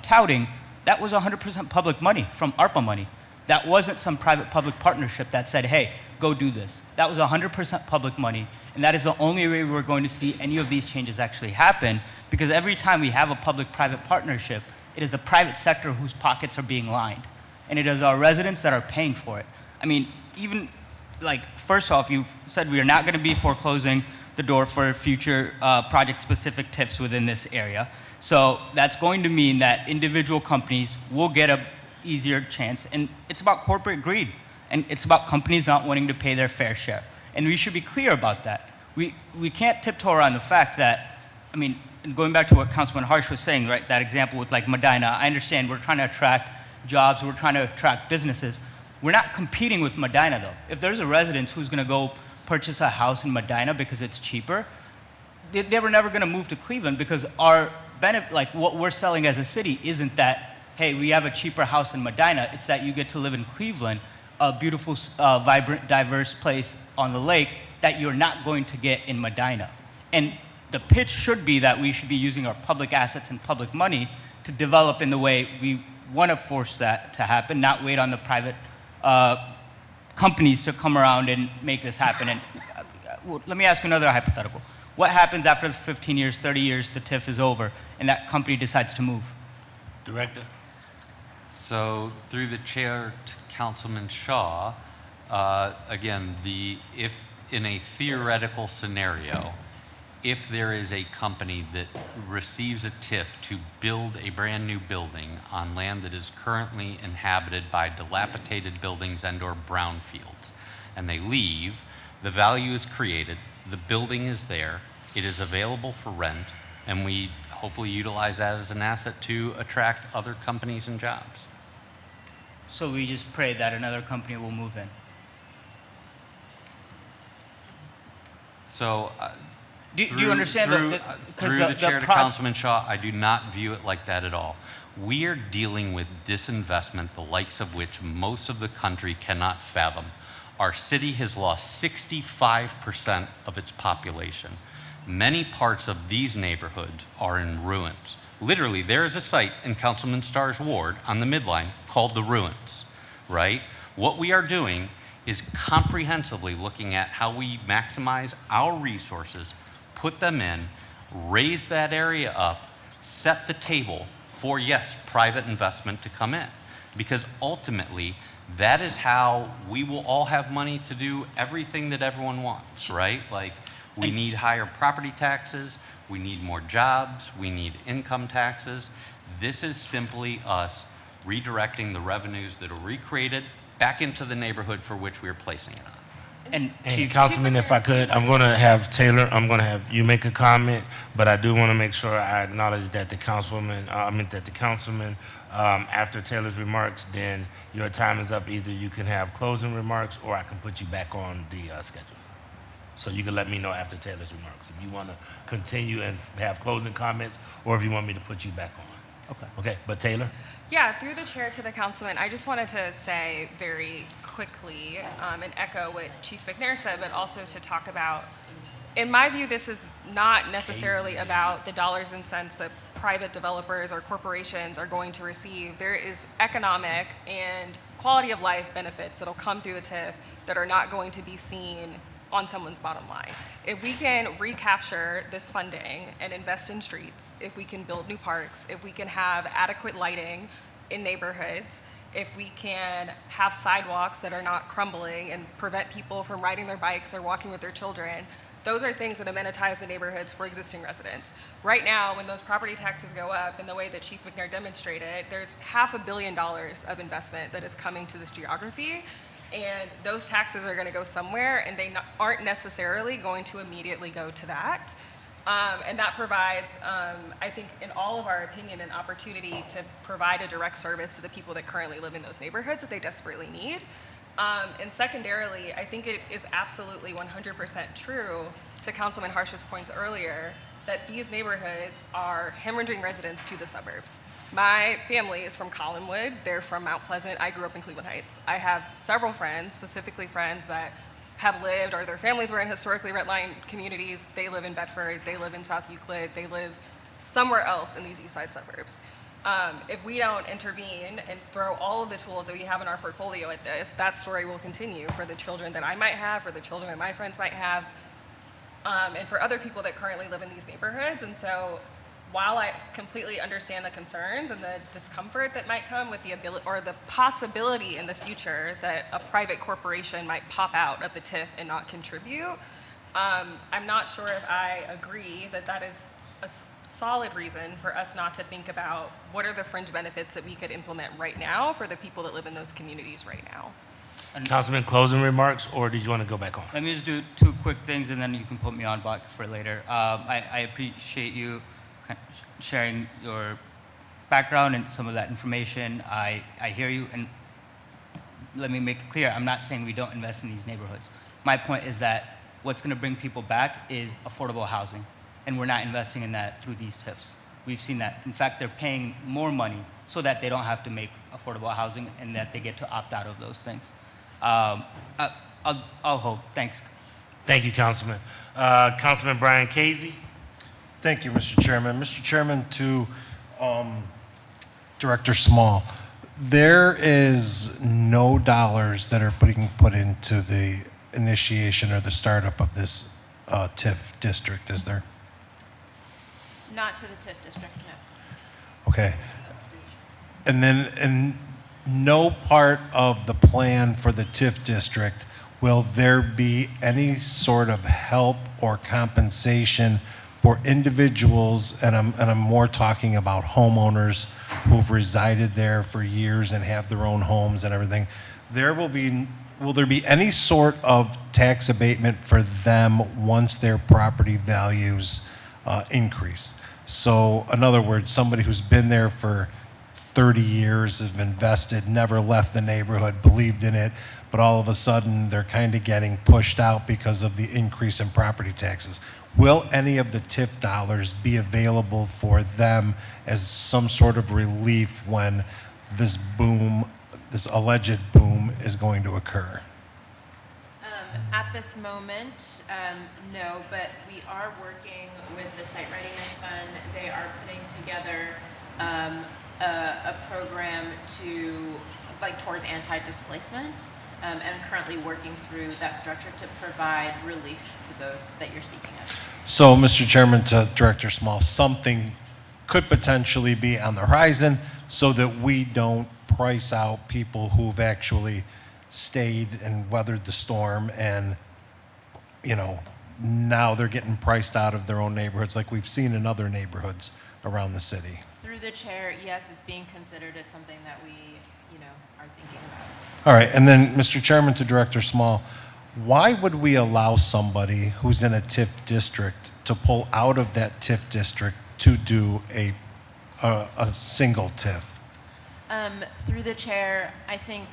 touting, that was 100% public money from ARPA money. That wasn't some private-public partnership that said, hey, go do this. That was 100% public money, and that is the only way we're going to see any of these changes actually happen, because every time we have a public-private partnership, it is the private sector whose pockets are being lined, and it is our residents that are paying for it. I mean, even, first off, you said we are not going to be foreclosing the door for future project-specific TIFs within this area. So that's going to mean that individual companies will get a easier chance, and it's about corporate greed, and it's about companies not wanting to pay their fair share. And we should be clear about that. We can't tiptoe around the fact that, I mean, going back to what Councilman Harsh was saying, right, that example with Medina, I understand we're trying to attract jobs, we're trying to attract businesses. We're not competing with Medina, though. If there's a resident who's going to go purchase a house in Medina because it's cheaper, they were never going to move to Cleveland, because our benefit, what we're selling as a city isn't that, hey, we have a cheaper house in Medina. It's that you get to live in Cleveland, a beautiful, vibrant, diverse place on the lake that you're not going to get in Medina. And the pitch should be that we should be using our public assets and public money to develop in the way we want to force that to happen, not wait on the private companies to come around and make this happen. And let me ask you another hypothetical. What happens after 15 years, 30 years, the TIF is over, and that company decides to move? Director. So through the chair to Councilman Shaw, again, if in a theoretical scenario, if there is a company that receives a TIF to build a brand new building on land that is currently inhabited by dilapidated buildings and/or brownfields, and they leave, the value is created, the building is there, it is available for rent, and we hopefully utilize that as an asset to attract other companies and jobs. So we just pray that another company will move in. So, do you understand through the chair to Councilman Shaw, I do not view it like that at all. We are dealing with disinvestment, the likes of which most of the country cannot fathom. Our city has lost 65% of its population. Many parts of these neighborhoods are in ruins. Literally, there is a site in Councilman Starr's ward on the midline called The Ruins. right? What we are doing is comprehensively looking at how we maximize our resources, put them in, raise that area up, set the table for, yes, private investment to come in. Because ultimately, that is how we will all have money to do everything that everyone wants, right? Like, we need higher property taxes, we need more jobs, we need income taxes. This is simply us redirecting the revenues that are recreated back into the neighborhood for which we are placing it on. And And Councilman, if I could, I'm going to have Taylor, I'm going to have you make a comment, but I do want to make sure I acknowledge that the councilwoman, after Taylor's remarks, then your time is up. Either you can have closing remarks or I can put you back on the schedule. So you can let me know after Taylor's remarks if you want to continue and have closing comments or if you want me to put you back on. Okay. Okay, but Taylor? Yeah, through the chair to the councilman, I just wanted to say very quickly and echo what Chief McNair said, but also to talk about, in my view, this is not necessarily about the dollars and cents that private developers or corporations are going to receive. There is economic and quality of life benefits that'll come through the TIF that are not going to be seen on someone's bottom line. If we can recapture this funding and invest in streets, if we can build new parks, if we can have adequate lighting in neighborhoods, if we can have sidewalks that are not crumbling and prevent people from riding their bikes or walking with their children, those are things that amenize the neighborhoods for existing residents. Right now, when those property taxes go up in the way that Chief McNair demonstrated, there's $500 million of investment that is coming to this geography. And those taxes are going to go somewhere, and they aren't necessarily going to immediately go to that. And that provides, I think, in all of our opinion, an opportunity to provide a direct service to the people that currently live in those neighborhoods that they desperately need. And secondarily, I think it is absolutely 100% true to Councilman Harsh's points earlier that these neighborhoods are hemorrhaging residents to the suburbs. My family is from Collinwood. They're from Mount Pleasant. I grew up in Cleveland Heights. I have several friends, specifically friends that have lived or their families were in historically redlined communities. They live in Bedford. They live in South Euclid. They live somewhere else in these east side suburbs. If we don't intervene and throw all of the tools that we have in our portfolio at this, that story will continue for the children that I might have, for the children that my friends might have, and for other people that currently live in these neighborhoods. And so while I completely understand the concerns and the discomfort that might come with the ability or the possibility in the future that a private corporation might pop out of the TIF and not contribute, I'm not sure if I agree that that is a solid reason for us not to think about what are the fringe benefits that we could implement right now for the people that live in those communities right now. Councilman, closing remarks, or did you want to go back on? Let me just do two quick things, and then you can put me on back for later. I appreciate you sharing your background and some of that information. I hear you, and let me make it clear, I'm not saying we don't invest in these neighborhoods. My point is that what's going to bring people back is affordable housing, and we're not investing in that through these TIFs. We've seen that. In fact, they're paying more money so that they don't have to make affordable housing and that they get to opt out of those things. I'll hold. Thanks. Thank you, Councilman. Councilman Brian Casey. Thank you, Mr. Chairman. Mr. Chairman, to Director Small, there is no dollars that are being put into the initiation or the startup of this TIF district, is there? Not to the TIF district, no. Okay. And then, in no part of the plan for the TIF district will there be any sort of help or compensation for individuals, and I'm more talking about homeowners who've resided there for years and have their own homes and everything. Will there be any sort of tax abatement for them once their property values increase? So, in other words, somebody who's been there for 30 years, has invested, never left the neighborhood, believed in it, but all of a sudden they're kind of getting pushed out because of the increase in property taxes. Will any of the TIF dollars be available for them as some sort of relief when this boom, this alleged boom, is going to occur? At this moment, no, but we are working with the Site Readiness Fund. They are putting together a program to like towards anti-displacement, and currently working through that structure to provide relief to those that you're speaking of. So, Mr. Chairman, to Director Small, something could potentially be on the horizon so that we don't price out people who've actually stayed and weathered the storm and, you know, now they're getting priced out of their own neighborhoods like we've seen in other neighborhoods around the city. Through the chair, yes, it's being considered. It's something that we, are thinking about. All right, and then, Mr. Chairman, to Director Small, why would we allow somebody who's in a TIF district to pull out of that TIF district to do a single TIF? Through the chair, I think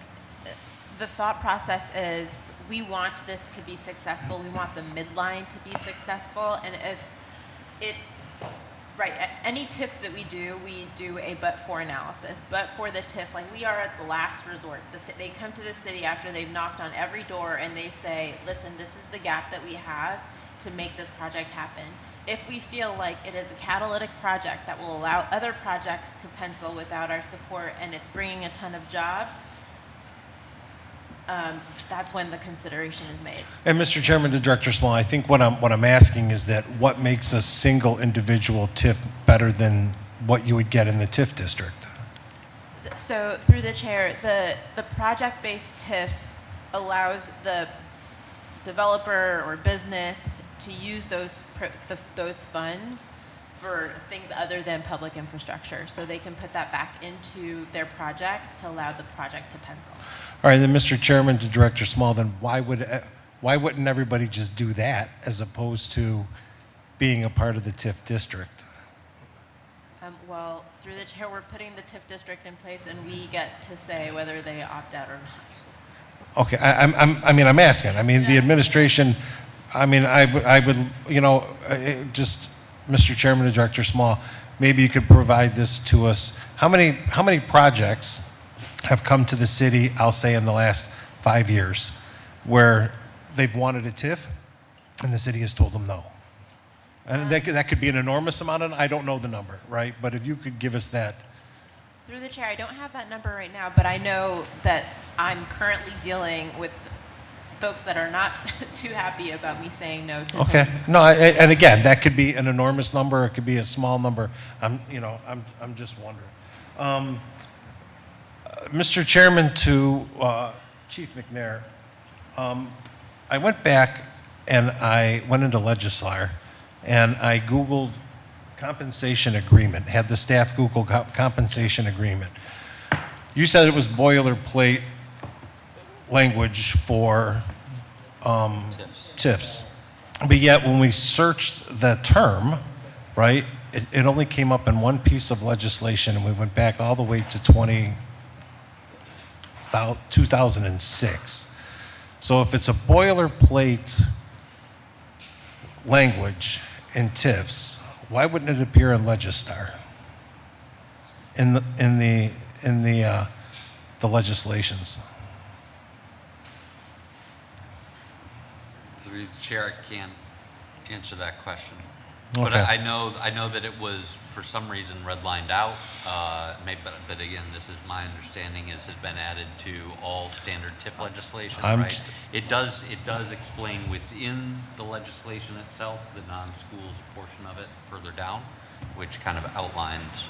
the thought process is we want this to be successful. We want the midline to be successful. And if it, right, any TIF that we do a but-for analysis. But for the TIF, like we are at the last resort. They come to the city after they've knocked on every door and they say, listen, this is the gap that we have to make this project happen. If we feel like it is a catalytic project that will allow other projects to pencil without our support and it's bringing a ton of jobs, that's when the consideration is made. And Mr. Chairman, to Director Small, I think what I'm asking is that what makes a single individual TIF better than what you would get in the TIF district? So through the chair, the project-based TIF allows the developer or business to use those funds for things other than public infrastructure. So they can put that back into their project to allow the project to pencil. All right, then, Mr. Chairman, to Director Small, then why wouldn't everybody just do that as opposed to being a part of the TIF district? Well, through the chair, we're putting the TIF district in place, and we get to say whether they opt out or not. Okay, I'm asking. I mean, the administration, I would, just, Mr. Chairman, to Director Small, maybe you could provide this to us. How many projects have come to the city, I'll say in the last 5 years, where they've wanted a TIF and the city has told them no? And that could be an enormous amount, and I don't know the number, right? But if you could give us that. Through the chair, I don't have that number right now, but I know that I'm currently dealing with folks that are not too happy about me saying no to Okay. some. No, and again, that could be an enormous number, it could be a small number. I'm just wondering. Mr. Chairman, to Chief McNair, I went back and I went into Legislature and I Googled compensation agreement, had the staff Google compensation agreement. You said it was boilerplate language for TIFs. But yet when we searched the term, right, it only came up in one piece of legislation, and we went back all the way to 2006. So if it's a boilerplate language in TIFs, why wouldn't it appear in Legistar? In the legislations? Through the chair, I can't answer that question. Okay. But I know that it was, for some reason, redlined out. But again, this is my understanding, has been added to all standard TIF legislation, right? It does explain within the legislation itself, the non-schools portion of it further down, which kind of outlines.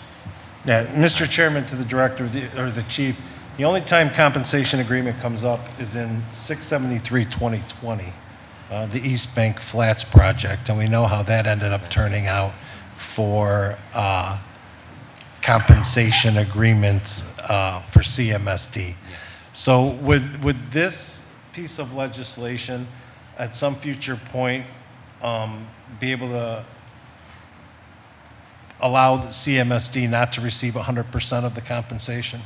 Yeah, Mr. Chairman, to the director or the chief, the only time compensation agreement comes up is in 673-2020. The East Bank Flats project, and we know how that ended up turning out for compensation agreements for CMSD. So would this piece of legislation at some future point be able to allow the CMSD not to receive 100% of the compensation?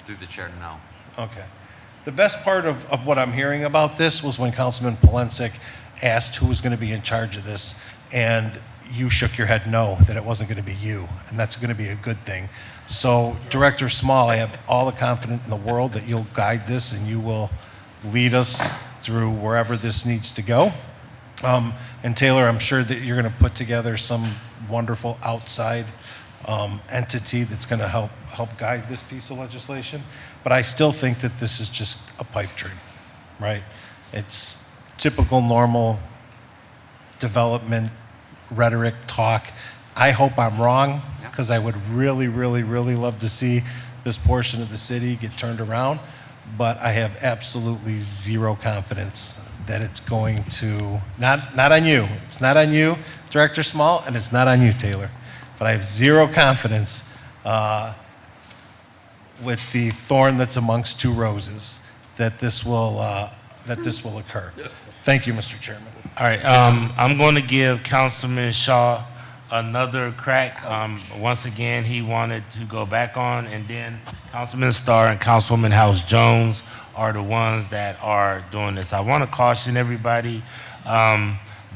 Through the chair, no. Okay. The best part of what I'm hearing about this was when Councilman Polensek asked who was going to be in charge of this, and you shook your head no, that it wasn't going to be you, and that's going to be a good thing. So, Director Small, I have all the confidence in the world that you'll guide this and you will lead us through wherever this needs to go. And Taylor, I'm sure that you're going to put together some wonderful outside entity that's going to help guide this piece of legislation. But I still think that this is just a pipe dream, right? It's typical, normal development rhetoric talk. I hope I'm wrong, because I would really, really, really love to see this portion of the city get turned around. But I have absolutely zero confidence that it's going to, not on you. It's not on you, Director Small, and it's not on you, Taylor. But I have zero confidence with the thorn that's amongst two roses that this will occur. Thank you, Mr. Chairman. All right, I'm going to give Councilman Shaw another crack. Once again, he wanted to go back on, and then Councilman Starr and Councilwoman House Jones are the ones that are doing this. I want to caution everybody,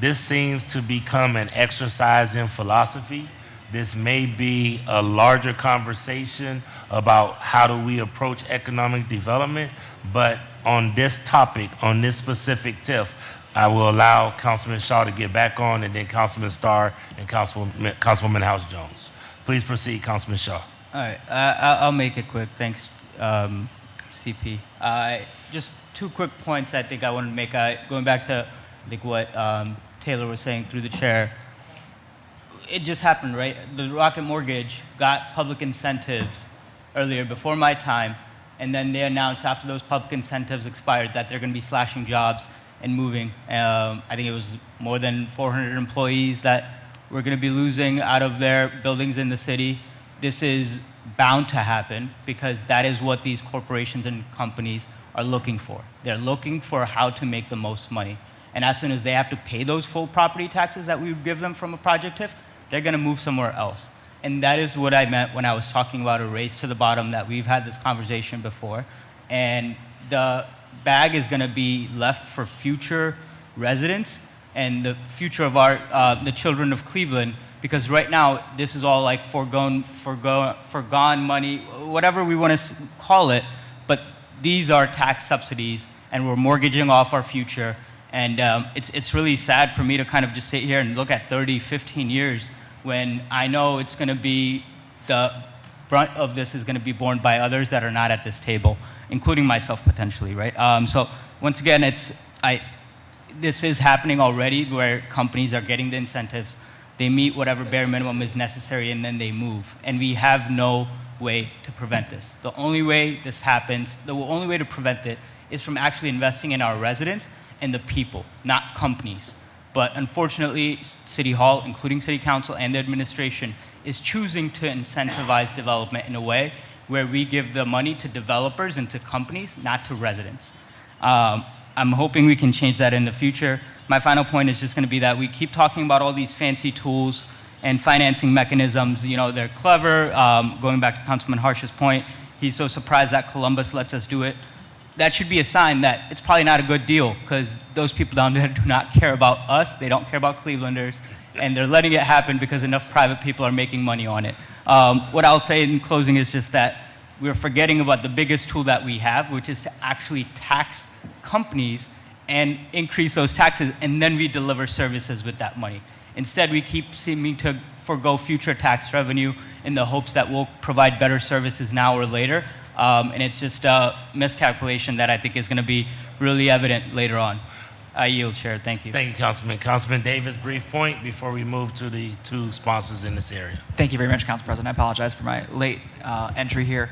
this seems to become an exercise in philosophy. This may be a larger conversation about how do we approach economic development, but on this topic, on this specific TIF, I will allow Councilman Shaw to get back on, and then Councilman Starr and Councilwoman House Jones. Please proceed, Councilman Shaw. All right, I'll make it quick. Thanks, CP. Just two quick points I think I want to make. Going back to I think what Taylor was saying through the chair. It just happened, right? The Rocket Mortgage got public incentives earlier before my time, and then they announced after those public incentives expired that they're going to be slashing jobs and moving. I think it was more than 400 employees that we're going to be losing out of their buildings in the city. This is bound to happen because that is what these corporations and companies are looking for. They're looking for how to make the most money. And as soon as they have to pay those full property taxes that we would give them from a project TIF, they're going to move somewhere else. And that is what I meant when I was talking about a race to the bottom, that we've had this conversation before. And the bag is going to be left for future residents and the future of the children of Cleveland, because right now this is all like foregone money, whatever we want to call it, but these are tax subsidies and we're mortgaging off our future. And it's really sad for me to kind of just sit here and look at 30, 15 years when I know it's going to be, the brunt of this is going to be borne by others that are not at this table, including myself potentially, right? So once again, this is happening already where companies are getting the incentives, they meet whatever bare minimum is necessary, and then they move. And we have no way to prevent this. The only way this happens, the only way to prevent it is from actually investing in our residents and the people, not companies. But unfortunately, City Hall, including City Council and the administration, is choosing to incentivize development in a way where we give the money to developers and to companies, not to residents. I'm hoping we can change that in the future. My final point is just going to be that we keep talking about all these fancy tools and financing mechanisms. You know, they're clever. Going back to Councilman Harsh's point, he's so surprised that Columbus lets us do it. That should be a sign that it's probably not a good deal, because those people down there do not care about us. They don't care about Clevelanders, and they're letting it happen because enough private people are making money on it. What I'll say in closing is just that we're forgetting about the biggest tool that we have, which is to actually tax companies and increase those taxes, and then we deliver services with that money. Instead, we keep seeming to forego future tax revenue in the hopes that we'll provide better services now or later. And it's just a miscalculation that I think is going to be really evident later on. I yield, Chair. Thank you. Thank you, Councilman. Councilman Davis, brief point before we move to the two sponsors in this area. Thank you very much, Council President. I apologize for my late entry here.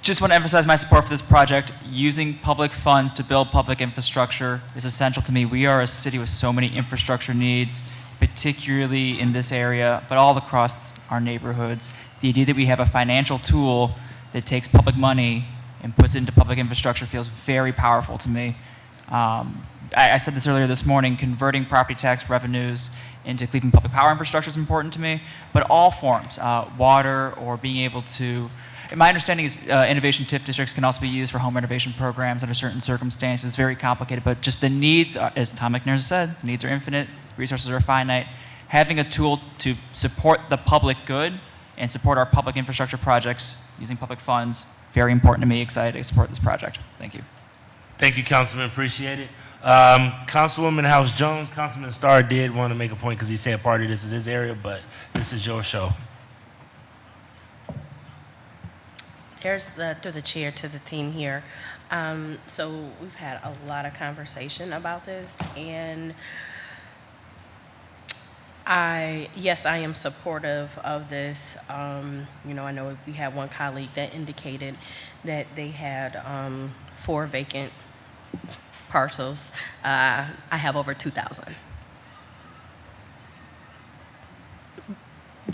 Just want to emphasize my support for this project. Using public funds to build public infrastructure is essential to me. We are a city with so many infrastructure needs, particularly in this area, but all across our neighborhoods. The idea that we have a financial tool that takes public money and puts it into public infrastructure feels very powerful to me. I said this earlier this morning, converting property tax revenues into Cleveland public power infrastructure is important to me, but all forms, water or being able to, my understanding is innovation TIF districts can also be used for home renovation programs under certain circumstances. It's very complicated, but just the needs, as Tom McNair said, the needs are infinite, resources are finite. Having a tool to support the public good and support our public infrastructure projects using public funds, very important to me, excited to support this project. Thank you. Thank you, Councilman. Appreciate it. Councilwoman House Jones, Councilman Starr did want to make a point because he said part of this is his area, but this is your show. Through the chair to the team here. So we've had a lot of conversation about this, and yes, I am supportive of this. You know, I know we had one colleague that indicated that they had 4 vacant parcels. I have over 2,000.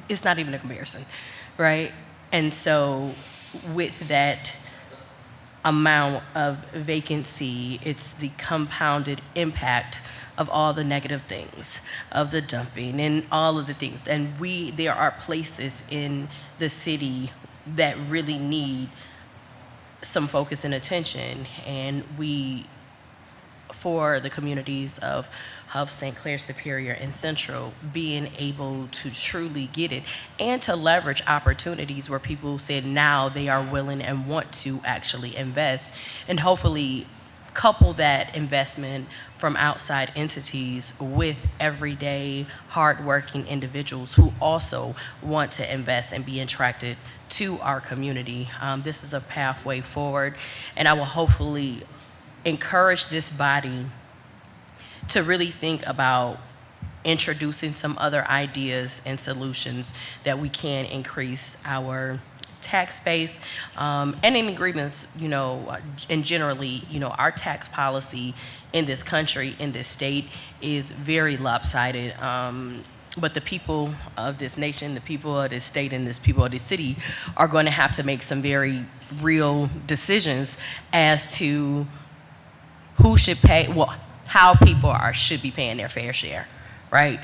It's not even a comparison, right? And so with that amount of vacancy, it's the compounded impact of all the negative things, of the dumping and all of the things. And there are places in the city that really need some focus and attention. And for the communities of Huff, St. Clair, Superior, and Central, being able to truly get it and to leverage opportunities where people said now they are willing and want to actually invest, and hopefully couple that investment from outside entities with everyday hardworking individuals who also want to invest and be attracted to our community. This is a pathway forward, and I will hopefully encourage this body to really think about introducing some other ideas and solutions that we can increase our tax base, and in agreements, you know, and generally, you know, our tax policy in this country, in this state, is very lopsided. But the people of this nation, the people of this state, and the people of this city are going to have to make some very real decisions as to who should pay, well, how people should be paying their fair share, right?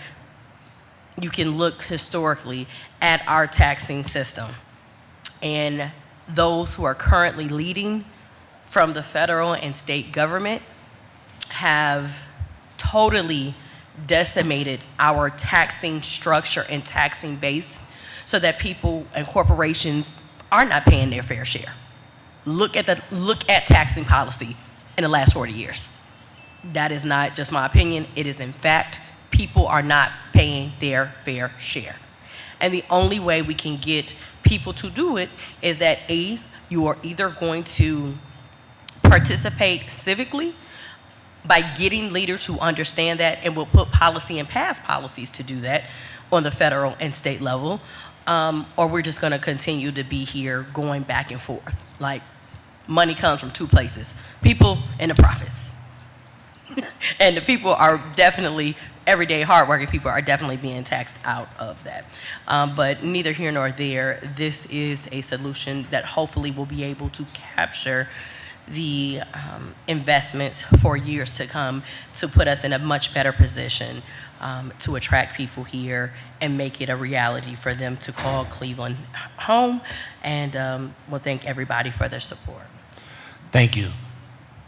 You can look historically at our taxing system, and those who are currently leading from the federal and state government have totally decimated our taxing structure and taxing base so that people and corporations are not paying their fair share. Look at taxing policy in the last 40 years. That is not just my opinion. It is in fact, people are not paying their fair share. And the only way we can get people to do it is that you are either going to participate civically by getting leaders who understand that and will put policy and pass policies to do that on the federal and state level, or we're just going to continue to be here going back and forth. Like, money comes from 2 places, people and the profits. And the people are definitely, everyday hardworking people are definitely being taxed out of that. But neither here nor there, this is a solution that hopefully will be able to capture the investments for years to come to put us in a much better position to attract people here and make it a reality for them to call Cleveland home. And we'll thank everybody for their support. Thank you.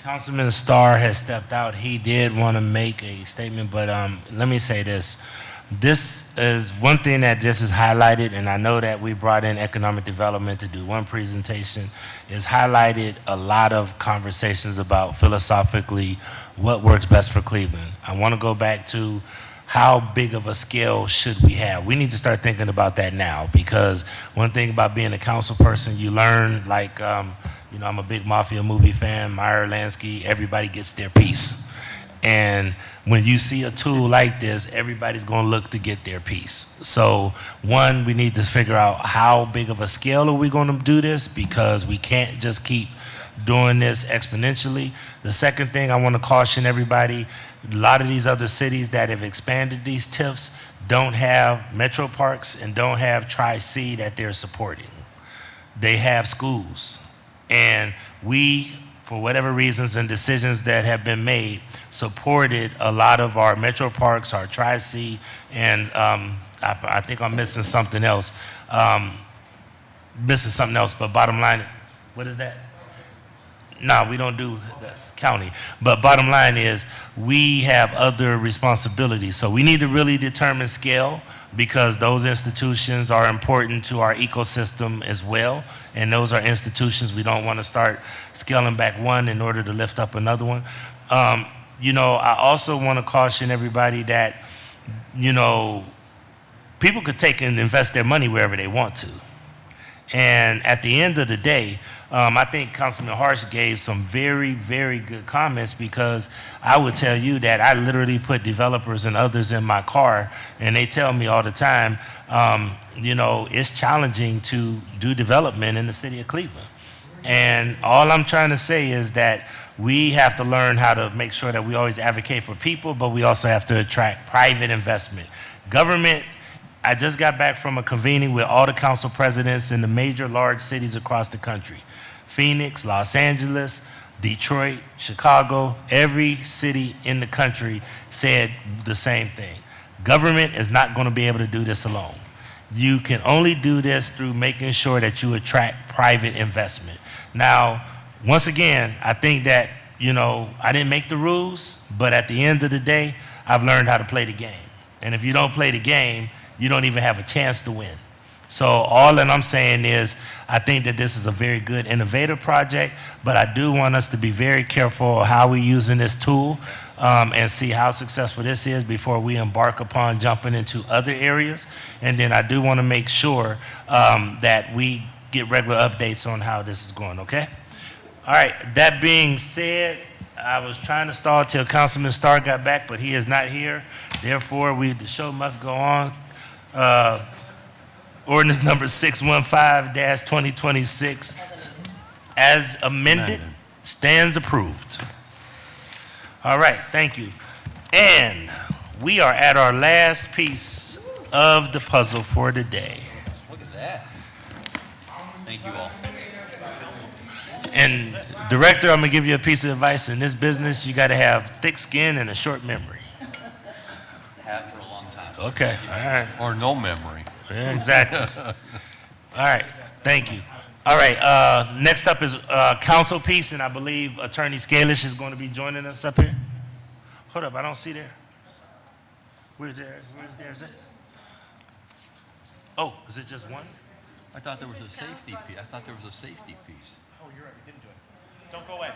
Councilman Starr has stepped out. He did want to make a statement, but let me say this. This is one thing that this is highlighted, and I know that we brought in economic development to do one presentation, is highlighted a lot of conversations about philosophically what works best for Cleveland. I want to go back to how big of a scale should we have? We need to start thinking about that now, because one thing about being a council person, you learn, like, you know, I'm a big Mafia movie fan, Meyer Lansky, everybody gets their piece. And when you see a tool like this, everybody's going to look to get their piece. So one, we need to figure out how big of a scale are we going to do this, because we can't just keep doing this exponentially. The second thing I want to caution everybody, a lot of these other cities that have expanded these TIFs don't have metro parks and don't have Tri-C that they're supporting. They have schools. And we, for whatever reasons and decisions that have been made, supported a lot of our metro parks, our Tri-C, and I think I'm missing something else. But bottom line is, what is that? No, we don't do this county. But bottom line is, we have other responsibilities. So we need to really determine scale, because those institutions are important to our ecosystem as well. And those are institutions we don't want to start scaling back one in order to lift up another one. You know, I also want to caution everybody that, you know, people could take and invest their money wherever they want to. And at the end of the day, I think Councilman Harsh gave some very, very good comments, because I would tell you that I literally put developers and others in my car, and they tell me all the time, you know, it's challenging to do development in the city of Cleveland. And all I'm trying to say is that we have to learn how to make sure that we always advocate for people, but we also have to attract private investment. Government, I just got back from a convening with all the council presidents in the major large cities across the country. Phoenix, Los Angeles, Detroit, Chicago, every city in the country said the same thing. Government is not going to be able to do this alone. You can only do this through making sure that you attract private investment. Now, once again, I think that, you know, I didn't make the rules, but at the end of the day, I've learned how to play the game. And if you don't play the game, you don't even have a chance to win. So all that I'm saying is, I think that this is a very good, innovative project, but I do want us to be very careful of how we're using this tool, and see how successful this is before we embark upon jumping into other areas. And then I do want to make sure that we get regular updates on how this is going, okay? All right, that being said, I was trying to stall till Councilman Starr got back, but he is not here. Therefore, the show must go on. Ordinance number 615-2026, as amended, stands approved. All right, thank you. And we are at our last piece of the puzzle for the day. Look at that. Thank you all. And Director, I'm gonna give you a piece of advice. In this business, you gotta have thick skin and a short memory. Had for a long time. Okay, all right. Or no memory. Yeah, exactly. All right, thank you. All right, next up is council piece, and I believe Attorney Scalish is going to be joining us up here. Hold up, I don't see there. Where's there is it? Oh, is it just one? I thought there was a safety piece. I thought there was a safety piece. Oh, you're right, we didn't do it. Don't go away. Go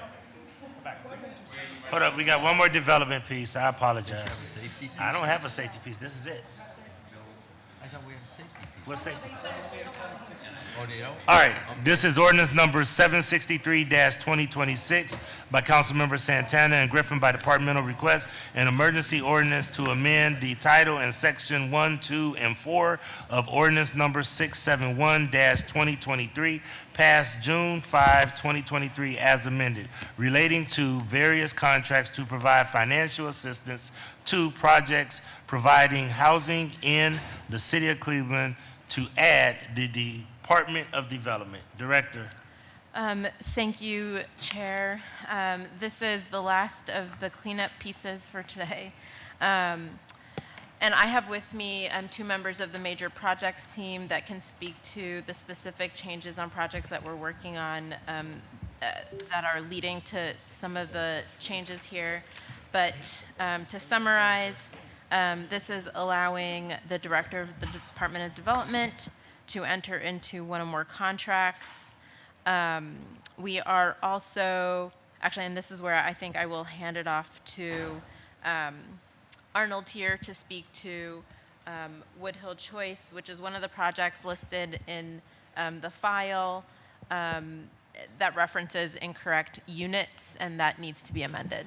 back. Hold up, we got one more development piece. I apologize. I don't have a safety piece. This is it. I thought we had a safety piece. What safety? Oh, they don't? All right, this is ordinance number 763-2026 by Councilmember Santana and Griffin by departmental request, an emergency ordinance to amend the title and section 1, 2, and 4 of ordinance number 671-2023, passed June 5, 2023, as amended, relating to various contracts to provide financial assistance to projects providing housing in the city of Cleveland to add the Department of Development. Director. Thank you, Chair. This is the last of the cleanup pieces for today. And I have with me two members of the major projects team that can speak to the specific changes on projects that we're working on that are leading to some of the changes here. But to summarize, this is allowing the Director of the Department of Development to enter into one or more contracts. We are also, actually, and this is where I think I will hand it off to Arnold here to speak to Woodhill Choice, which is one of the projects listed in the file that references incorrect units, and that needs to be amended.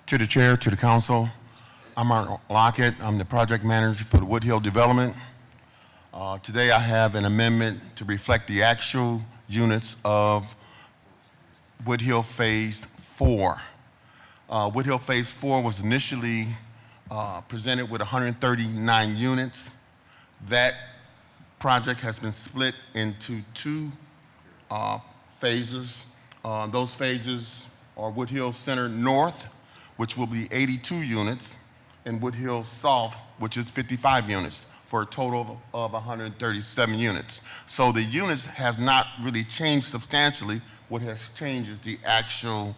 To the chair, to the council, I'm Art Lockett. I'm the project manager for the Woodhill Development. Today I have an amendment to reflect the actual units of Woodhill Phase 4. Woodhill Phase 4 was initially presented with 139 units. That project has been split into two phases. Those phases are Woodhill Center North, which will be 82 units, and Woodhill South, which is 55 units, for a total of 137 units. So the units have not really changed substantially. What has changed is the actual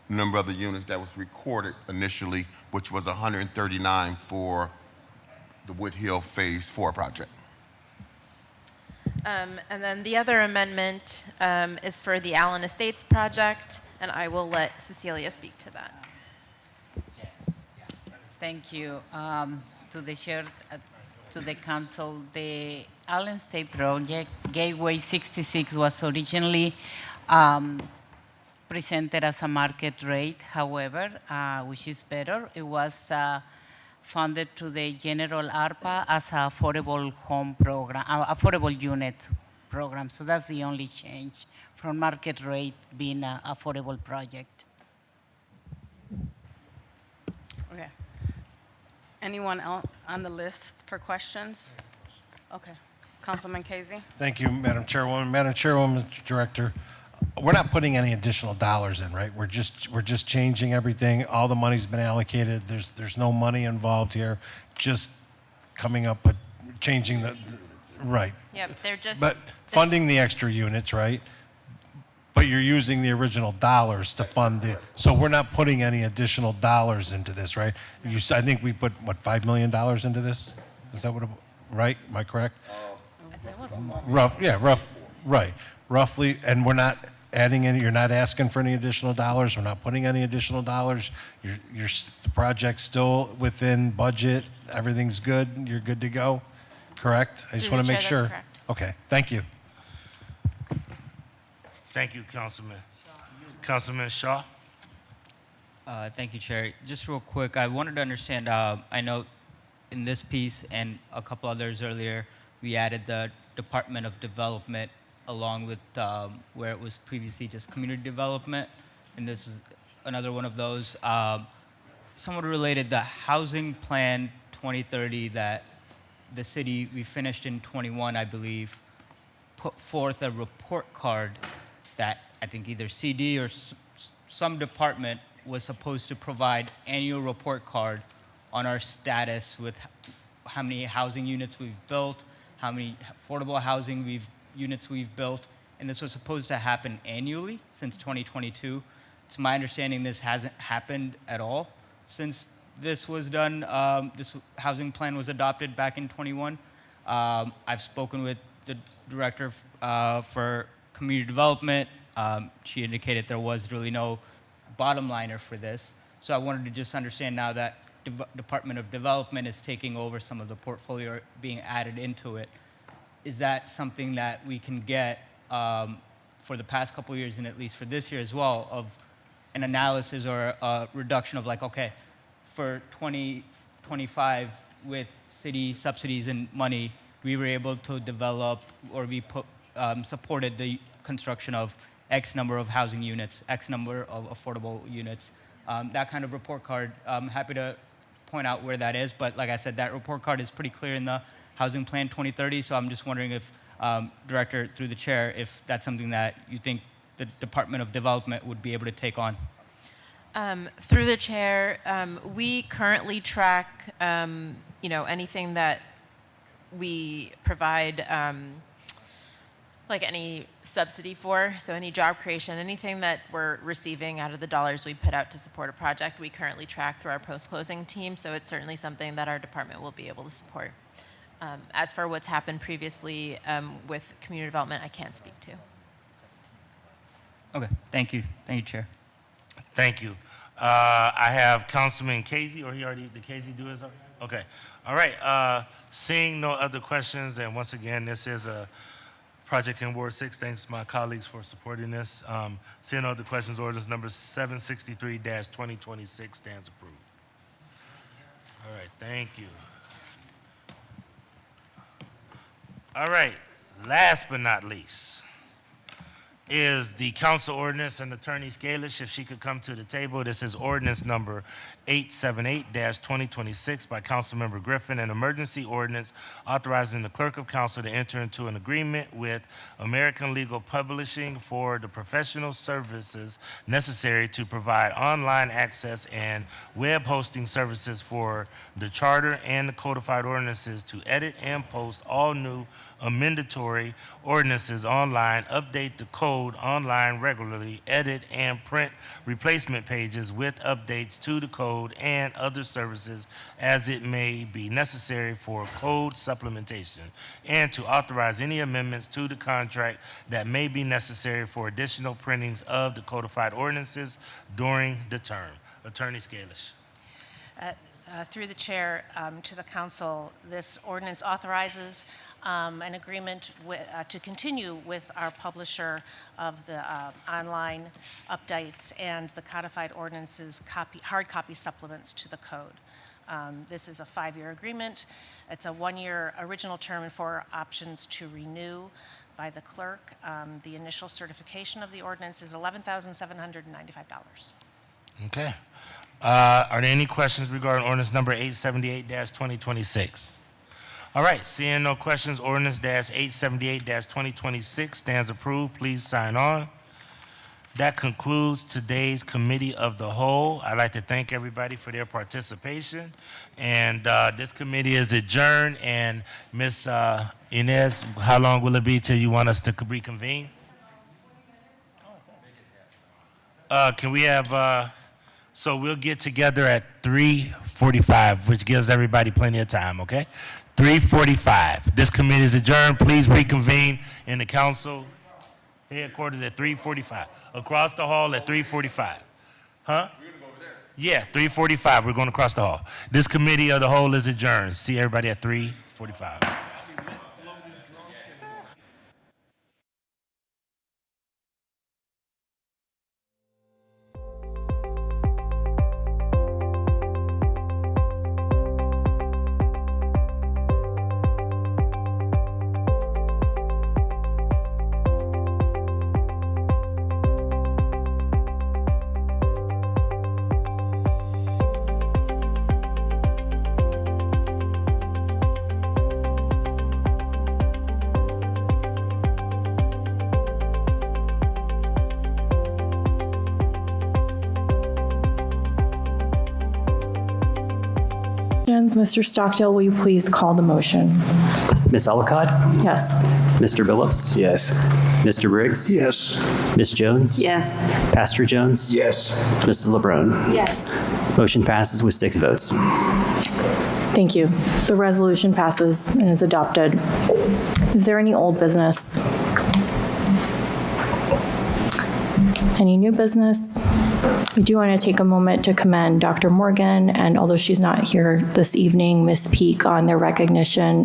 number of the units that was recorded initially, which was 139 for the Woodhill Phase 4 project. And then the other amendment is for the Allen Estates project, and I will let Cecilia speak to that. Thank you. To the chair, to the council. The Allen State project, Gateway 66, was originally presented as a market rate. However, which is better, it was funded to the general ARPA as a affordable home program, affordable unit program. So that's the only change from market rate being an affordable project. Okay. Anyone else on the list for questions? Okay. Councilman Casey? Thank you, Madam Chairwoman. Madam Chairwoman, Mr. Director, we're not putting any additional dollars in, right? We're just changing everything. All the money's been allocated. There's no money involved here. Just coming up with changing the right. Yep, they're just. But funding the extra units, right? But you're using the original dollars to fund the, so we're not putting any additional dollars into this, right? I think we put, what, $5 million into this? Is that what, right? Am I correct? Right. Roughly, and we're not adding any, you're not asking for any additional dollars, we're not putting any additional dollars. The project's still within budget, everything's good, you're good to go, correct? I just Through want the to make chair, sure. that's correct. Okay, thank you. Thank you, Councilman. Councilman Shaw? Thank you, Chair. Just real quick, I wanted to understand, I know in this piece and a couple others earlier, we added the Department of Development along with where it was previously just community development, and this is another one of those. Somewhat related, the Housing Plan 2030 that the city, we finished in 21, I believe, put forth a report card that I think either CD or some department was supposed to provide annual report card on our status with how many housing units we've built, how many affordable housing units we've built, and this was supposed to happen annually since 2022. It's my understanding this hasn't happened at all since this was done. This housing plan was adopted back in 21. I've spoken with the director for community development. She indicated there was really no bottom liner for this. So I wanted to just understand now that Department of Development is taking over some of the portfolio being added into it. Is that something that we can get for the past couple of years and at least for this year as well of an analysis or a reduction of like, okay, for 2025 with city subsidies and money, we were able to develop or we supported the construction of X number of housing units, X number of affordable units. That kind of report card, I'm happy to point out where that is, but like I said, that report card is pretty clear in the Housing Plan 2030, so I'm just wondering if, Director, through the chair, if that's something that you think the Department of Development would be able to take on. Through the chair, we currently track, anything that we provide, like any subsidy for, so any job creation, anything that we're receiving out of the dollars we put out to support a project, we currently track through our post-closing team, so it's certainly something that our department will be able to support. As for what's happened previously with community development, I can't speak to. Okay, thank you. Thank you, Chair. Thank you. I have Councilman Casey, or did Casey do his? Okay. All right. Seeing no other questions, and once again, this is a project in Ward 6. Thanks to my colleagues for supporting this. Seeing no other questions, ordinance number 763-2026 stands approved. All right. Thank you. All right. Last but not least is the council ordinance, and Attorney Scalish, if she could come to the table. This is ordinance number 878-2026 by Councilmember Griffin, an emergency ordinance authorizing the clerk of council to enter into an agreement with American Legal Publishing for the professional services necessary to provide online access and web hosting services for the charter and the codified ordinances to edit and post all new amendatory ordinances online, update the code online regularly, edit and print replacement pages with updates to the code and other services as it may be necessary for code supplementation, and to authorize any amendments to the contract that may be necessary for additional printings of the codified ordinances during the term. Attorney Scalish. Through the chair to the council, this ordinance authorizes an agreement to continue with our publisher of the online updates and the codified ordinances hard copy supplements to the code. This is a 5-year agreement. It's a 1-year original term and 4 options to renew by the clerk. The initial certification of the ordinance is $11,795. Okay. Are there any questions regarding ordinance number 878-2026? All right, seeing no questions, ordinance -878-2026 stands approved. Please sign on. That concludes today's Committee of the Whole. I'd like to thank everybody for their participation. And this committee is adjourned. And Ms. Inez, how long will it be till you want us to reconvene? Can we have, so we'll get together at 3:45, which gives everybody plenty of time, okay? 3:45. This committee is adjourned. Please reconvene in the council headquarters at 3:45. Across the hall at 3:45. Huh? We're gonna go over there. Yeah, 3:45. We're going across the hall. This committee of the whole is adjourned. See everybody at 3:45. Mr. Stockdale, will you please call the motion? Ms. Ellicott? Yes. Mr. Billups? Yes. Mr. Briggs? Yes. Ms. Jones? Yes. Pastor Jones? Yes. Mrs. LeBrun? Yes. Motion passes with 6 votes. Thank you. The resolution passes and is adopted. Is there any old business? Any new business? We do want to take a moment to commend Dr. Morgan, and although she's not here this evening, Ms. Peak on their recognition